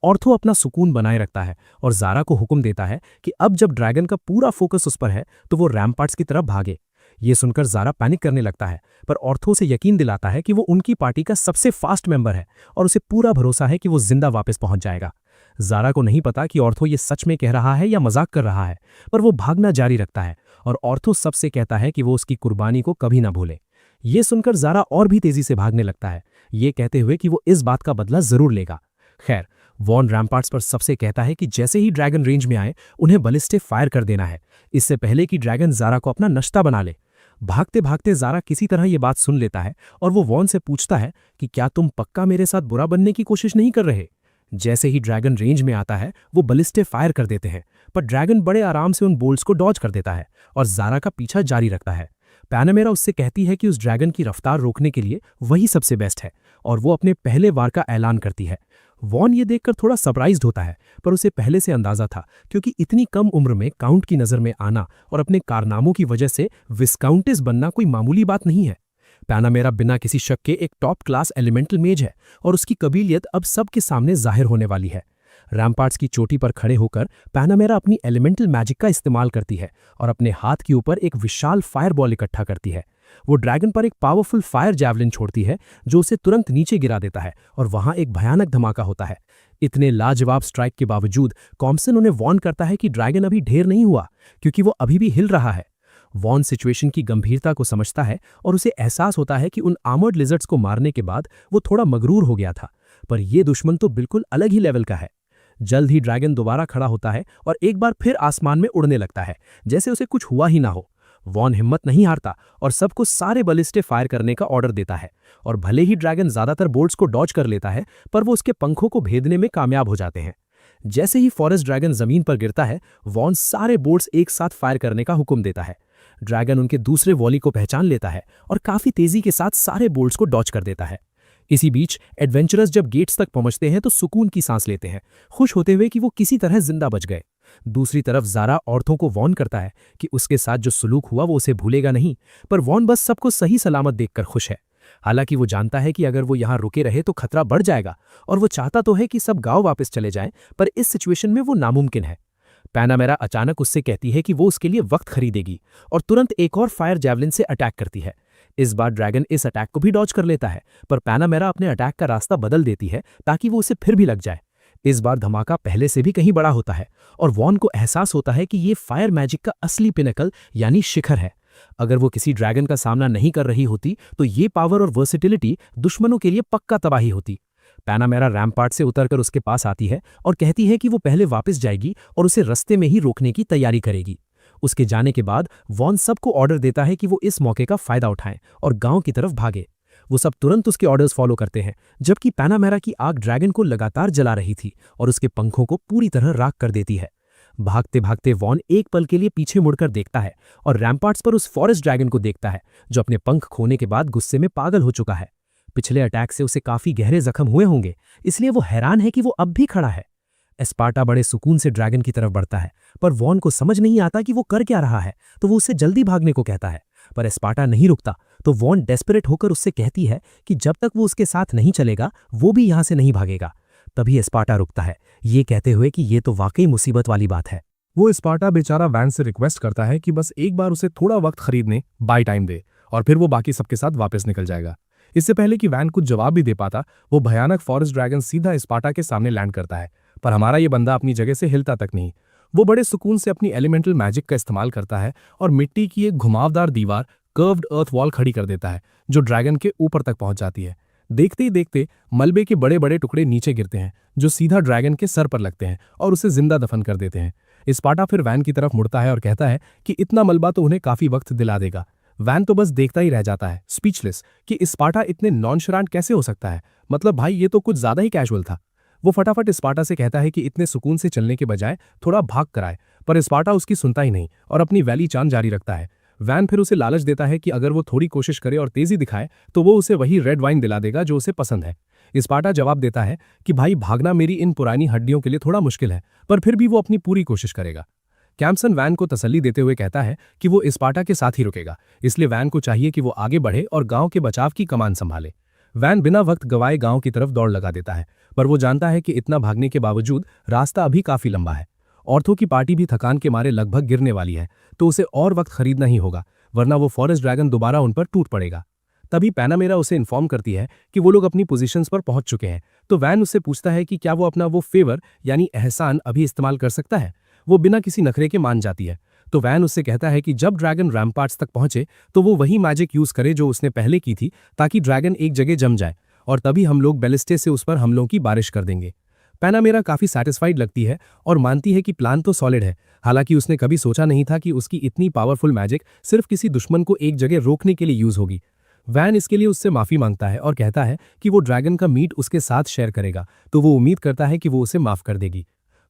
ऑर्थो अपना सुकून बनाए रखता है और ज़ारा को हुक्म देता है कि अब जब ड्रैगन का पूरा फोकस उस पर है तो वो रैम्पार्ट्स की तरफ भागे। ये सुनकर ज़ारा पैनिक करने लगता है, पर ऑर्थो से यकीन दिलाता है कि वो उनकी पार्टी का सबसे फास्ट मेंबर है और उसे पूरा भरोसा है कि वो जिंदा वापस पहुंच जाएगा। ज़ारा को नहीं पता कि ऑर्थो ये सच में कह रहा है या मजाक कर रहा है, पर वो भागना जारी रखता है और ऑर्थो सबसे कहता है कि वो उसकी कुर्बानी को कभी ना भूले। ये सुनकर ज़ारा और भी तेजी से भागने लगता है, ये कहते हुए कि वो इस बात का बदला जरूर लेगा। खैर, वॉन रैम्पार्ट्स पर सबसे कहता है कि जैसे ही ड्रैगन रेंज में आए उन्हें बलिस्टे फायर कर देना है, इससे पहले कि ड्रैगन ज़ारा को अपना नश्ता बना ले। भागते भागते ज़ारा किसी तरह ये बात सुन लेता है और वो वॉन से पूछता है कि क्या तुम पक्का मेरे साथ बुरा बनने की कोशिश नहीं कर रहे। जैसे ही ड्रैगन रेंज में आता है वो बलिस्टे फायर कर देते हैं, पर ड्रैगन बड़े आराम से उन बोल्ट्स को डॉज कर देता है और ज़ारा का पीछा जारी रखता है। पैनामेरा उससे कहती है कि उस ड्रैगन की रफ्तार रोकने के लिए वही सबसे बेस्ट है और वो अपने पहले वार का ऐलान करती है। वॉन ये देखकर थोड़ा सरप्राइज्ड होता है, पर उसे पहले से अंदाजा था, क्योंकि इतनी कम उम्र में काउंट की नज़र में आना और अपने कारनामों की वजह से विस्काउंटेस बनना कोई मामूली बात नहीं है। पैनामेरा बिना किसी शक के एक टॉप क्लास एलिमेंटल मेज है और उसकी कबीलियत अब सबके सामने जाहिर होने वाली है। रैम्पार्ट्स की चोटी पर खड़े होकर पैनामेरा अपनी एलिमेंटल मैजिक का इस्तेमाल करती है और अपने हाथ के ऊपर एक विशाल फायरबॉल इकट्ठा करती है। वो ड्रैगन पर एक पावरफुल फायर जैवलिन छोड़ती है जो उसे तुरंत नीचे गिरा देता है और वहां एक भयानक धमाका होता है। इतने लाजवाब स्ट्राइक के बावजूद कॉम्सन उन्हें वार्न करता है कि ड्रैगन अभी ढेर नहीं हुआ, क्योंकि वो अभी भी हिल रहा है। वॉन सिचुएशन की गंभीरता को समझता है और उसे एहसास होता है कि उन आर्मर्ड लिजर्ड्स को मारने के बाद वो थोड़ा मगरूर हो गया था, पर ये दुश्मन तो बिल्कुल अलग ही लेवल का है। जल्द ही ड्रैगन दोबारा खड़ा होता है और एक बार फिर आसमान में उड़ने लगता है, जैसे उसे कुछ हुआ ही ना हो। वॉन हिम्मत नहीं हारता और सबको सारे बलिस्टे फायर करने का ऑर्डर देता है, और भले ही ड्रैगन ज्यादातर बोल्ट्स को डॉज कर लेता है, पर वो उसके पंखों को भेदने में कामयाब हो जाते हैं। जैसे ही फॉरेस्ट ड्रैगन जमीन पर गिरता है, वॉन सारे बोल्ट्स एक साथ फायर करने का हुक्म देता है। ड्रैगन उनके दूसरे वॉली को पहचान लेता है और काफी तेजी के साथ सारे बोल्ट्स को डॉज कर देता है। इसी बीच एडवेंचरर्स जब गेट्स तक पहुंचते हैं तो सुकून की सांस लेते हैं, खुश होते हुए कि वो किसी तरह जिंदा बच गए। दूसरी तरफ ज़ारा औरतों को वॉर्न करता है कि उसके साथ जो सुलूक हुआ वो उसे भूलेगा नहीं, पर वॉन बस सबको सही सलामत देखकर खुश है। हालांकि वो जानता है कि अगर वो यहाँ रुके रहे तो खतरा बढ़ जाएगा, और वो चाहता तो है कि सब गांव वापस चले जाएं, पर इस सिचुएशन में वो नामुमकिन है। पैनामेरा अचानक उससे कहती है कि वो उसके लिए वक्त खरीदेगी और तुरंत एक और फायर जैवलिन से अटैक करती है। इस बार ड्रैगन इस अटैक को भी डॉज कर लेता है, पर पैनामेरा अपने अटैक का रास्ता बदल देती है ताकि वो उसे फिर भी लग जाए। इस बार धमाका पहले से भी कहीं बड़ा होता है और वॉन को एहसास होता है कि ये फायर मैजिक का असली पिनकल यानी शिखर है। अगर वो किसी ड्रैगन का सामना नहीं कर रही होती तो ये पावर और वर्सिटिलिटी दुश्मनों के लिए पक्का तबाही होती। पैनामेरा रैम्पार्ट से उतरकर उसके पास आती है और कहती है कि वो पहले वापस जाएगी और उसे रास्ते में ही रोकने की तैयारी करेगी। उसके जाने के बाद वॉन सबको ऑर्डर देता है कि वो इस मौके का फायदा उठाएं और गांव की तरफ भागे। वो सब तुरंत उसके ऑर्डर्स फॉलो करते हैं, जबकि पैनामेरा की आग ड्रैगन को लगातार जला रही थी और उसके पंखों को पूरी तरह राख कर देती है। भागते भागते वॉन एक पल के लिए पीछे मुड़कर देखता है और रैम्पार्ट्स पर उस फॉरेस्ट ड्रैगन को देखता है जो अपने पंख खोने के बाद गुस्से में पागल हो चुका है। पिछले अटैक से उसे काफी गहरे जख्म हुए होंगे, इसलिए वो हैरान है कि वो अब भी खड़ा है। एस्पार्टा बड़े सुकून से ड्रैगन की तरफ बढ़ता है, पर वॉन को समझ नहीं आता कि वो कर क्या रहा है, तो वो उसे जल्दी भागने को कहता है। पर एस्पार्टा नहीं रुकता, तो वॉन डेस्परेट होकर उससे कहती है कि जब तक वो उसके साथ नहीं चलेगा वो भी यहां से नहीं भागेगा। तभी एस्पार्टा रुकता है, ये कहते हुए कि ये तो वाकई मुसीबत वाली बात है। वो एस्पार्टा बेचारा वैन से रिक्वेस्ट करता है कि बस एक बार उसे थोड़ा वक्त खरीदने बाय टाइम दे, और फिर वो बाकी सबके साथ वापस निकल जाएगा। इससे पहले कि वैन कुछ जवाब भी दे पाता, वो भयानक फॉरेस्ट ड्रैगन सीधा एस्पार्टा के सामने लैंड करता है, पर हमारा ये बंदा अपनी जगह से हिलता तक नहीं। वो बड़े सुकून से अपनी एलिमेंटल मैजिक का इस्तेमाल करता है और मिट्टी की एक घुमावदार दीवार, कर्व्ड अर्थ वॉल खड़ी कर देता है, जो ड्रैगन के ऊपर तक पहुंच जाती है। देखते ही देखते मलबे के बड़े बड़े टुकड़े नीचे गिरते हैं, जो सीधा ड्रैगन के सर पर लगते हैं और उसे जिंदा दफन कर देते हैं। एस्पार्टा फिर वैन की तरफ मुड़ता है और कहता है कि इतना मलबा तो उन्हें काफी वक्त दिला देगा। वैन तो बस देखता ही रह जाता है, स्पीचलेस, कि एस्पार्टा इतने नॉनशरांट कैसे हो सकता है। मतलब भाई, ये तो कुछ ज्यादा ही कैजुअल था। वो फटाफट एस्पार्टा से कहता है कि इतने सुकून से चलने के बजाय थोड़ा भाग कर आए, पर एस्पार्टा उसकी सुनता ही नहीं और अपनी वैली चाल जारी रखता है। वैन फिर उसे लालच देता है कि अगर वो थोड़ी कोशिश करे और तेजी दिखाए तो वो उसे वही रेड वाइन दिला देगा जो उसे पसंद है। एस्पार्टा जवाब देता है कि भाई, भागना मेरी इन पुरानी हड्डियों के लिए थोड़ा मुश्किल है, पर फिर भी वो अपनी पूरी कोशिश करेगा। कैम्पसन वैन को तसल्ली देते हुए कहता है कि वो एस्पार्टा के साथ ही रुकेगा, इसलिए वैन को चाहिए कि वो आगे बढ़े और गांव के बचाव की कमान संभाले। वैन बिना वक्त गवाए गांव की तरफ दौड़ लगा देता है, पर वो जानता है कि इतना भागने के बावजूद रास्ता अभी काफी लंबा है। औरतों की पार्टी भी थकान के मारे लगभग गिरने वाली है, तो उसे और वक्त खरीदना ही होगा, वरना वो फॉरेस्ट ड्रैगन दोबारा उन पर टूट पड़ेगा। तभी पैनामेरा उसे इन्फॉर्म करती है कि वो लोग अपनी पोजीशंस पर पहुंच चुके हैं, तो वैन उससे पूछता है कि क्या वो अपना वो फेवर यानी एहसान अभी इस्तेमाल कर सकता है। वो बिना किसी नखरे के मान जाती है, तो वैन उससे कहता है कि जब ड्रैगन रैम्पार्ट्स तक पहुंचे तो वो वही मैजिक यूज करे जो उसने पहले की थी, ताकि ड्रैगन एक जगह जम जाए, और तभी हम लोग बैलिस्टे से उस पर हमलों की बारिश कर देंगे। पैनामेरा काफी सैटिस्फाइड लगती है और मानती है कि प्लान तो सॉलिड है। हालांकि उसने कभी सोचा नहीं था कि उसकी इतनी पावरफुल मैजिक सिर्फ किसी दुश्मन को एक जगह रोकने के लिए यूज होगी। वैन इसके लिए उससे माफी मांगता है और कहता है कि वो ड्रैगन का मीट उसके साथ शेयर करेगा, तो वो उम्मीद करता है कि वो उसे माफ कर देगी।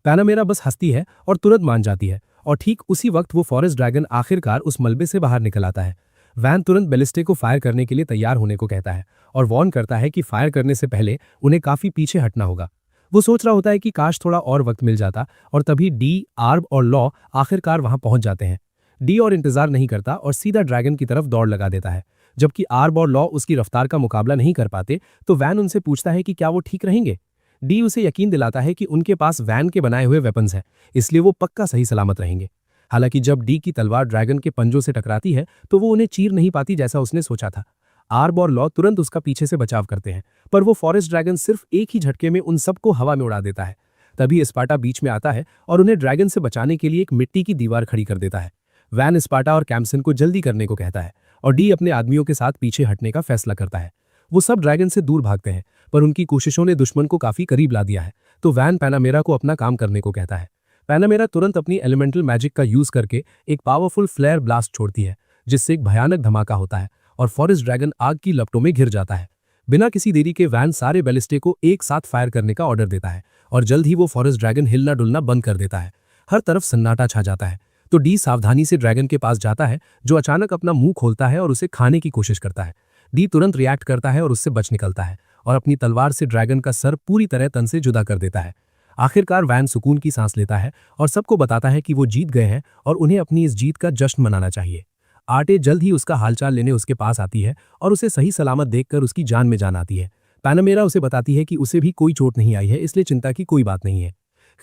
पैनामेरा बस हंसती है और तुरंत मान जाती है, और ठीक उसी वक्त वो फॉरेस्ट ड्रैगन आखिरकार उस मलबे से बाहर निकल आता है। वैन तुरंत बैलिस्टिक को फायर करने के लिए तैयार होने को कहता है और वार्न करता है कि फायर करने से पहले उन्हें काफी पीछे हटना होगा। वो सोच रहा होता है कि काश थोड़ा और वक्त मिल जाता, और तभी डी, आर्ब और लॉ आखिरकार वहां पहुंच जाते हैं। डी और इंतजार नहीं करता और सीधा ड्रैगन की तरफ दौड़ लगा देता है। जबकि आर्ब और लॉ उसकी रफ्तार का मुकाबला नहीं कर पाते, तो वैन उनसे पूछता है कि क्या वो ठीक रहेंगे। डी उसे यकीन दिलाता है कि उनके पास वैन के बनाए हुए वेपन्स हैं, इसलिए वो पक्का सही सलामत रहेंगे। हालांकि जब डी की तलवार ड्रैगन के पंजों से टकराती है तो वो उन्हें चीर नहीं पाती जैसा उसने सोचा था। आर्ब और लॉ तुरंत उसका पीछे से बचाव करते हैं, पर वो फॉरेस्ट ड्रैगन सिर्फ एक ही झटके में उन सबको हवा में उड़ा देता है। तभी स्पार्टा बीच में आता है और उन्हें ड्रैगन से बचाने के लिए एक मिट्टी की दीवार खड़ी कर देता है। वैन स्पार्टा और कैम्सन को जल्दी करने को कहता है और डी अपने आदमियों के साथ पीछे हटने का फैसला करता है। वो सब ड्रैगन से दूर भागते हैं, पर उनकी कोशिशों ने दुश्मन को काफी करीब ला दिया है, तो वैन पैनामेरा को अपना काम करने को कहता है। पैनामेरा तुरंत अपनी एलिमेंटल मैजिक का यूज करके एक पावरफुल फ्लेयर ब्लास्ट छोड़ती है, जिससे एक भयानक धमाका होता है और फॉरेस्ट ड्रैगन आग की लपटों में घिर जाता है। बिना किसी देरी के वैन सारे बैलिस्टिक को एक साथ फायर करने का ऑर्डर देता है और जल्द ही वो फॉरेस्ट ड्रैगन हिलना डुलना बंद कर देता है। हर तरफ सन्नाटा छा जाता है, तो डी सावधानी से ड्रैगन के पास जाता है, जो अचानक अपना मुंह खोलता है और उसे खाने की कोशिश करता है। डी तुरंत रिएक्ट करता है और उससे बच निकलता है और अपनी तलवार से ड्रैगन का सर पूरी तरह तन से जुदा कर देता है। आखिरकार वैन सुकून की सांस लेता है और सबको बताता है कि वो जीत गए हैं और उन्हें अपनी इस जीत का जश्न मनाना चाहिए। आर्टे जल्द ही उसका हालचाल लेने उसके पास आती है और उसे सही सलामत देखकर उसकी जान में जान आती है। पैनामेरा उसे बताती है कि उसे भी कोई चोट नहीं आई है, इसलिए चिंता की कोई बात नहीं है।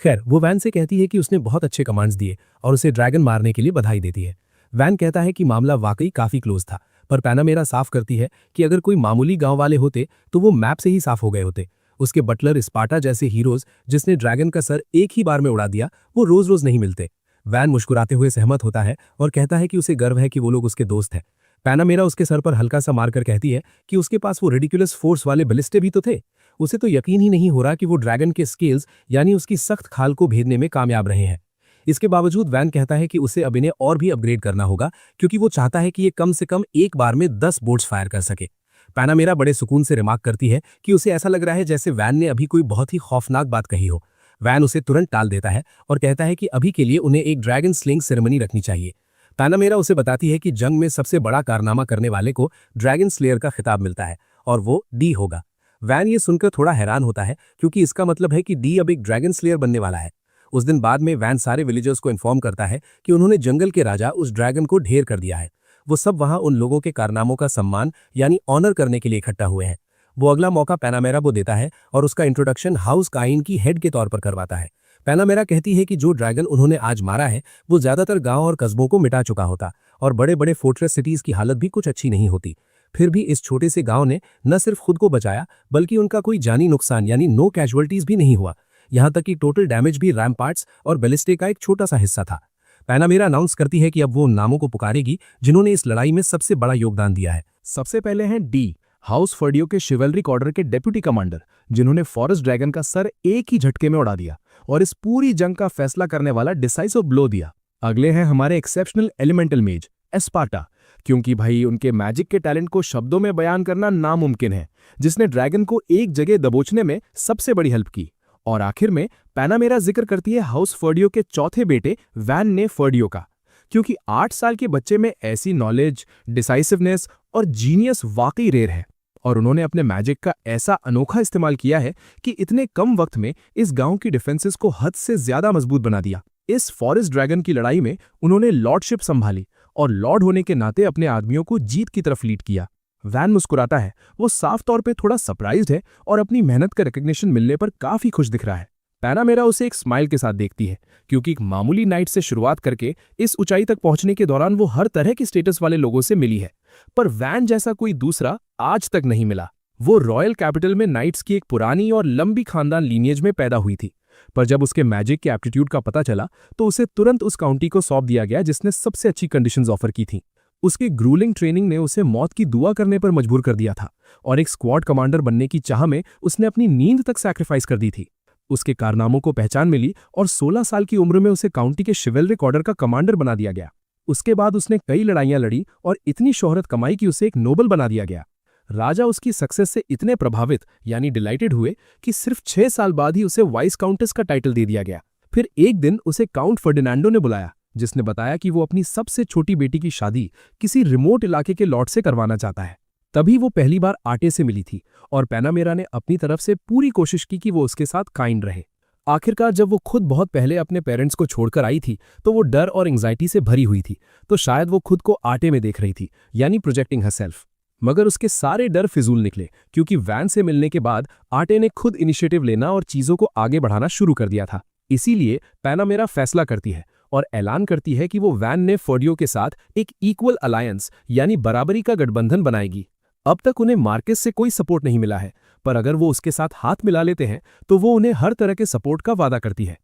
खैर, वो वैन से कहती है कि उसने बहुत अच्छे कमांड्स दिए और उसे ड्रैगन मारने के लिए बधाई देती है। वैन कहता है कि मामला वाकई काफी क्लोज था, पर पैनामेरा साफ करती है कि अगर कोई मामूली गांव वाले होते तो वो मैप से ही साफ हो गए होते। उसके बटलर स्पार्टा जैसे हीरोज जिसने ड्रैगन का सर एक ही बार में उड़ा दिया, वो रोज रोज नहीं मिलते। वैन मुस्कुराते हुए सहमत होता है और कहता है कि उसे गर्व है कि वो लोग उसके दोस्त हैं। पैनामेरा उसके सर पर हल्का सा मारकर कहती है कि उसके पास वो रिडिकुलस फोर्स वाले बैलिस्टे भी तो थे। उसे तो यकीन ही नहीं हो रहा कि वो ड्रैगन के स्केल्स यानी उसकी सख्त खाल को भेदने में कामयाब रहे हैं। इसके बावजूद वैन कहता है कि उसे अब इन्हें और भी अपग्रेड करना होगा, क्योंकि वो चाहता है कि ये कम से कम एक बार में 10 बोल्ट्स फायर कर सके। पैनामेरा बड़े सुकून से रिमार्क करती है कि उसे ऐसा लग रहा है जैसे वैन ने अभी कोई बहुत ही खौफनाक बात कही हो। वैन उसे तुरंत टाल देता है और कहता है कि अभी के लिए उन्हें एक ड्रैगन स्लिंग सेरेमनी रखनी चाहिए। पैनामेरा उसे बताती है कि जंग में सबसे बड़ा कारनामा करने वाले को ड्रैगन स्लेयर का खिताब मिलता है और वो डी होगा। वैन ये सुनकर थोड़ा हैरान होता है, क्योंकि इसका मतलब है कि डी अब एक ड्रैगन स्लेयर बनने वाला है। उस दिन बाद में वैन सारे विलेजर्स को इन्फॉर्म करता है कि उन्होंने जंगल के राजा उस ड्रैगन को ढेर कर दिया है। वो सब वहां उन लोगों के कारनामों का सम्मान यानी ऑनर करने के लिए इकट्ठा हुए हैं। वो अगला मौका पैनामेरा को देता है और उसका इंट्रोडक्शन हाउस काइन की हेड के तौर पर करवाता है। पैनामेरा कहती है कि जो ड्रैगन उन्होंने आज मारा है वो ज्यादातर गांव और कस्बों को मिटा चुका होता और बड़े बड़े फोर्ट्रेस सिटीज की हालत भी कुछ अच्छी नहीं होती। फिर भी इस छोटे से गांव ने न सिर्फ खुद को बचाया, बल्कि उनका कोई जानी नुकसान यानी नो कैजुअल्टीज भी नहीं हुआ। यहां तक कि टोटल डैमेज भी रैम्पार्ट्स और बैलिस्टे का एक छोटा सा हिस्सा था। पैनामेरा अनाउंस करती है कि अब वो उन नामों को पुकारेगी जिन्होंने इस लड़ाई में सबसे बड़ा योगदान दिया है। सबसे पहले हैं डी, हाउस फर्डियो के शिवलरिक ऑर्डर के डेप्यूटी कमांडर, जिन्होंने फॉरेस्ट ड्रैगन का सर एक ही झटके में उड़ा दिया और इस पूरी जंग का फैसला करने वाला डिसाइसिव ब्लो दिया। अगले हैं हमारे एक्सेप्शनल एलिमेंटल मेज एस्पार्टा, क्योंकि भाई उनके मैजिक के टैलेंट को शब्दों में बयान करना नामुमकिन है, जिसने ड्रैगन को एक जगह दबोचने में सबसे बड़ी हेल्प की। और आखिर में पैनामेरा जिक्र करती है हाउस फर्डियो के चौथे बेटे वैन ने फर्डियो का, क्योंकि 8 साल के बच्चे में ऐसी नॉलेज, डिसाइसिवनेस और जीनियस वाकई रेयर है, और उन्होंने अपने मैजिक का ऐसा अनोखा इस्तेमाल किया है कि इतने कम वक्त में इस गांव की डिफेंसेस को हद से ज्यादा मजबूत बना दिया। इस फॉरेस्ट ड्रैगन की लड़ाई में उन्होंने लॉर्डशिप संभाली और लॉर्ड होने के नाते अपने आदमियों को जीत की तरफ लीड किया। वैन मुस्कुराता है, वो साफ तौर पे थोड़ा सरप्राइज्ड है और अपनी मेहनत का रिकग्निशन मिलने पर काफी खुश दिख रहा है। पैनामेरा उसे एक स्माइल के साथ देखती है, क्योंकि एक मामूली नाइट से शुरुआत करके इस ऊंचाई तक पहुंचने के दौरान वो हर तरह के स्टेटस वाले लोगों से मिली है, पर वैन जैसा कोई दूसरा आज तक नहीं मिला। वो रॉयल कैपिटल में नाइट्स की एक पुरानी और लंबी खानदान लीनिएज में पैदा हुई थी, पर जब उसके मैजिक के एप्टीट्यूड का पता चला तो उसे तुरंत उस काउंटी को सौंप दिया गया जिसने सबसे अच्छी कंडीशंस ऑफर की थी। उसके ग्रूलिंग ट्रेनिंग ने उसे मौत की दुआ करने पर मजबूर कर दिया था और एक स्क्वाड कमांडर बनने की चाह में उसने अपनी नींद तक सैक्रिफाइस कर दी थी। उसके कारनामों को पहचान मिली और 16 साल की उम्र में उसे काउंटी के शिवलरिक ऑर्डर का कमांडर बना दिया गया। उसके बाद उसने कई लड़ाइयां लड़ी और इतनी शोहरत कमाई कि उसे एक नोबल बना दिया गया। राजा उसकी सक्सेस से इतने प्रभावित यानी डिलाइटेड हुए कि सिर्फ 6 साल बाद ही उसे वाइस काउंटेस का टाइटल दे दिया गया। फिर फिर एक दिन उसे काउंट फर्डिनांडो ने बुलाया, जिसने बताया कि वो अपनी सबसे छोटी बेटी की शादी किसी रिमोट इलाके के लॉर्ड से करवाना चाहता है। तभी वो पहली बार आटे से मिली थी और पैनामेरा ने अपनी तरफ से पूरी कोशिश की कि वो उसके साथ काइंड रहे। आखिरकार जब वो खुद बहुत पहले अपने पेरेंट्स को छोड़कर आई थी तो वो डर और एंग्जाइटी से भरी हुई थी, तो शायद वो खुद को आटे में देख रही थी, यानी प्रोजेक्टिंग हरसेल्फ। मगर उसके सारे डर फिजूल निकले, क्योंकि वैन से मिलने के बाद आटे ने खुद इनिशिएटिव लेना और चीजों को आगे बढ़ाना शुरू कर दिया था। इसीलिए पैनामेरा फैसला करती है और ऐलान करती है कि वो वैन ने फर्डियो के साथ एक इक्वल अलायंस यानी बराबरी का गठबंधन बनाएगी। अब तक उन्हें मार्केस से कोई सपोर्ट नहीं मिला है, पर अगर वो उसके साथ हाथ मिला लेते हैं तो वो उन्हें हर तरह के सपोर्ट का वादा करती है।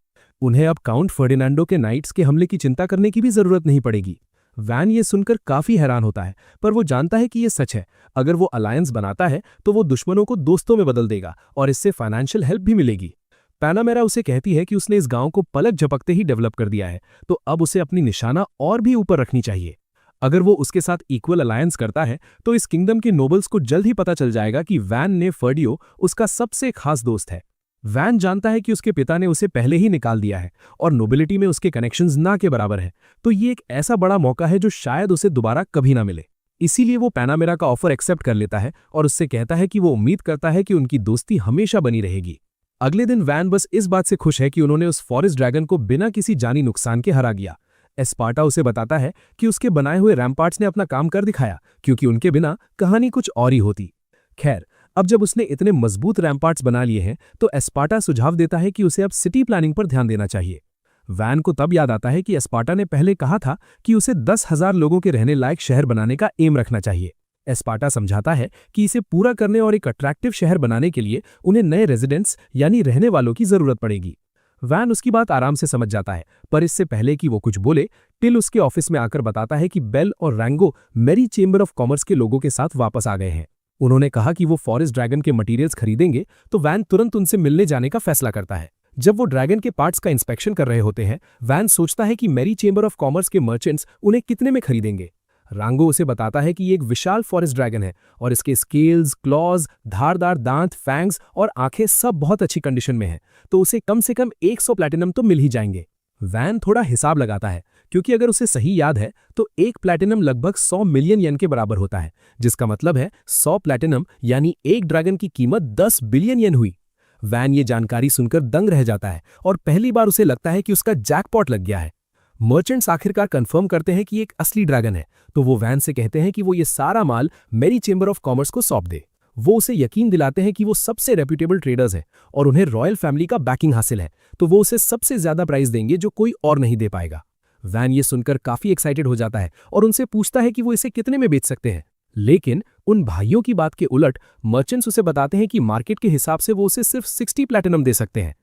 उन्हें अब काउंट फर्डिनांडो के नाइट्स के हमले की चिंता करने की भी जरूरत नहीं पड़ेगी। वैन ये सुनकर काफी हैरान होता है, पर वो जानता है कि ये सच है। अगर वो अलायंस बनाता है तो वो दुश्मनों को दोस्तों में बदल देगा और इससे फाइनेंशियल हेल्प भी मिलेगी। पैनामेरा उसे कहती है कि उसने इस गांव को पलक झपकते ही डेवलप कर दिया है, तो अब उसे अपनी निशाना और भी ऊपर रखनी चाहिए। अगर वो उसके साथ इक्वल अलायंस करता है तो इस किंगडम के नोबल्स को जल्द ही पता चल जाएगा कि वैन ने फर्डियो उसका सबसे खास दोस्त है। वैन जानता है कि उसके पिता ने उसे पहले ही निकाल दिया है और नोबिलिटी में उसके कनेक्शंस ना के बराबर है, तो ये एक ऐसा बड़ा मौका है जो शायद उसे दोबारा कभी ना मिले। इसीलिए वो पैनामेरा का ऑफर एक्सेप्ट कर लेता है और उससे कहता है कि वो उम्मीद करता है कि उनकी दोस्ती हमेशा बनी रहेगी। अगले दिन वैन बस इस बात से खुश है कि उन्होंने उस फॉरेस्ट ड्रैगन को बिना किसी जानी नुकसान के हरा गया। एस्पार्टा उसे बताता है कि उसके बनाए हुए रैम्पार्ट्स ने अपना काम कर दिखाया, क्योंकि उनके बिना कहानी कुछ और ही होती। खैर, अब जब उसने इतने मजबूत रैम्पार्ट्स बना लिए हैं तो एस्पार्टा सुझाव देता है कि उसे अब सिटी प्लानिंग पर ध्यान देना चाहिए। वैन को तब याद आता है कि एस्पार्टा ने पहले कहा था कि उसे 10,000 लोगों के रहने लायक शहर बनाने का एम रखना चाहिए। एस्पार्टा समझाता है कि इसे पूरा करने और एक अट्रैक्टिव शहर बनाने के लिए उन्हें नए रेजिडेंट्स यानी रहने वालों की जरूरत पड़ेगी। वैन उसकी बात आराम से समझ जाता है, पर इससे पहले कि वो कुछ बोले, टिल उसके ऑफिस में आकर बताता है कि बेल और रैंगो मेरी चेंबर ऑफ कॉमर्स के लोगों के साथ वापस आ गए हैं। उन्होंने कहा कि वो फॉरेस्ट ड्रैगन के मटेरियल्स खरीदेंगे, तो वैन तुरंत उनसे मिलने जाने का फैसला करता है। जब वो ड्रैगन के पार्ट्स का इंस्पेक्शन कर रहे होते हैं, वैन सोचता है कि मेरी चेंबर ऑफ कॉमर्स के मर्चेंट्स उन्हें कितने में खरीदेंगे। रांगो उसे बताता है कि ये एक विशाल फॉरेस्ट ड्रैगन है और इसके स्केल्स, क्लॉज, धारदार दांत, फैंग्स और आंखें सब बहुत अच्छी कंडीशन में हैं, तो उसे कम से कम 100 प्लैटिनम तो मिल ही जाएंगे। वैन थोड़ा हिसाब लगाता है, क्योंकि अगर उसे सही याद है तो एक प्लैटिनम लगभग 100 मिलियन येन के बराबर होता है, जिसका मतलब है 100 प्लैटिनम यानी एक ड्रैगन की कीमत 10 बिलियन येन हुई। वैन ये जानकारी सुनकर दंग रह जाता है और पहली बार उसे लगता है कि उसका जैकपॉट लग गया है। मर्चेंट्स आखिरकार कंफर्म करते हैं कि एक असली ड्रैगन है, तो वो वैन से कहते हैं कि वो ये सारा माल मेरी चेंबर ऑफ कॉमर्स को सौंप दे। वो उसे यकीन दिलाते हैं कि वो सबसे रेप्यूटेबल ट्रेडर्स हैं और उन्हें रॉयल फैमिली का बैकिंग हासिल है, तो वो उसे सबसे ज्यादा प्राइस देंगे जो कोई और नहीं दे पाएगा। वैन ये सुनकर काफी एक्साइटेड हो जाता है और उनसे पूछता है कि वो इसे कितने में बेच सकते हैं। लेकिन उन भाइयों की बात के उलट मर्चेंट्स उसे बताते हैं कि मार्केट के हिसाब से वो उसे सिर्फ 60 प्लैटिनम दे सकते हैं।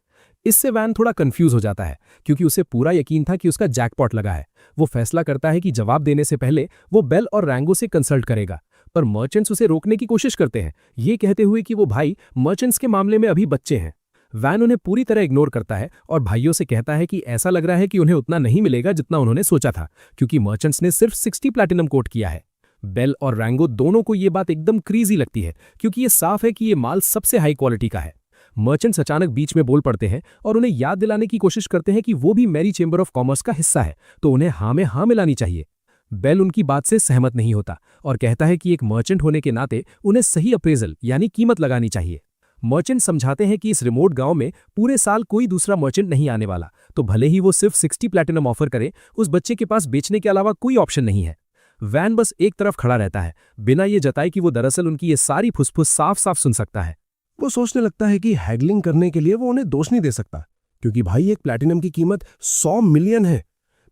इससे वैन थोड़ा कंफ्यूज हो जाता है, क्योंकि उसे पूरा यकीन था कि उसका जैकपॉट लगा है। वो फैसला करता है कि जवाब देने से पहले वो बेल और रैंगो से कंसल्ट करेगा, पर मर्चेंट्स उसे रोकने की कोशिश करते हैं, ये कहते हुए कि वो भाई मर्चेंट्स के मामले में अभी बच्चे हैं। वैन उन्हें पूरी तरह इग्नोर करता है और भाइयों से कहता है कि ऐसा लग रहा है कि उन्हें उतना नहीं मिलेगा जितना उन्होंने सोचा था, क्योंकि मर्चेंट्स ने सिर्फ 60 प्लैटिनम कोट किया है। बेल और रैंगो दोनों को ये बात एकदम क्रेजी लगती है, क्योंकि ये साफ है कि ये माल सबसे हाई क्वालिटी का है। मर्चेंट्स अचानक बीच में बोल पड़ते हैं और उन्हें याद दिलाने की कोशिश करते हैं कि वो भी मेरी चेंबर ऑफ कॉमर्स का हिस्सा है, तो उन्हें हाँ में हाँ मिलानी चाहिए। बेल उनकी बात से सहमत नहीं होता और कहता है कि एक मर्चेंट होने के नाते उन्हें सही अप्रेजल यानी कीमत लगानी चाहिए। मर्चेंट समझाते हैं कि इस रिमोट गांव में पूरे साल कोई दूसरा मर्चेंट नहीं आने वाला, तो भले ही वो सिर्फ 60 प्लैटिनम ऑफर करे, उस बच्चे के पास बेचने के अलावा कोई ऑप्शन नहीं है। वैन बस एक तरफ खड़ा रहता है, बिना ये जताए कि वो दरअसल उनकी ये सारी फुसफुस साफ साफ सुन सकता है। वो सोचने लगता है कि हैगलिंग करने के लिए वो उन्हें दोष नहीं दे सकता, क्योंकि भाई एक प्लैटिनम की कीमत 100 मिलियन है।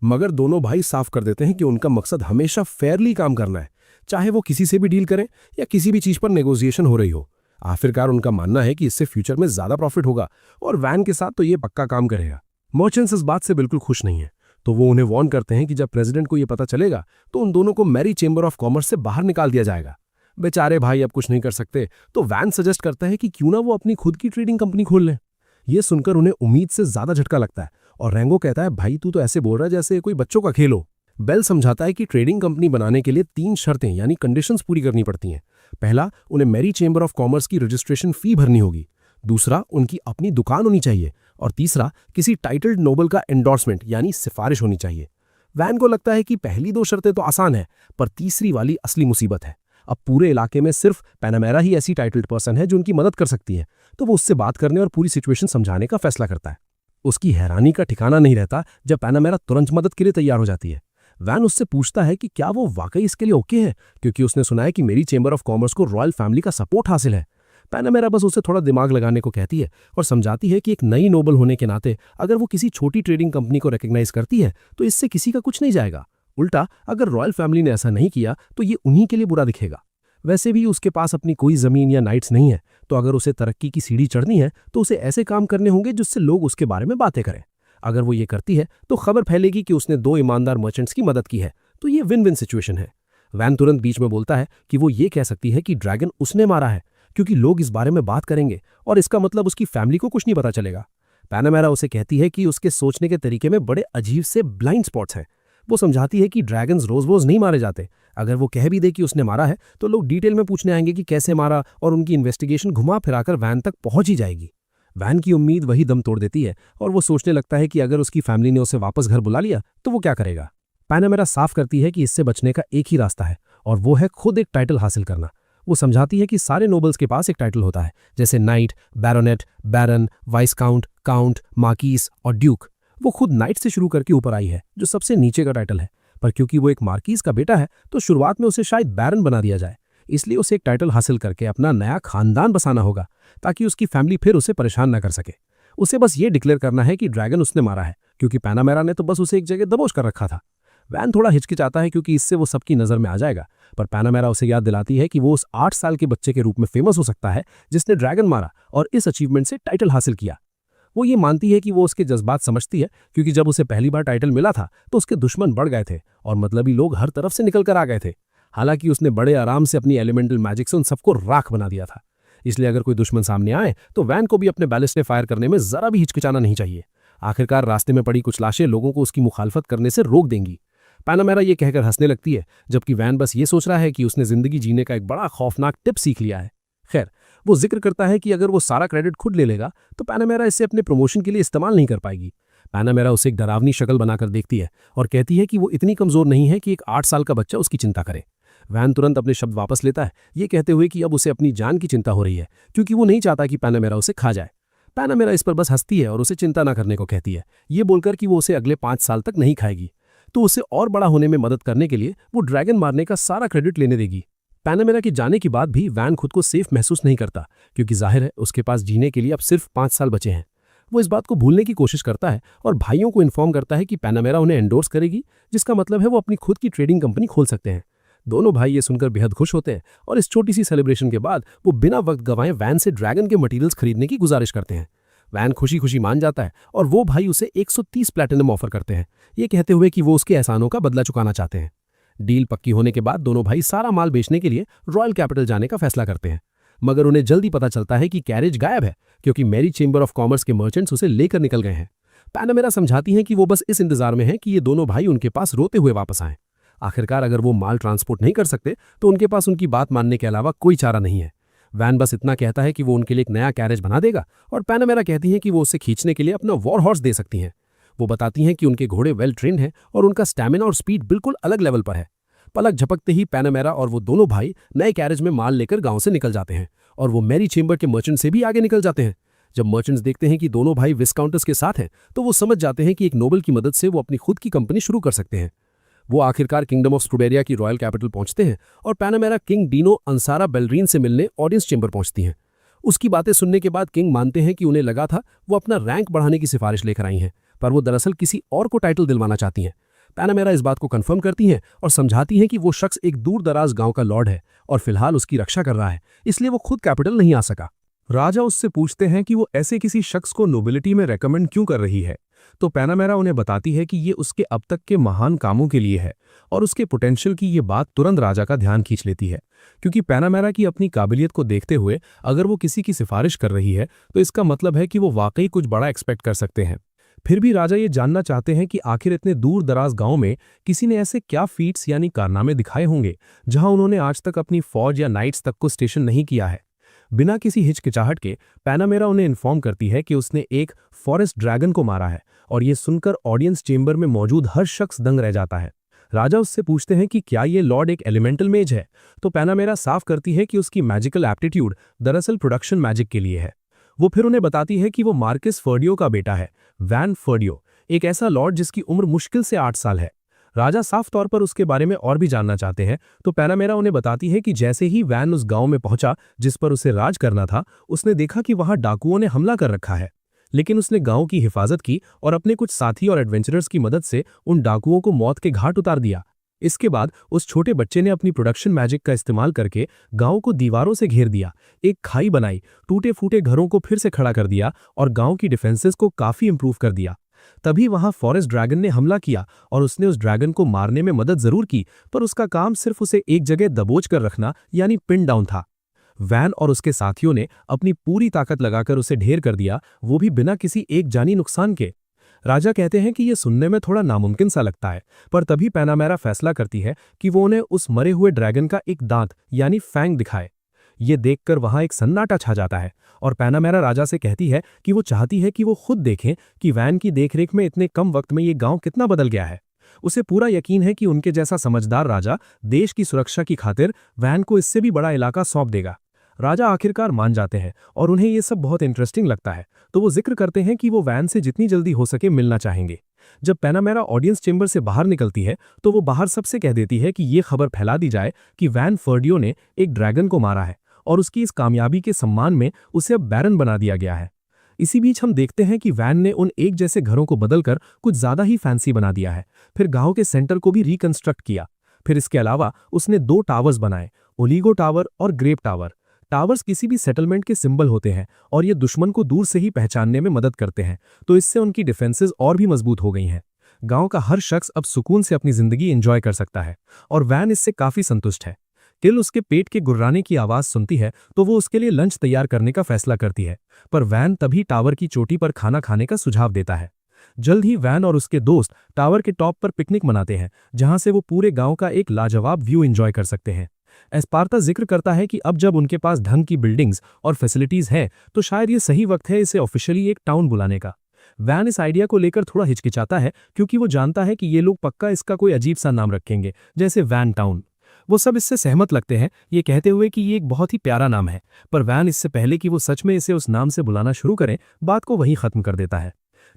मगर दोनों भाई साफ कर देते हैं कि उनका मकसद हमेशा फेयरली काम करना है, चाहे वो किसी से भी डील करें या किसी भी चीज पर नेगोशिएशन हो रही हो। आखिरकार उनका मानना है कि इससे फ्यूचर में ज्यादा प्रॉफिट होगा और वैन के साथ तो ये पक्का काम करेगा। मर्चेंट्स इस बात से बिल्कुल खुश नहीं है, तो वो उन्हें वार्न करते हैं कि जब प्रेसिडेंट को ये पता चलेगा तो उन दोनों को मेरी चेंबर ऑफ कॉमर्स से बाहर निकाल दिया जाएगा। बेचारे भाई अब कुछ नहीं कर सकते, तो वैन सजेस्ट करता है कि क्यों ना वो अपनी खुद की ट्रेडिंग कंपनी खोल लें। ये सुनकर उन्हें उम्मीद से ज्यादा झटका लगता है और रैंगो कहता है, भाई तू तो ऐसे बोल रहा है जैसे कोई बच्चों का खेल हो। बेल समझाता है कि ट्रेडिंग कंपनी बनाने के लिए 3 शर्तें यानी कंडीशंस पूरी करनी पड़ती हैं। पहला, उन्हें मेरी चेंबर ऑफ कॉमर्स की रजिस्ट्रेशन फी भरनी होगी। दूसरा उनकी अपनी दुकान होनी चाहिए और तीसरा किसी टाइटल्ड नोबल का एंडोर्समेंट यानी सिफारिश होनी चाहिए। वैन को लगता है कि पहली दो शर्तें तो आसान है, पर तीसरी वाली असली मुसीबत है। अब पूरे इलाके में सिर्फ पैनामेरा ही ऐसी टाइटल्ड पर्सन है जो उनकी मदद कर सकती है, तो वो उससे बात करने और पूरी सिचुएशन समझाने का फैसला करता है। उसकी हैरानी का ठिकाना नहीं रहता जब पैनामेरा तुरंत मदद के लिए तैयार हो जाती है। वैन उससे पूछता है कि क्या वो वाकई इसके लिए ओके है, क्योंकि उसने सुना है कि मेरी चेंबर ऑफ कॉमर्स को रॉयल फैमिली का सपोर्ट हासिल है। पैनामेरा बस उसे थोड़ा दिमाग लगाने को कहती है और समझाती है कि एक नई नोबल होने के नाते अगर वो किसी छोटी ट्रेडिंग कंपनी को रिकॉग्नाइज करती है तो इससे किसी का कुछ नहीं जाएगा। उल्टा अगर रॉयल फैमिली ने ऐसा नहीं किया तो ये उन्हीं के लिए बुरा दिखेगा। वैसे भी उसके पास अपनी कोई जमीन या नाइट्स नहीं है, तो अगर उसे तरक्की की सीढ़ी चढ़नी है तो उसे ऐसे काम करने होंगे जिससे लोग उसके बारे में बातें करें। अगर वो ये करती है तो खबर फैलेगी कि उसने दो ईमानदार मर्चेंट्स की मदद की है, तो ये विन विन सिचुएशन है। वैन तुरंत बीच में बोलता है कि वो ये कह सकती है कि ड्रैगन उसने मारा है, क्योंकि लोग इस बारे में बात करेंगे और इसका मतलब उसकी फैमिली को कुछ नहीं पता चलेगा। पैनामेरा उसे कहती है कि उसके सोचने के तरीके में बड़े अजीब से ब्लाइंड स्पॉट्स हैं। वो समझाती है कि ड्रैगन्स रोज रोज नहीं मारे जाते। अगर वो कह भी दे कि उसने मारा है तो लोग डिटेल में पूछने आएंगे कि कैसे मारा, और उनकी इन्वेस्टिगेशन घुमा फिराकर वैन तक पहुंच ही जाएगी। वैन की उम्मीद वही दम तोड़ देती है और वो सोचने लगता है कि अगर उसकी फैमिली ने उसे वापस घर बुला लिया तो वो क्या करेगा। पैनामेरा साफ करती है कि इससे बचने का एक ही रास्ता है और वो है खुद एक टाइटल हासिल करना। वो समझाती है कि सारे नोबल्स के पास एक टाइटल होता है, जैसे नाइट, बैरोनेट, बैरन, वाइस काउंट, काउंट, मार्कीस और ड्यूक। वो खुद नाइट से शुरू करके ऊपर आई है, जो सबसे नीचे का टाइटल है, पर क्योंकि वो एक मार्कीस का बेटा है तो शुरुआत में उसे शायद बैरन बना दिया जाए। इसलिए उसे एक टाइटल हासिल करके अपना नया खानदान बसाना होगा, ताकि उसकी फैमिली फिर उसे परेशान न कर सके। उसे बस ये डिक्लेयर करना है कि ड्रैगन उसने मारा है, क्योंकि पैनामेरा ने तो बस उसे एक जगह दबोच कर रखा था। वैन थोड़ा हिचकिचाता है क्योंकि इससे वो सबकी नज़र में आ जाएगा, पर पैनामेरा उसे याद दिलाती है कि वो उस 8 साल के बच्चे के रूप में फेमस हो सकता है जिसने ड्रैगन मारा और इस अचीवमेंट से टाइटल हासिल किया। वो ये मानती है कि वो उसके जज्बात समझती है, क्योंकि जब उसे पहली बार टाइटल मिला था तो उसके दुश्मन बढ़ गए थे और मतलबी लोग हर तरफ से निकल कर आ गए थे। हालांकि उसने बड़े आराम से अपनी एलिमेंटल मैजिक से उन सबको राख बना दिया था। इसलिए अगर कोई दुश्मन सामने आए तो वैन को भी अपने बैलिस्टिक फायर करने में जरा भी हिचकिचाना नहीं चाहिए। आखिरकार रास्ते में पड़ी कुछ लाशें लोगों को उसकी मुखालफत करने से रोक देंगी। पैनामेरा ये कहकर हंसने लगती है, जबकि वैन बस ये सोच रहा है कि उसने जिंदगी जीने का एक बड़ा खौफनाक टिप सीख लिया है। खैर, वो जिक्र करता है कि अगर वो सारा क्रेडिट खुद ले लेगा तो पैनामेरा इसे अपने प्रमोशन के लिए इस्तेमाल नहीं कर पाएगी। पैनामेरा उसे एक डरावनी शक्ल बनाकर देखती है और कहती है कि वो इतनी कमजोर नहीं है कि एक 8 साल का बच्चा उसकी चिंता करे। वैन तुरंत अपने शब्द वापस लेता है, ये कहते हुए कि अब उसे अपनी जान की चिंता हो रही है, क्योंकि वो नहीं चाहता कि पैनामेरा उसे खा जाए। पैनामेरा इस पर बस हंसती है और उसे चिंता न करने को कहती है, ये बोलकर कि वो उसे अगले 5 साल तक नहीं खाएगी, तो उसे और बड़ा होने में मदद करने के लिए वो ड्रैगन मारने का सारा क्रेडिट लेने देगी। पैनामेरा के जाने के बाद भी वैन खुद को सेफ महसूस नहीं करता, क्योंकि जाहिर है उसके पास जीने के लिए अब सिर्फ 5 साल बचे हैं। वो इस बात को भूलने की कोशिश करता है और भाइयों को इन्फॉर्म करता है कि पैनामेरा उन्हें एंडोर्स करेगी, जिसका मतलब है वो अपनी खुद की ट्रेडिंग कंपनी खोल सकते हैं। दोनों भाई ये सुनकर बेहद खुश होते हैं और इस छोटी सी सेलिब्रेशन के बाद वो बिना वक्त गंवाए वैन से ड्रैगन के मटेरियल्स खरीदने की गुजारिश करते हैं। वैन खुशी खुशी मान जाता है और वो भाई उसे 130 प्लैटिनम ऑफर करते हैं, ये कहते हुए कि वो उसके एहसानों का बदला चुकाना चाहते हैं। डील पक्की होने के बाद दोनों भाई सारा माल बेचने के लिए रॉयल कैपिटल जाने का फैसला करते हैं, मगर उन्हें जल्दी पता चलता है कि कैरेज गायब है, क्योंकि मेरी चेंबर ऑफ कॉमर्स के मर्चेंट्स उसे लेकर निकल गए हैं। पैनामेरा समझाती हैं कि वो बस इस इंतजार में है कि ये दोनों भाई उनके पास रोते हुए वापस आएं। आखिरकार अगर वो माल ट्रांसपोर्ट नहीं कर सकते तो उनके पास उनकी बात मानने के अलावा कोई चारा नहीं है। वैन बस इतना कहता है कि वो उनके लिए एक नया कैरेज बना देगा, और पैनामेरा कहती है कि वो उसे खींचने के लिए अपना वॉर हॉर्स दे सकती हैं। वो बताती हैं कि उनके घोड़े वेल ट्रेन्ड हैं और उनका स्टैमिना और स्पीड बिल्कुल अलग लेवल पर है। पलक झपकते ही पैनामेरा और वो दोनों भाई नए कैरेज में माल लेकर गांव से निकल जाते हैं और वो मैरी चेंबर के मर्चेंट से भी आगे निकल जाते हैं। जब मर्चेंट्स देखते हैं कि दोनों भाई विस्काउंटर्स के साथ हैं तो वो समझ जाते हैं कि एक नोबल की मदद से वो अपनी खुद की कंपनी शुरू कर सकते हैं। वो आखिरकार किंगडम ऑफ स्क्रूबेरिया की रॉयल कैपिटल पहुंचते हैं और पैनामेरा किंग डीनो अंसारा बेलरीन से मिलने ऑडियंस चेंबर पहुंचती हैं। उसकी बातें सुनने के बाद किंग मानते हैं कि उन्हें लगा था वो अपना रैंक बढ़ाने की सिफारिश लेकर आई हैं, पर वो दरअसल किसी और को टाइटल दिलवाना चाहती हैं। पैनामेरा इस बात को कंफर्म करती हैं और समझाती हैं कि वो शख्स एक दूर दराज गांव का लॉर्ड है और फिलहाल उसकी रक्षा कर रहा है, इसलिए वो खुद कैपिटल नहीं आ सका। राजा उससे पूछते हैं कि वो ऐसे किसी शख्स को नोबिलिटी में रेकमेंड क्यों कर रही है, तो पैनामेरा उन्हें बताती है कि ये उसके अब तक के महान कामों के लिए है, और उसके पोटेंशियल की ये बात तुरंत राजा का ध्यान खींच लेती है, क्योंकि पैनामेरा की अपनी काबिलियत को देखते हुए अगर वो किसी की सिफारिश कर रही है तो इसका मतलब है कि वो वाकई कुछ बड़ा एक्सपेक्ट कर सकते हैं। फिर भी राजा ये जानना चाहते हैं कि आखिर इतने दूर दराज गांव में किसी ने ऐसे क्या फीट्स यानी कारनामे दिखाए होंगे जहां उन्होंने आज तक अपनी फौज या नाइट्स तक को स्टेशन नहीं किया है। बिना किसी हिचकिचाहट के पैनामेरा उन्हें इन्फॉर्म करती है कि उसने एक फॉरेस्ट ड्रैगन को मारा है, और ये सुनकर ऑडियंस चेंबर में मौजूद हर शख्स दंग रह जाता है। राजा उससे पूछते हैं कि क्या ये लॉर्ड एक एलिमेंटल मेज है, तो पैनामेरा साफ करती है कि उसकी मैजिकल एप्टीट्यूड दरअसल प्रोडक्शन मैजिक के लिए है। वो फिर उन्हें बताती है कि वो मार्किस फर्डियो का बेटा है, वैन फर्डियो, एक ऐसा लॉर्ड जिसकी उम्र मुश्किल से 8 साल है। राजा साफ तौर पर उसके बारे में और भी जानना चाहते हैं, तो पैनामेरा उन्हें बताती है कि जैसे ही वैन उस गांव में पहुंचा जिस पर उसे राज करना था, उसने देखा कि वहां डाकुओं ने हमला कर रखा है। लेकिन उसने गांव की हिफाजत की और अपने कुछ साथी और एडवेंचरर्स की मदद से उन डाकुओं को मौत के घाट उतार दिया। इसके बाद उस छोटे बच्चे ने अपनी प्रोडक्शन मैजिक का इस्तेमाल करके गांव को दीवारों से घेर दिया, एक खाई बनाई, टूटे फूटे घरों को फिर से खड़ा कर दिया और गांव की डिफेंसेस को काफी इंप्रूव कर दिया। तभी वहां फॉरेस्ट ड्रैगन ने हमला किया और उसने उस ड्रैगन को मारने में मदद जरूर की, पर उसका काम सिर्फ उसे एक जगह दबोच कर रखना यानी पिन डाउन था। वैन और उसके साथियों ने अपनी पूरी ताकत लगाकर उसे ढेर कर दिया, वो भी बिना किसी एक जानी नुकसान के। राजा कहते हैं कि यह सुनने में थोड़ा नामुमकिन सा लगता है, पर तभी पैनामेरा फैसला करती है कि वो उन्हें उस मरे हुए ड्रैगन का एक दांत यानी फैंग दिखाए। ये देखकर वहां एक सन्नाटा छा जाता है और पैनामेरा राजा से कहती है कि वो चाहती है कि वो खुद देखें कि वैन की देखरेख में इतने कम वक्त में ये गांव कितना बदल गया है। उसे पूरा यकीन है कि उनके जैसा समझदार राजा देश की सुरक्षा की खातिर वैन को इससे भी बड़ा इलाका सौंप देगा। राजा आखिरकार मान जाते हैं और उन्हें ये सब बहुत इंटरेस्टिंग लगता है, तो वो जिक्र करते हैं कि वो वैन से जितनी जल्दी हो सके मिलना चाहेंगे। जब पैनामेरा ऑडियंस चेंबर से बाहर निकलती है तो वो बाहर सबसे कह देती है कि ये खबर फैला दी जाए कि वैन फर्डियो ने एक ड्रैगन को मारा है और उसकी इस कामयाबी के सम्मान में उसे अब बैरन बना दिया गया है। इसी बीच हम देखते हैं कि वैन ने उन एक जैसे घरों को बदलकर कुछ ज्यादा ही फैंसी बना दिया है, फिर गांव के सेंटर को भी रिकंस्ट्रक्ट किया। फिर इसके अलावा उसने 2 टावर्स बनाए, ओलिगो टावर और ग्रेप टावर। टावर्स किसी भी सेटलमेंट के सिंबल होते हैं और ये दुश्मन को दूर से ही पहचानने में मदद करते हैं, तो इससे उनकी डिफेंसेस और भी मजबूत हो गई हैं। गांव का हर शख्स अब सुकून से अपनी जिंदगी एंजॉय कर सकता है और वैन इससे काफी संतुष्ट है। टिल उसके पेट के गुर्राने की आवाज सुनती है तो वो उसके लिए लंच तैयार करने का फैसला करती है, पर वैन तभी टावर की चोटी पर खाना खाने का सुझाव देता है। जल्द ही वैन और उसके दोस्त टावर के टॉप पर पिकनिक मनाते हैं, जहां से वो पूरे गांव का एक लाजवाब व्यू एंजॉय कर सकते हैं। एस्पार्ता जिक्र करता है कि अब जब उनके पास ढंग की बिल्डिंग्स और फैसिलिटीज हैं, तो शायद ये सही वक्त है इसे ऑफिशियली एक टाउन बुलाने का। वैन इस आइडिया को लेकर थोड़ा हिचकिचाता है, क्योंकि वो जानता है कि ये लोग पक्का इसका कोई अजीब सा नाम रखेंगे, जैसे वैन टाउन। वो सब इससे सहमत लगते हैं, ये कहते हुए कि ये एक बहुत ही प्यारा नाम है, पर वैन इससे पहले कि वो सच में इसे उस नाम से बुलाना शुरू करें, बात को वहीं खत्म कर देता है।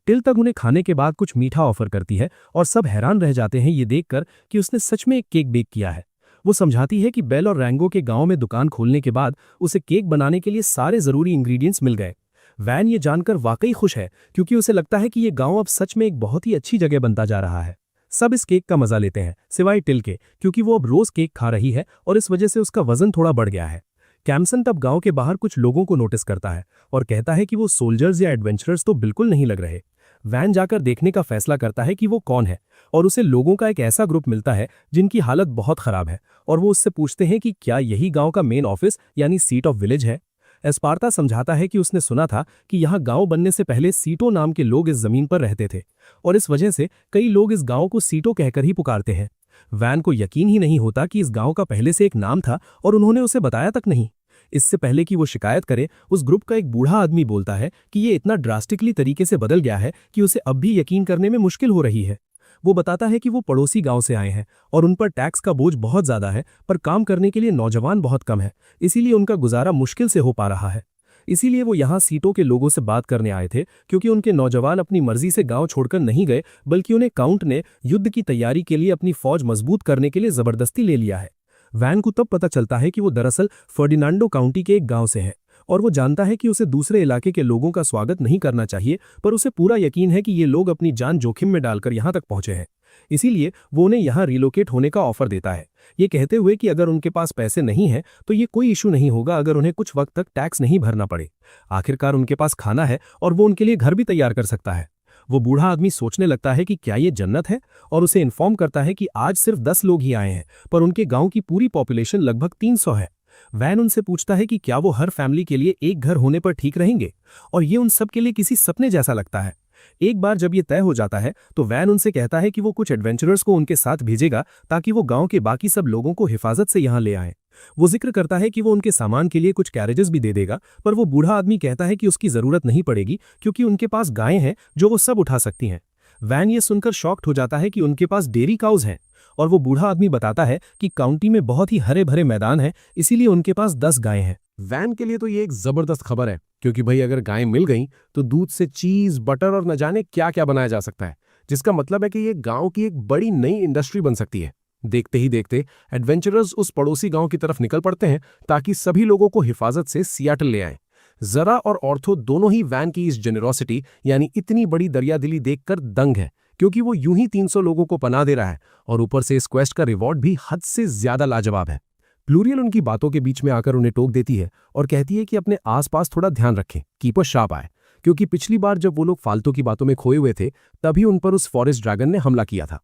टिल तक उन्हें खाने के बाद कुछ मीठा ऑफर करती है और सब हैरान रह जाते हैं ये देखकर कि उसने सच में एक केक बेक किया है। वो समझाती है कि बेल और रैंगो के गांव में दुकान खोलने के बाद उसे केक बनाने के लिए सारे जरूरी इंग्रेडिएंट्स मिल गए। वैन ये जानकर वाकई खुश है, क्योंकि उसे लगता है कि ये गांव अब सच में एक बहुत ही अच्छी जगह बनता जा रहा है। सब इस केक का मजा लेते हैं, सिवाय टिल के, क्योंकि वो अब रोज केक खा रही है और इस वजह से उसका वजन थोड़ा बढ़ गया है। कैम्सन तब गांव के बाहर कुछ लोगों को नोटिस करता है और कहता है कि वो सोल्जर्स या एडवेंचरर्स तो बिल्कुल नहीं लग रहे। वैन जाकर देखने का फैसला करता है कि वो कौन है, और उसे लोगों का एक ऐसा ग्रुप मिलता है जिनकी हालत बहुत खराब है, और वो उससे पूछते हैं कि क्या यही गांव का मेन ऑफिस यानी सीट ऑफ विलेज है। एस्पार्ता समझाता है कि उसने सुना था कि यहाँ गांव बनने से पहले सीटो नाम के लोग इस जमीन पर रहते थे और इस वजह से कई लोग इस गांव को सीटो कहकर ही पुकारते हैं। वैन को यकीन ही नहीं होता कि इस गांव का पहले से एक नाम था और उन्होंने उसे बताया तक नहीं। इससे पहले कि वो शिकायत करे, उस ग्रुप का एक बूढ़ा आदमी बोलता है कि ये इतना ड्रास्टिकली तरीके से बदल गया है कि उसे अब भी यकीन करने में मुश्किल हो रही है। वो बताता है कि वो पड़ोसी गांव से आए हैं और उन पर टैक्स का बोझ बहुत ज्यादा है, पर काम करने के लिए नौजवान बहुत कम है, इसीलिए उनका गुजारा मुश्किल से हो पा रहा है। इसीलिए वो यहाँ सीटों के लोगों से बात करने आए थे, क्योंकि उनके नौजवान अपनी मर्जी से गांव छोड़कर नहीं गए, बल्कि उन्हें काउंट ने युद्ध की तैयारी के लिए अपनी फौज मजबूत करने के लिए जबरदस्ती ले लिया है। वैन को तब पता चलता है कि वो दरअसल फर्डिनांडो काउंटी के एक गांव से है, और वो जानता है कि उसे दूसरे इलाके के लोगों का स्वागत नहीं करना चाहिए, पर उसे पूरा यकीन है कि ये लोग अपनी जान जोखिम में डालकर यहाँ तक पहुंचे हैं। इसीलिए वो उन्हें यहाँ रिलोकेट होने का ऑफर देता है, ये कहते हुए कि अगर उनके पास पैसे नहीं हैं तो ये कोई इशू नहीं होगा अगर उन्हें कुछ वक्त तक टैक्स नहीं भरना पड़े। आखिरकार उनके पास खाना है और वो उनके लिए घर भी तैयार कर सकता है। वो बूढ़ा आदमी सोचने लगता है कि क्या ये जन्नत है, और उसे इन्फॉर्म करता है कि आज सिर्फ 10 लोग ही आए हैं, पर उनके गांव की पूरी पॉपुलेशन लगभग 300 है। वैन उनसे पूछता है कि क्या वो हर फैमिली के लिए एक घर होने पर ठीक रहेंगे, और ये उन सब के लिए किसी सपने जैसा लगता है। एक बार जब ये तय हो जाता है तो वैन उनसे कहता है कि वो कुछ एडवेंचरर्स को उनके साथ भेजेगा ताकि वो गांव के बाकी सब लोगों को हिफाजत से यहाँ ले आएं। वो जिक्र करता है कि वो उनके सामान के लिए कुछ कैरेजेस भी दे देगा, पर वो बूढ़ा आदमी कहता है कि उसकी जरूरत नहीं पड़ेगी क्योंकि उनके पास गायें हैं जो वो सब उठा सकती हैं। वैन ये सुनकर शॉक्ड हो जाता है कि उनके पास डेयरी काउज हैं, और वो बूढ़ा आदमी बताता है कि काउंटी में बहुत ही हरे भरे मैदान हैं, इसीलिए उनके पास 10 गायें हैं। वैन के लिए तो ये एक जबरदस्त खबर है, क्योंकि भाई अगर गायें मिल गई तो दूध से चीज, बटर और न जाने क्या क्या बनाया जा सकता है, जिसका मतलब है कि ये गांव की एक बड़ी नई इंडस्ट्री बन सकती है। देखते ही देखते एडवेंचरर्स उस पड़ोसी गांव की तरफ निकल पड़ते हैं ताकि सभी लोगों को हिफाजत से सियाटल ले आएं। जरा और ऑर्थो दोनों ही वैन की इस जेनरोसिटी यानी इतनी बड़ी दरियादिली देखकर दंग है, क्योंकि वो यूं ही 300 लोगों को पनाह दे रहा है और ऊपर से इस क्वेस्ट का रिवॉर्ड भी हद से ज्यादा लाजवाब है। प्लूरियल उनकी बातों के बीच में आकर उन्हें टोक देती है और कहती है कि अपने आसपास थोड़ा ध्यान रखें, कीपर शार्प आए, क्योंकि पिछली बार जब वो लोग फालतू की बातों में खोए हुए थे तभी उन पर उस फॉरेस्ट ड्रैगन ने हमला किया था।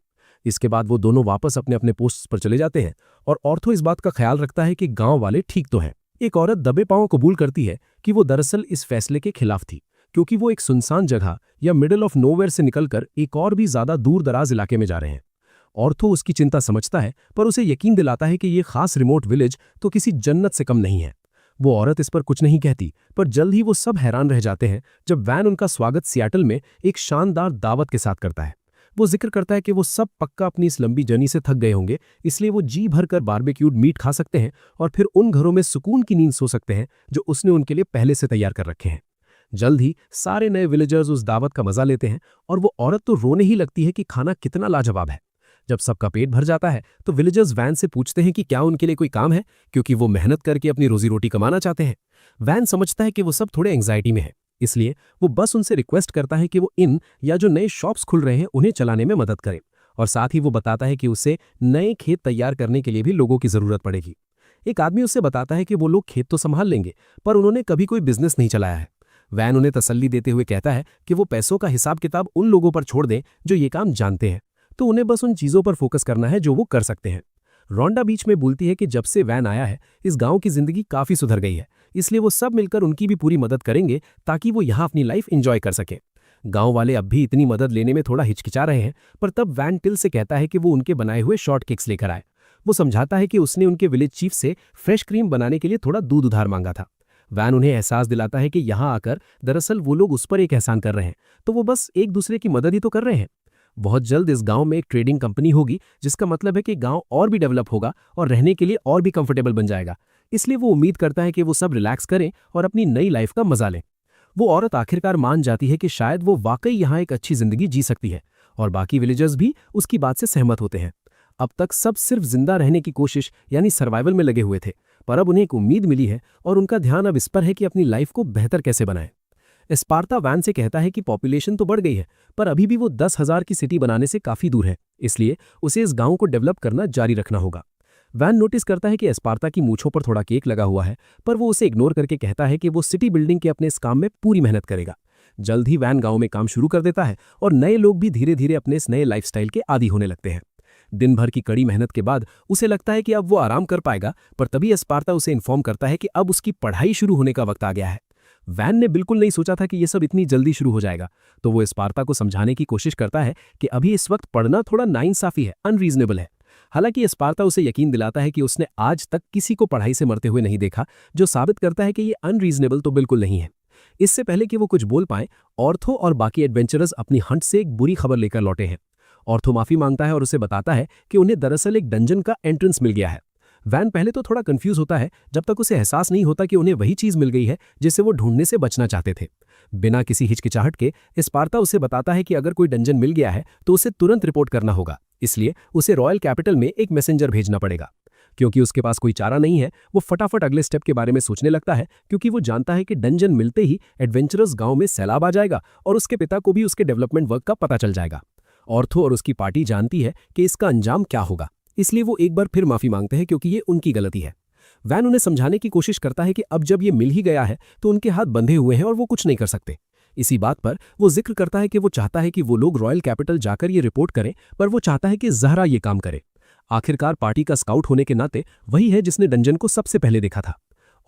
इसके बाद वो दोनों वापस अपने अपने पोस्ट्स पर चले जाते हैं और ऑर्थो इस बात का ख्याल रखता है कि गांव वाले ठीक तो हैं। एक औरत दबे पांव कबूल करती है कि वो दरअसल इस फैसले के खिलाफ थी, क्योंकि वो एक सुनसान जगह या मिडिल ऑफ नोवेयर से निकलकर एक और भी ज्यादा दूर दराज इलाके में जा रहे हैं। ऑर्थो उसकी चिंता समझता है, पर उसे यकीन दिलाता है कि ये खास रिमोट विलेज तो किसी जन्नत से कम नहीं है। वो औरत इस पर कुछ नहीं कहती, पर जल्द ही वो सब हैरान रह जाते हैं जब वैन उनका स्वागत सियाटल में एक शानदार दावत के साथ करता है। वो जिक्र करता है कि वो सब पक्का अपनी इस लंबी जर्नी से थक गए होंगे, इसलिए वो जी भरकर बारबेक्यूड मीट खा सकते हैं और फिर उन घरों में सुकून की नींद सो सकते हैं जो उसने उनके लिए पहले से तैयार कर रखे हैं। जल्द ही सारे नए विलेजर्स उस दावत का मजा लेते हैं और वो औरत तो रोने ही लगती है कि खाना कितना लाजवाब है। जब सबका पेट भर जाता है तो विलेजर्स वैन से पूछते हैं कि क्या उनके लिए कोई काम है, क्योंकि वो मेहनत करके अपनी रोजी रोटी कमाना चाहते हैं। वैन समझता है कि वो सब थोड़े एंग्जाइटी में है, इसलिए वो बस उनसे रिक्वेस्ट करता है कि वो इन या जो नए शॉप्स खुल रहे हैं उन्हें चलाने में मदद करें, और साथ ही वो बताता है कि उसे नए खेत तैयार करने के लिए भी लोगों की जरूरत पड़ेगी। एक आदमी उससे बताता है कि वो लोग खेत तो संभाल लेंगे, पर उन्होंने कभी कोई बिजनेस नहीं चलाया है। वैन उन्हें तसल्ली देते हुए कहता है कि वो पैसों का हिसाब किताब उन लोगों पर छोड़ दें जो ये काम जानते हैं, तो उन्हें बस उन चीजों पर फोकस करना है जो वो कर सकते हैं। रोंडा बीच में बोलती है कि जब से वैन आया है इस गांव की जिंदगी काफी सुधर गई है, इसलिए वो सब मिलकर उनकी भी पूरी मदद करेंगे ताकि वो यहाँ अपनी लाइफ एंजॉय कर सकें। गांव वाले अब भी इतनी मदद लेने में थोड़ा हिचकिचा रहे हैं, पर तब वैन टिल से कहता है कि वो उनके बनाए हुए शॉर्ट केक्स लेकर आए। वो समझाता है कि उसने उनके विलेज चीफ से फ्रेश क्रीम बनाने के लिए थोड़ा दूध उधार मांगा था। वैन उन्हें एहसास दिलाता है कि यहाँ आकर दरअसल वो लोग उस पर एक एहसान कर रहे हैं, तो वो बस एक दूसरे की मदद ही तो कर रहे हैं। बहुत जल्द इस गांव में एक ट्रेडिंग कंपनी होगी, जिसका मतलब है कि गांव और भी डेवलप होगा और रहने के लिए और भी कंफर्टेबल बन जाएगा। इसलिए वो उम्मीद करता है कि वो सब रिलैक्स करें और अपनी नई लाइफ का मजा लें। वो औरत आखिरकार मान जाती है कि शायद वो वाकई यहाँ एक अच्छी जिंदगी जी सकती है, और बाकी विलेजर्स भी उसकी बात से सहमत होते हैं। अब तक सब सिर्फ जिंदा रहने की कोशिश यानी सर्वाइवल में लगे हुए थे, पर अब उन्हें एक उम्मीद मिली है और उनका ध्यान अब इस पर है कि अपनी लाइफ को बेहतर कैसे बनाएं। स्पार्ता वैन से कहता है कि पॉपुलेशन तो बढ़ गई है, पर अभी भी वो 10,000 की सिटी बनाने से काफी दूर है, इसलिए उसे इस गांव को डेवलप करना जारी रखना होगा। वैन नोटिस करता है कि स्पार्ता की मूंछों पर थोड़ा केक लगा हुआ है, पर वो उसे इग्नोर करके कहता है कि वो सिटी बिल्डिंग के अपने इस काम में पूरी मेहनत करेगा। जल्द ही वैन गांव में काम शुरू कर देता है और नए लोग भी धीरे धीरे अपने इस नए लाइफस्टाइल के आदी होने लगते हैं। दिन भर की कड़ी मेहनत के बाद उसे लगता है कि अब वो आराम कर पाएगा, पर तभी स्पार्ता उसे इन्फॉर्म करता है कि अब उसकी पढ़ाई शुरू होने का वक्त आ गया है। वैन ने बिल्कुल नहीं सोचा था कि ये सब इतनी जल्दी शुरू हो जाएगा, तो वो स्पार्ता को समझाने की कोशिश करता है कि अभी इस वक्त पढ़ना थोड़ा नाइंसाफी है, अनरीजनेबल है। हालांकि स्पार्ता उसे यकीन दिलाता है कि उसने आज तक किसी को पढ़ाई से मरते हुए नहीं देखा, जो साबित करता है कि ये अनरीजनेबल तो बिल्कुल नहीं है। इससे पहले कि वो कुछ बोल पाए, ऑर्थो और बाकी एडवेंचरर्स अपनी हंट से एक बुरी खबर लेकर लौटे हैं। ऑर्थो माफी मांगता है और उसे बताता है कि उन्हें दरअसल एक डंजन का एंट्रेंस मिल गया है। वैन पहले तो थोड़ा कंफ्यूज होता है, जब तक उसे एहसास नहीं होता कि उन्हें वही चीज मिल गई है जिसे वो ढूंढने से बचना चाहते थे। बिना किसी हिचकिचाहट के स्पार्ता उसे बताता है कि अगर कोई डंजन मिल गया है तो उसे तुरंत रिपोर्ट करना होगा, इसलिए उसे रॉयल कैपिटल में एक मैसेंजर भेजना पड़ेगा। क्योंकि उसके पास कोई चारा नहीं है, वो फटाफट अगले स्टेप के बारे में सोचने लगता है, क्योंकि वो जानता है कि डंजन मिलते ही एडवेंचरस गांव में सैलाब आ जाएगा और उसके पिता को भी उसके डेवलपमेंट वर्क का पता चल जाएगा। ऑर्थो और उसकी पार्टी जानती है कि इसका अंजाम क्या होगा, इसलिए वो एक बार फिर माफी मांगते हैं क्योंकि ये उनकी गलती है। वैन उन्हें समझाने की कोशिश करता है कि अब जब ये मिल ही गया है तो उनके हाथ बंधे हुए हैं और वो कुछ नहीं कर सकते। इसी बात पर वो जिक्र करता है कि वो चाहता है कि वो लोग रॉयल कैपिटल जाकर ये रिपोर्ट करें, पर वो चाहता है कि ज़हरा ये काम करे। आखिरकार पार्टी का स्काउट होने के नाते वही है जिसने डंजन को सबसे पहले देखा था।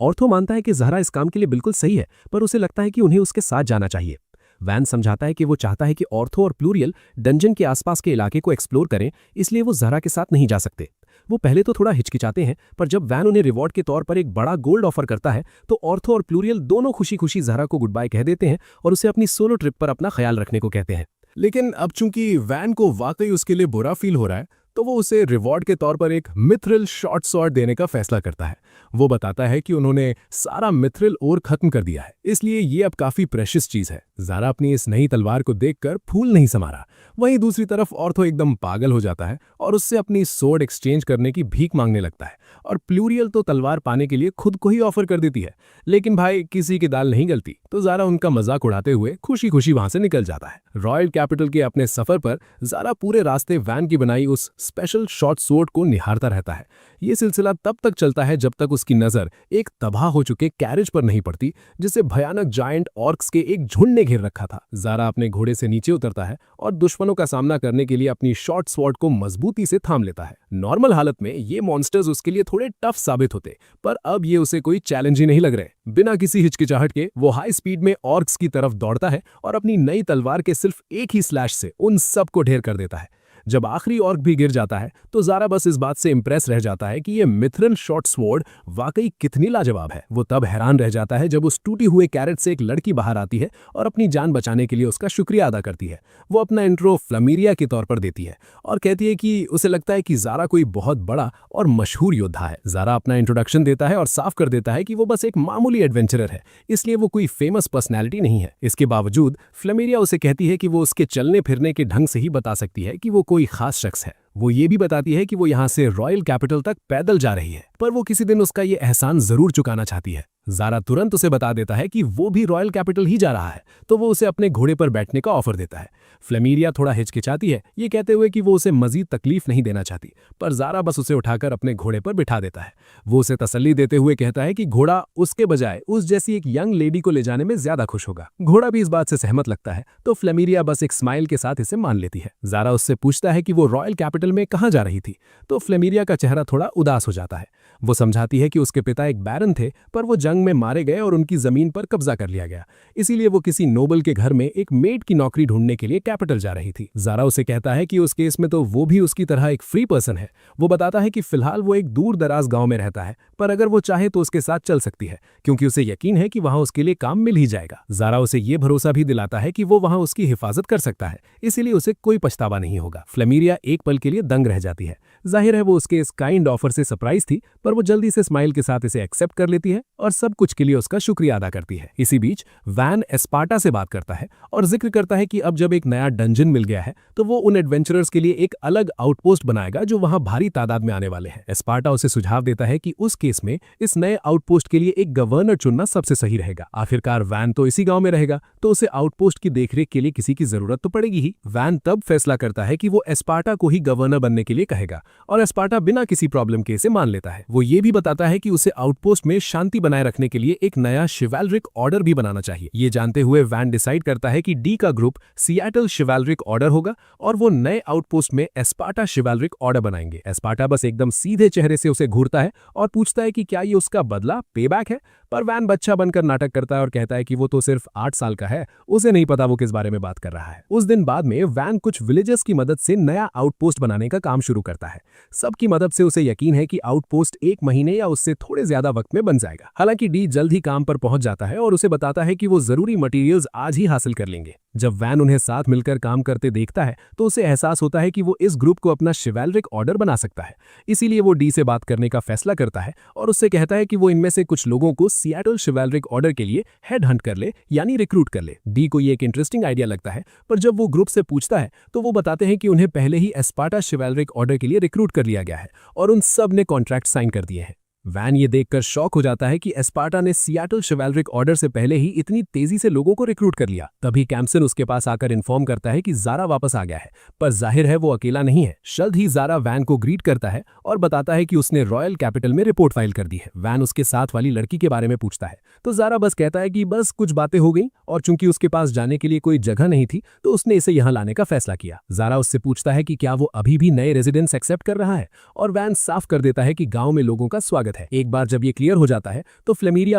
ऑर्थो मानता है कि ज़हरा इस काम के लिए बिल्कुल सही है, पर उसे लगता है कि उन्हें उसके साथ जाना चाहिए। वैन समझाता है कि वो चाहता है कि ऑर्थो और प्लूरियल डंजन के आसपास के इलाके को एक्सप्लोर करें, इसलिए वो ज़ारा के साथ नहीं जा सकते। वो पहले तो थोड़ा हिचकिचाते हैं, पर जब वैन उन्हें रिवॉर्ड के तौर पर एक बड़ा गोल्ड ऑफर करता है तो ऑर्थो और प्लूरियल दोनों खुशी खुशी ज़ारा को गुड बाय कह देते हैं और उसे अपनी सोलो ट्रिप पर अपना ख्याल रखने को कहते हैं। लेकिन अब चूंकि वैन को वाकई उसके लिए बुरा फील हो रहा है, तो वो उसे रिवॉर्ड के तौर पर एक मिथ्रिल शॉर्ट स्वॉर्ड देने का फैसला करता है। वो बताता है कि उन्होंने सारा मिथ्रिल ओर खत्म कर दिया है, इसलिए ये अब काफी प्रेशियस चीज है। ज़ारा अपनी इस नई तलवार को देखकर फूल नहीं समा रहा। वहीं दूसरी तरफ ऑर्थो एकदम पागल हो जाता है और उससे अपनी सोर्ड एक्सचेंज करने की भीख मांगने लगता है, और प्लूरियल तो तलवार पाने के लिए खुद को ही ऑफर कर देती है। लेकिन भाई किसी की दाल नहीं गलती, तो ज़ारा उनका मजाक उड़ाते हुए खुशी खुशी वहां से निकल जाता है। रॉयल कैपिटल के अपने सफर पर ज़ारा पूरे रास्ते वैन की बनाई उस स्पेशल शॉर्ट सोर्ड को निहारता रहता है। ये सिलसिला तब तक चलता है जब तक उसकी नजर एक तबाह हो चुके कैरेज पर नहीं पड़ती, जिसे भयानक जायंट ऑर्क्स के एक झुंड ने घेर रखा था। ज़ारा अपने घोड़े से नीचे उतरता है और दुश्मनों का सामना करने के लिए अपनी शॉर्ट स्वॉर्ड को मजबूती से थाम लेता है। नॉर्मल हालत में ये मॉन्स्टर्स उसके लिए थोड़े टफ साबित होते, पर अब ये उसे कोई चैलेंज ही नहीं लग रहे। बिना किसी हिचकिचाहट के वो हाई स्पीड में ऑर्क्स की तरफ दौड़ता है और अपनी नई तलवार के सिर्फ एक ही स्लैश से उन सबको ढेर कर देता है। जब आखिरी ऑर्क भी गिर जाता है तो ज़ारा बस इस बात से इंप्रेस रह जाता है कि ये मिथ्रिल शॉर्ट स्वॉर्ड वाकई कितनी लाजवाब है। वो तब हैरान रह जाता है जब उस टूटी हुए कैरेट से एक लड़की बाहर आती है और अपनी जान बचाने के लिए उसका शुक्रिया अदा करती है। वो अपना इंट्रो फ्लमीरिया के तौर पर देती है और कहती है कि उसे लगता है कि ज़ारा कोई बहुत बड़ा और मशहूर योद्धा है। ज़ारा अपना इंट्रोडक्शन देता है और साफ कर देता है कि वो बस एक मामूली एडवेंचरर है, इसलिए वो कोई फेमस पर्सनैलिटी नहीं है। इसके बावजूद फ्लमीरिया उसे कहती है कि वो उसके चलने फिरने के ढंग से ही बता सकती है कि वो कोई खास शख्स है। वो ये भी बताती है कि वो यहाँ से रॉयल कैपिटल तक पैदल जा रही है, पर वो किसी दिन उसका ये एहसान जरूर चुकाना चाहती है। ज़ारा तुरंत उसे बता देता है कि वो भी रॉयल कैपिटल ही जा रहा है, तो वो उसे अपने घोड़े पर बैठने का ऑफर देता है। फ्लेमीरिया थोड़ा हिचकिचाती है, ये कहते हुए कि वो उसे मजीद तकलीफ नहीं देना चाहती, पर ज़ारा बस उसे उठाकर अपने घोड़े पर बिठा देता है। वो उसे तसल्ली देते हुए कहता है कि घोड़ा उसके बजाय उस जैसी एक यंग लेडी को ले जाने में ज्यादा खुश होगा। घोड़ा भी इस बात से सहमत लगता है, तो फ्लेमीरिया बस एक स्माइल के साथ इसे मान लेती है। ज़ारा उससे पूछता है कि वो रॉयल कैपिटल में कहाँ जा रही थी, तो फ्लेमीरिया का चेहरा थोड़ा उदास हो जाता है। वो समझाती है कि उसके पिता एक बैरन थे, पर वो जंग में मारे गए और उनकी जमीन पर कब्जा कर लिया गया, इसीलिए वो किसी नोबल के घर में एक मेड की नौकरी ढूंढने के लिए कैपिटल जा रही थी। ज़ारा उसे कहता है कि उस केस में तो वो भी उसकी तरह एक फ्री पर्सन है। वो बताता है कि फिलहाल वो एक दूर दराज गांव में रहता है, पर अगर वो चाहे तो उसके साथ चल सकती है, क्योंकि उसे यकीन है कि वहां उसके लिए काम मिल ही जाएगा। ज़ारा उसे ये भरोसा भी दिलाता है कि वो वहां उसकी हिफाजत कर सकता है, इसीलिए उसे कोई पछतावा नहीं होगा। फ्लेमीरिया एक पल के लिए दंग रह जाती है। जाहिर है वो उसके इस काइंड ऑफर से सरप्राइज थी, पर वो जल्दी से स्माइल के साथ इसे एक्सेप्ट कर लेती है और सब कुछ के लिए उसका शुक्रिया अदा करती है। इसी बीच वैन एस्पार्टा से बात करता है और जिक्र करता है कि अब जब एक नया डंजन मिल गया है तो वो उन एडवेंचरर्स के लिए एक अलग आउटपोस्ट बनाएगा जो वहां भारी तादाद में आने वाले हैं। एस्पार्टा उसे सुझाव देता है कि उस केस में इस नए आउटपोस्ट के लिए एक गवर्नर चुनना सबसे सही रहेगा। आखिरकार वैन तो इसी गांव में रहेगा, तो उसे आउटपोस्ट की देखरेख के लिए किसी की जरूरत तो पड़ेगी ही। वैन तब फैसला करता है कि वो एस्पार्टा को ही गवर्नर बनने के लिए कहेगा और एस्पार्टा बिना किसी प्रॉब्लम के इसे मान लेता है। वो ये भी बताता है कि उसे आउटपोस्ट में शांति बनाए रखने के लिए एक नया शिवैलरिक ऑर्डर भी बनाना चाहिए। ये जानते हुए वैन डिसाइड करता है कि डी का ग्रुप सियाटल शिवैलरिक ऑर्डर होगा और वो नए आउटपोस्ट में एस्पार्टा शिवैलरिक ऑर्डर बनाएंगे। एस्पार्टा बस एकदम सीधे चेहरे से उसे घूरता है और पूछता है कि क्या ये उसका बदला पेबैक है, पर वैन बच्चा बनकर नाटक करता है और कहता है कि वो तो सिर्फ 8 साल का है, उसे नहीं पता वो किस बारे में बात कर रहा है। उस दिन बाद में वैन कुछ विलेजर्स की मदद से नया आउटपोस्ट बनाने का काम शुरू करता है। सबकी मदद से उसे यकीन है कि आउटपोस्ट 1 महीने या उससे थोड़े ज्यादा वक्त में बन जाएगा। हालांकि डी जल्द ही काम पर पहुंच जाता है और उसे बताता है कि वो जरूरी मटेरियल्स आज ही हासिल कर लेंगे। जब वैन उन्हें साथ मिलकर काम करते देखता है तो उसे एहसास होता है कि वो इस ग्रुप को अपना शिवैलरिक ऑर्डर बना सकता है, इसीलिए वो डी से बात करने का फैसला करता है और उससे कहता है कि वो इनमें से कुछ लोगों को सियाटल शिवैलरिक ऑर्डर के लिए हेड हंट कर ले, यानी रिक्रूट कर ले। डी को ये एक इंटरेस्टिंग आइडिया लगता है, पर जब वो ग्रुप से पूछता है तो वो बताते हैं कि उन्हें पहले ही एस्पार्टा शिवैलरिक ऑर्डर के लिए रिक्रूट कर लिया गया है और उन सब ने कॉन्ट्रैक्ट साइन कर दिए हैं। वैन ये देखकर शॉक हो जाता है कि एस्पार्टा ने सियाटल शिवैलरिक ऑर्डर से पहले ही इतनी तेजी से लोगों को रिक्रूट कर लिया। तभी कैम्पसन उसके पास आकर इन्फॉर्म करता है कि ज़ारा वापस आ गया है, पर जाहिर है वो अकेला नहीं है। जल्द ही ज़ारा वैन को ग्रीट करता है और बताता है कि उसने रॉयल कैपिटल में रिपोर्ट फाइल कर दी है। वैन उसके साथ वाली लड़की के बारे में पूछता है तो ज़ारा बस कहता है कि बस कुछ बातें हो गई और चूंकि उसके पास जाने के लिए कोई जगह नहीं थी तो उसने इसे यहाँ लाने का फैसला किया। ज़ारा उससे पूछता है कि क्या वो अभी भी नए रेजिडेंट्स एक्सेप्ट कर रहा है और वैन साफ कर देता है कि गाँव में लोगों का स्वागत स्वागत है। एक बार जब ये क्लियर हो जाता है तो फ्लेमेरिया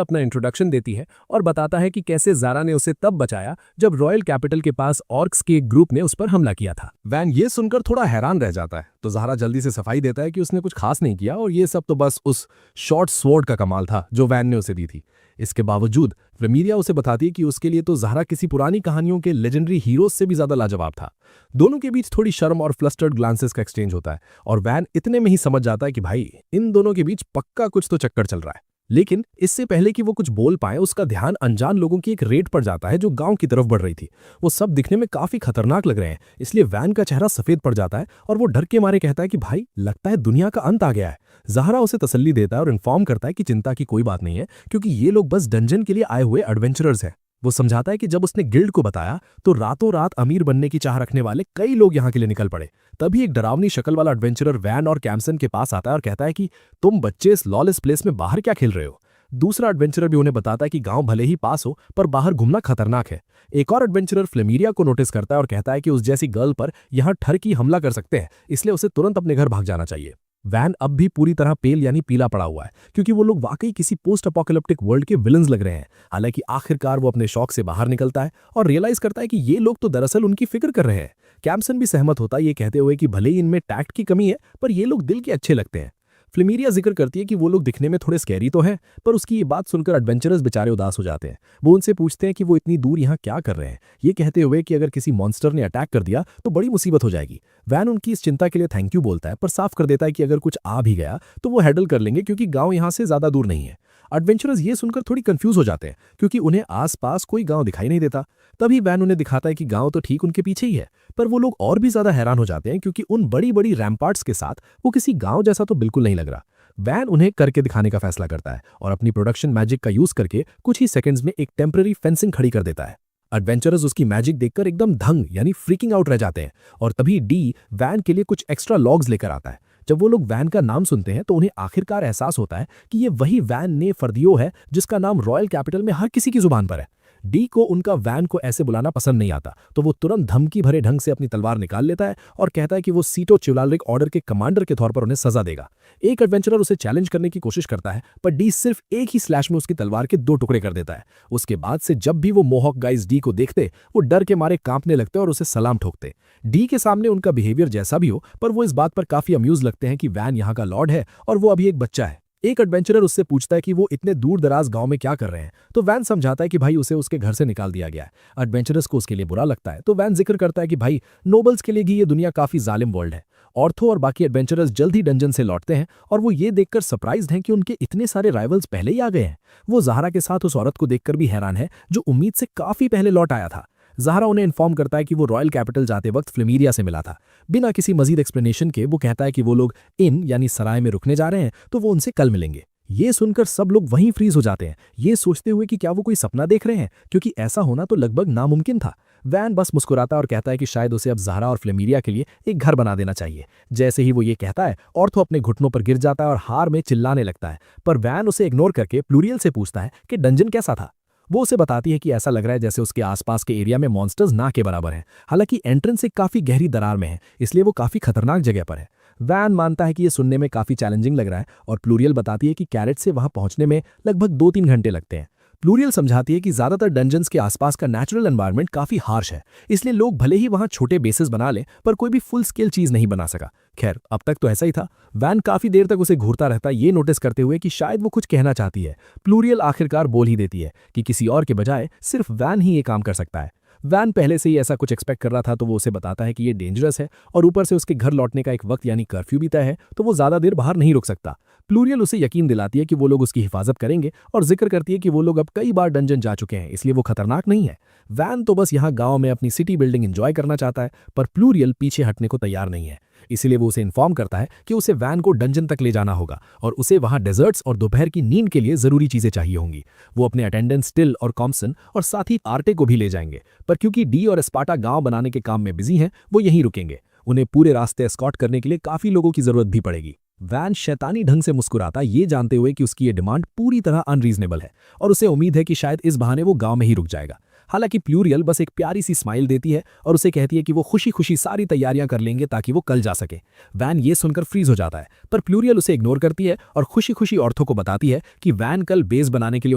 अपना इंट्रोडक्शन देती है और बताता है कि कैसे ज़ारा ने उसे तब बचाया जब रॉयल कैपिटल के पास ऑर्क्स के एक ग्रुप ने उस पर हमला किया था। वैन ये सुनकर थोड़ा हैरान रह जाता है तो ज़ारा जल्दी से सफाई देता है कि उसने कुछ खास नहीं किया और ये सब तो बस उस शॉर्ट स्वॉर्ड का कमाल था जो वैन ने उसे दी थी। इसके बावजूद फ्लेमेरिया उसे बताती है कि उसके लिए तो ज़ारा किसी पुरानी कहानियों के लेजेंडरी हीरोज से भी ज्यादा लाजवाब था। दोनों के बीच थोड़ी शर्म और फ्लस्टर्ड ग्लांसेस का एक्सचेंज होता है और वैन इतने में ही समझ जाता है कि भाई इन दोनों के बीच पक्का कुछ तो चक्कर चल रहा है। लेकिन इससे पहले कि वो कुछ बोल पाए उसका ध्यान अनजान लोगों की एक रेड पर जाता है जो गांव की तरफ बढ़ रही थी। वो सब दिखने में काफी खतरनाक लग रहे हैं, इसलिए वैन का चेहरा सफेद पड़ जाता है और वो डर के मारे कहता है कि भाई लगता है दुनिया का अंत आ गया है। ज़ाहरा उसे तसल्ली देता है और इन्फॉर्म करता है कि चिंता की कोई बात नहीं है क्योंकि ये लोग बस डंजन के लिए आए हुए एडवेंचरर्स हैं। वो समझाता है कि जब उसने गिल्ड को बताया तो रातों रात अमीर बनने की चाह रखने वाले कई लोग यहाँ के लिए निकल पड़े। तभी एक डरावनी शक्ल वाला एडवेंचरर वैन और कैम्सन के पास आता है और कहता है कि तुम बच्चे इस लॉलेस प्लेस में बाहर क्या खेल रहे हो। दूसरा एडवेंचरर भी उन्हें बताता है कि गांव भले ही पास हो पर बाहर घूमना खतरनाक है। एक और एडवेंचरर फ्लेमेरिया को नोटिस करता है और कहता है कि उस जैसी गर्ल पर यहाँ ठरकी हमला कर सकते हैं, इसलिए उसे तुरंत अपने घर भाग जाना चाहिए। वैन अब भी पूरी तरह पेल यानी पीला पड़ा हुआ है क्योंकि वो लोग वाकई किसी पोस्ट अपोकैलिप्टिक वर्ल्ड के विलन्स लग रहे हैं। हालांकि आखिरकार वो अपने शौक से बाहर निकलता है और रियलाइज करता है कि ये लोग तो दरअसल उनकी फिक्र कर रहे हैं। कैम्सन भी सहमत होता है ये कहते हुए कि भले ही इनमें टैक्ट की कमी है पर ये लोग दिल के अच्छे लगते हैं। फ्लेमेरिया जिक्र करती है कि वो लोग दिखने में थोड़े स्कैरी तो हैं, पर उसकी ये बात सुनकर एडवेंचरर्स बेचारे उदास हो जाते हैं। वो उनसे पूछते हैं कि वो इतनी दूर यहाँ क्या कर रहे हैं, ये कहते हुए कि अगर किसी मॉन्स्टर ने अटैक कर दिया तो बड़ी मुसीबत हो जाएगी। वैन उनकी इस चिंता के लिए थैंक यू बोलता है पर साफ कर देता है कि अगर कुछ आ भी गया तो वो हैंडल कर लेंगे क्योंकि गांव यहाँ से ज्यादा दूर नहीं है। एडवेंचरर्स ये सुनकर थोड़ी कंफ्यूज हो जाते हैं क्योंकि उन्हें आसपास कोई गांव दिखाई नहीं देता। तभी वैन उन्हें दिखाता है कि गांव तो ठीक उनके पीछे ही है, पर वो लोग और भी ज्यादा हैरान हो जाते हैं क्योंकि उन बड़ी बड़ी रैम्पार्ट्स के साथ वो किसी गांव जैसा तो बिल्कुल नहीं लग रहा। वैन उन्हें करके दिखाने का फैसला करता है और अपनी प्रोडक्शन मैजिक का यूज करके कुछ ही सेकंड्स में एक टेम्पररी फेंसिंग खड़ी कर देता है। एडवेंचरर्स उसकी मैजिक देखकर एकदम दंग यानी फ्रीकिंग आउट रह जाते हैं और तभी डी वैन के लिए कुछ एक्स्ट्रा लॉग्स लेकर आता है। जब वो लोग वैन का नाम सुनते हैं तो उन्हें आखिरकार एहसास होता है कि ये वही वैन ने फर्दियो है जिसका नाम रॉयल कैपिटल में हर किसी की जुबान पर है। डी को उनका वैन को ऐसे बुलाना पसंद नहीं आता तो वो तुरंत धमकी भरे ढंग से अपनी तलवार निकाल लेता है और कहता है कि वो सीटो चिवलारिक ऑर्डर के कमांडर के तौर पर उन्हें सजा देगा। एक एडवेंचरर उसे चैलेंज करने की कोशिश करता है पर डी सिर्फ एक ही स्लैश में उसकी तलवार के 2 टुकड़े कर देता है। उसके बाद से जब भी वो मोहॉक गाइज डी को देखते वो डर के मारे कांपने लगते और उसे सलाम ठोकते। डी के सामने उनका बिहेवियर जैसा भी हो पर वो इस बात पर काफी अम्यूज लगते हैं कि वैन यहाँ का लॉर्ड है और वो अभी एक बच्चा है। एक एडवेंचरर उससे पूछता है कि वो इतने दूर दराज गांव में क्या कर रहे हैं तो वैन समझाता है कि भाई उसे उसके घर से निकाल दिया गया है। एडवेंचरर्स को उसके लिए बुरा लगता है तो वैन जिक्र करता है कि भाई नोबल्स के लिए भी ये दुनिया काफी जालिम वर्ल्ड है। ऑर्थो और बाकी एडवेंचरर्स जल्द ही डंजन से लौटते हैं और वो ये देखकर सरप्राइज्ड हैं कि उनके इतने सारे राइवल्स पहले ही आ गए हैं। वो ज़ाहरा के साथ उस औरत को देखकर भी हैरान है जो उम्मीद से काफी पहले लौट आया था। ज़ाहरा उन्हें इन्फॉर्म करता है कि वो रॉयल कैपिटल जाते वक्त फ्लेमेरिया से मिला था। बिना किसी मजीद एक्सप्लेनेशन के वो कहता है कि वो लोग इन यानी सराय में रुकने जा रहे हैं तो वो उनसे कल मिलेंगे। ये सुनकर सब लोग वहीं फ्रीज हो जाते हैं, ये सोचते हुए कि क्या वो कोई सपना देख रहे हैं क्योंकि ऐसा होना तो लगभग नामुमकिन था। वैन बस मुस्कुराता और कहता है कि शायद उसे अब ज़ाहरा और फ्लेमेरिया के लिए एक घर बना देना चाहिए। जैसे ही वो ये कहता है ऑर्थो अपने घुटनों पर गिर जाता है और हार में चिल्लाने लगता है, पर वैन उसे इग्नोर करके प्लूरियल से पूछता है कि डंजन कैसा था। वो उसे बताती है कि ऐसा लग रहा है जैसे उसके आसपास के एरिया में मॉन्स्टर्स ना के बराबर हैं। हालांकि एंट्रेंस एक काफी गहरी दरार में है इसलिए वो काफी खतरनाक जगह पर है। वैन मानता है कि ये सुनने में काफी चैलेंजिंग लग रहा है और प्लूरियल बताती है कि कैरेट से वहां पहुंचने में लगभग 2-3 घंटे लगते हैं। प्लूरियल समझाती है कि ज्यादातर डंजन्स के आसपास का नेचुरल एनवायरनमेंट काफी हार्श है, इसलिए लोग भले ही वहां छोटे बेसेस बना लें पर कोई भी फुल स्केल चीज नहीं बना सका। खैर अब तक तो ऐसा ही था। वैन काफी देर तक उसे घूरता रहता ये नोटिस करते हुए कि शायद वो कुछ कहना चाहती है। प्लूरियल आखिरकार बोल ही देती है कि किसी और के बजाय सिर्फ वैन ही ये काम कर सकता है। वैन पहले से ही ऐसा कुछ एक्सपेक्ट कर रहा था तो वो उसे बताता है कि ये डेंजरस है और ऊपर से उसके घर लौटने का एक वक्त यानी कर्फ्यू भी तय है तो वो ज्यादा देर बाहर नहीं रुक सकता। प्लूरियल उसे यकीन दिलाती है कि वो लोग उसकी हिफाजत करेंगे और जिक्र करती है कि वो लोग अब कई बार डंजन जा चुके हैं इसलिए वो खतरनाक नहीं है। वैन तो बस यहाँ गांव में अपनी सिटी बिल्डिंग एंजॉय करना चाहता है पर प्लूरियल पीछे हटने को तैयार नहीं है। इसीलिए वो उसे इन्फॉर्म करता है कि उसे वैन को डंजन तक ले जाना होगा और उसे वहां डेजर्ट्स और दोपहर की नींद के लिए जरूरी चीजें चाहिए होंगी। वो अपने अटेंडेंट स्टिल और कॉम्सन और साथ ही आर्टे को भी ले जाएंगे, पर क्योंकि डी और स्पार्टा गांव बनाने के काम में बिजी हैं वो यहीं रुकेंगे। उन्हें पूरे रास्ते एस्कॉर्ट करने के लिए काफी लोगों की जरूरत भी पड़ेगी। वैन शैतानी ढंग से मुस्कुराता ये जानते हुए कि उसकी ये डिमांड पूरी तरह अनरीजनेबल है और उसे उम्मीद है कि शायद इस बहाने वो गांव में ही रुक जाएगा। हालांकि प्लूरियल बस एक प्यारी सी स्माइल देती है और उसे कहती है कि वो खुशी खुशी सारी तैयारियां कर लेंगे ताकि वो कल जा सके। वैन ये सुनकर फ्रीज हो जाता है, पर प्लूरियल उसे इग्नोर करती है और खुशी खुशी ऑर्थो को बताती है कि वैन कल बेस बनाने के लिए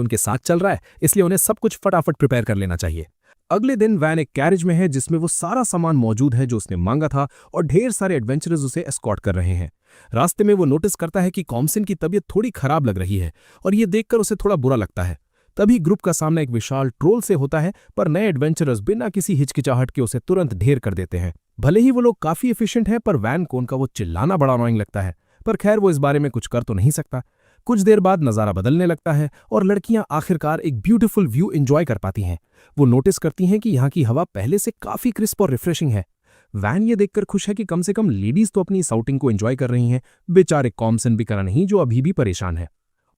उनके साथ चल रहा है, इसलिए उन्हें सब कुछ फटाफट प्रिपेयर कर लेना चाहिए। अगले दिन वैन एक कैरेज में है जिसमें वो सारा सामान मौजूद है जो उसने मांगा था और ढेर सारे एडवेंचरर्स उसे एस्कॉर्ट कर रहे हैं। रास्ते में वो नोटिस करता है कि कॉम्सन की तबीयत थोड़ी खराब लग रही है और ये देखकर उसे थोड़ा बुरा लगता है। तभी ग्रुप का सामना एक विशाल ट्रोल से होता है, पर नए एडवेंचरर्स बिना किसी हिचकिचाहट के उसे तुरंत ढेर कर देते हैं। भले ही वो लोग काफी एफिशिएंट हैं, पर वैन को उनका वो चिल्लाना बड़ा अनोइंग लगता है, पर खैर वो इस बारे में कुछ कर तो नहीं सकता। कुछ देर बाद नज़ारा बदलने लगता है और लड़कियां आखिरकार एक ब्यूटीफुल व्यू एंजॉय कर पाती हैं। वो नोटिस करती हैं कि यहाँ की हवा पहले से काफी क्रिस्प और रिफ्रेशिंग है। वैन ये देखकर खुश है कि कम से कम लेडीज तो अपनी इस आउटिंग को एंजॉय कर रही हैं, बेचारे कॉम्सन बिकरा नहीं जो अभी भी परेशान है।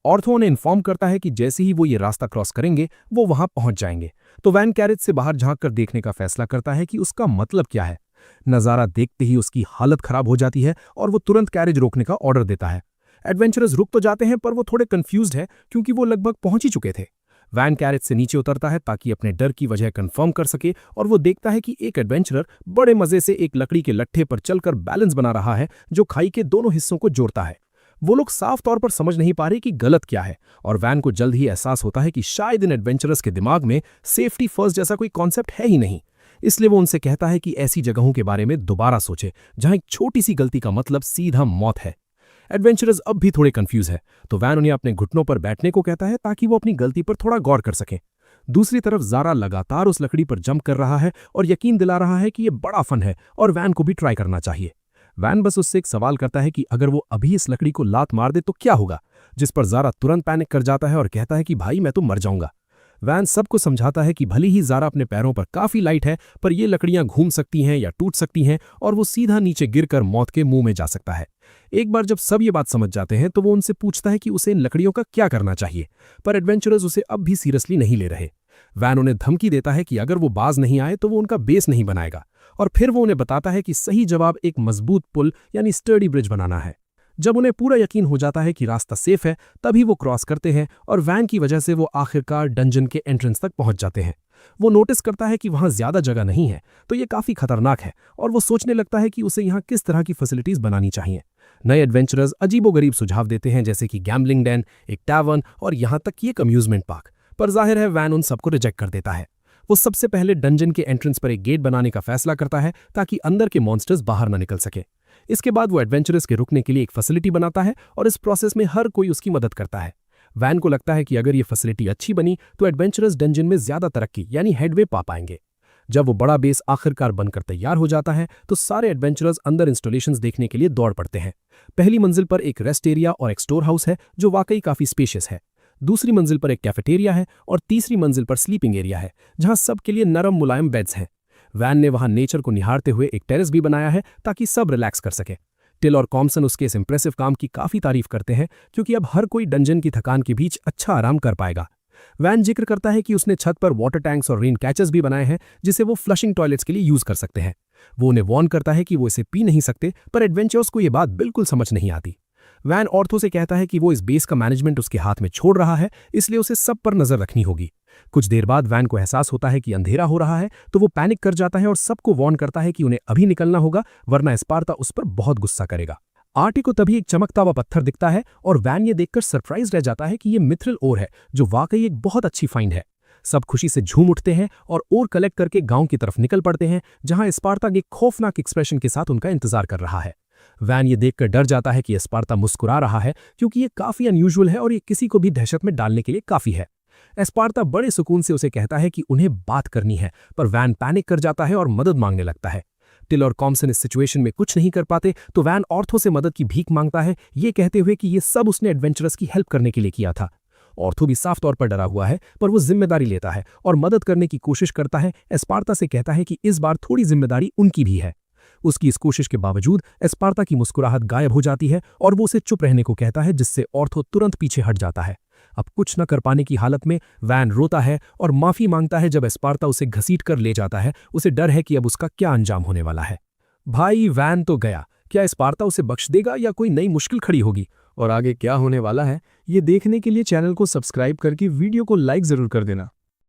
ऑर्थो उन्हें इन्फॉर्म करता है कि जैसे ही वो ये रास्ता क्रॉस करेंगे वो वहां पहुंच जाएंगे, तो वैन कैरेज से बाहर झांक कर देखने का फैसला करता है कि उसका मतलब क्या है। नज़ारा देखते ही उसकी हालत खराब हो जाती है और वो तुरंत कैरेज रोकने का ऑर्डर देता है। एडवेंचरर्स रुक तो जाते हैं, पर वो थोड़े कंफ्यूज्ड है क्योंकि वो लगभग पहुंच ही चुके थे। वैन कैरेज से नीचे उतरता है ताकि अपने डर की वजह कंफर्म कर सके और वो देखता है कि एक एडवेंचरर बड़े मजे से एक लकड़ी के लट्ठे पर चलकर बैलेंस बना रहा है जो खाई के दोनों हिस्सों को जोड़ता है। वो लोग साफ तौर पर समझ नहीं पा रहे कि गलत क्या है और वैन को जल्द ही एहसास होता है कि शायद इन एडवेंचरर्स के दिमाग में सेफ्टी फर्स्ट जैसा कोई कॉन्सेप्ट है ही नहीं। इसलिए वो उनसे कहता है कि ऐसी जगहों के बारे में दोबारा सोचे जहां एक छोटी सी गलती का मतलब सीधा मौत है। एडवेंचरर्स अब भी थोड़े कंफ्यूज है, तो वैन उन्हें अपने घुटनों पर बैठने को कहता है ताकि वो अपनी गलती पर थोड़ा गौर कर सकें। दूसरी तरफ ज़ारा लगातार उस लकड़ी पर जंप कर रहा है और यकीन दिला रहा है कि ये बड़ा फन है और वैन को भी ट्राई करना चाहिए। वैन बस उससे एक सवाल करता है कि अगर वो अभी इस लकड़ी को लात मार दे तो क्या होगा, जिस पर ज़ारा तुरंत पैनिक कर जाता है और कहता है कि भाई मैं तो मर जाऊंगा। वैन सबको समझाता है कि भले ही ज़ारा अपने पैरों पर काफ़ी लाइट है, पर ये लकड़ियां घूम सकती हैं या टूट सकती हैं और वो सीधा नीचे गिरकर मौत के मुंह में जा सकता है। एक बार जब सब ये बात समझ जाते हैं तो वो उनसे पूछता है कि उसे इन लकड़ियों का क्या करना चाहिए, पर एडवेंचरर्स उसे अब भी सीरियसली नहीं ले रहे। वैन उन्हें धमकी देता है कि अगर वो बाज नहीं आए तो वो उनका बेस नहीं बनाएगा, और फिर वो उन्हें बताता है कि सही जवाब एक मजबूत पुल यानी स्टर्डी ब्रिज बनाना है। जब उन्हें पूरा यकीन हो जाता है कि रास्ता सेफ है, तभी वो क्रॉस करते हैं और वैन की वजह से वो आखिरकार डंजन के एंट्रेंस तक पहुंच जाते हैं। वो नोटिस करता है कि वहां ज्यादा जगह नहीं है, तो ये काफी खतरनाक है और वो सोचने लगता है कि उसे यहाँ किस तरह की फैसिलिटीज बनानी चाहिए। नए एडवेंचरर्स अजीबोगरीब सुझाव देते हैं, जैसे कि गैम्बलिंग डेन, एक टैवर्न और यहाँ तक कि एक अम्यूजमेंट पार्क, पर जाहिर है वैन उन सबको रिजेक्ट कर देता है। वो सबसे पहले डंजन के एंट्रेंस पर एक गेट बनाने का फैसला करता है ताकि अंदर के मॉन्स्टर्स बाहर न निकल सके। इसके बाद वो एडवेंचरर्स के रुकने के लिए एक फैसिलिटी बनाता है और इस प्रोसेस में हर कोई उसकी मदद करता है। वैन को लगता है कि अगर ये फैसिलिटी अच्छी बनी तो एडवेंचरर्स डंजन में ज्यादा तरक्की यानी हेडवे पा पाएंगे। जब वो बड़ा बेस आखिरकार बनकर तैयार हो जाता है तो सारे एडवेंचरर्स अंदर इंस्टॉलेशंस देखने के लिए दौड़ पड़ते हैं। पहली मंजिल पर एक रेस्ट एरिया और एक स्टोर हाउस है जो वाकई काफी स्पेशियस है। दूसरी मंजिल पर एक कैफेटेरिया है और तीसरी मंजिल पर स्लीपिंग एरिया है जहां सबके लिए नरम मुलायम बेड्स हैं। वैन ने वहां नेचर को निहारते हुए एक टेरेस भी बनाया है ताकि सब रिलैक्स कर सके। टिल और कॉम्सन उसके इस इंप्रेसिव काम की काफी तारीफ करते हैं क्योंकि अब हर कोई डंजन की थकान के बीच अच्छा आराम कर पाएगा। वैन जिक्र करता है कि उसने छत पर वाटर टैंक्स और रेन कैचेस भी बनाए हैं जिसे वो फ्लशिंग टॉयलेट्स के लिए यूज कर सकते हैं। वो उन्हें वार्न करता है कि वो इसे पी नहीं सकते, पर एडवेंचर्स को ये बात बिल्कुल समझ नहीं आती। वैन ऑर्थो से कहता है कि वो इस बेस का मैनेजमेंट उसके हाथ में छोड़ रहा है, इसलिए उसे सब पर नजर रखनी होगी। कुछ देर बाद वैन को एहसास होता है कि अंधेरा हो रहा है, तो वो पैनिक कर जाता है और सबको वार्न करता है कि उन्हें अभी निकलना होगा वरना स्पार्ता उस पर बहुत गुस्सा करेगा। आर्टी को तभी एक चमकता हुआ पत्थर दिखता है और वैन ये देखकर सरप्राइज रह जाता है कि ये मिथ्रिल ओर है जो वाकई एक बहुत अच्छी फाइंड है। सब खुशी से झूम उठते हैं और ओर कलेक्ट करके गांव की तरफ निकल पड़ते हैं जहां स्पार्ता एक खौफनाक एक्सप्रेशन के साथ उनका इंतजार कर रहा है। वैन ये देखकर डर जाता है कि स्पार्ता मुस्कुरा रहा है क्योंकि ये काफी अनयूजुअल है और ये किसी को भी दहशत में डालने के लिए काफी है। स्पार्ता बड़े सुकून से उसे कहता है कि उन्हें बात करनी है, पर वैन पैनिक कर जाता है और मदद मांगने लगता है। टिल और कॉम्सन इस सिचुएशन में कुछ नहीं कर पाते, तो वैन ऑर्थो से मदद की भीख मांगता है, ये कहते हुए कि ये सब उसने एडवेंचरर्स की हेल्प करने के लिए किया था। ऑर्थो भी साफ तौर पर डरा हुआ है, पर वो जिम्मेदारी लेता है और मदद करने की कोशिश करता है। स्पार्ता से कहता है कि इस बार थोड़ी जिम्मेदारी उनकी भी है। उसकी इस कोशिश के बावजूद स्पार्ता की मुस्कुराहट गायब हो जाती है और वो उसे चुप रहने को कहता है, जिससे ऑर्थो तुरंत पीछे हट जाता है। अब कुछ न कर पाने की हालत में वैन रोता है और माफी मांगता है। जब स्पार्ता उसे घसीट कर ले जाता है, उसे डर है कि अब उसका क्या अंजाम होने वाला है। भाई वैन तो गया, क्या स्पार्ता उसे बख्श देगा या कोई नई मुश्किल खड़ी होगी, और आगे क्या होने वाला है ये देखने के लिए चैनल को सब्सक्राइब करके वीडियो को लाइक जरूर कर देना।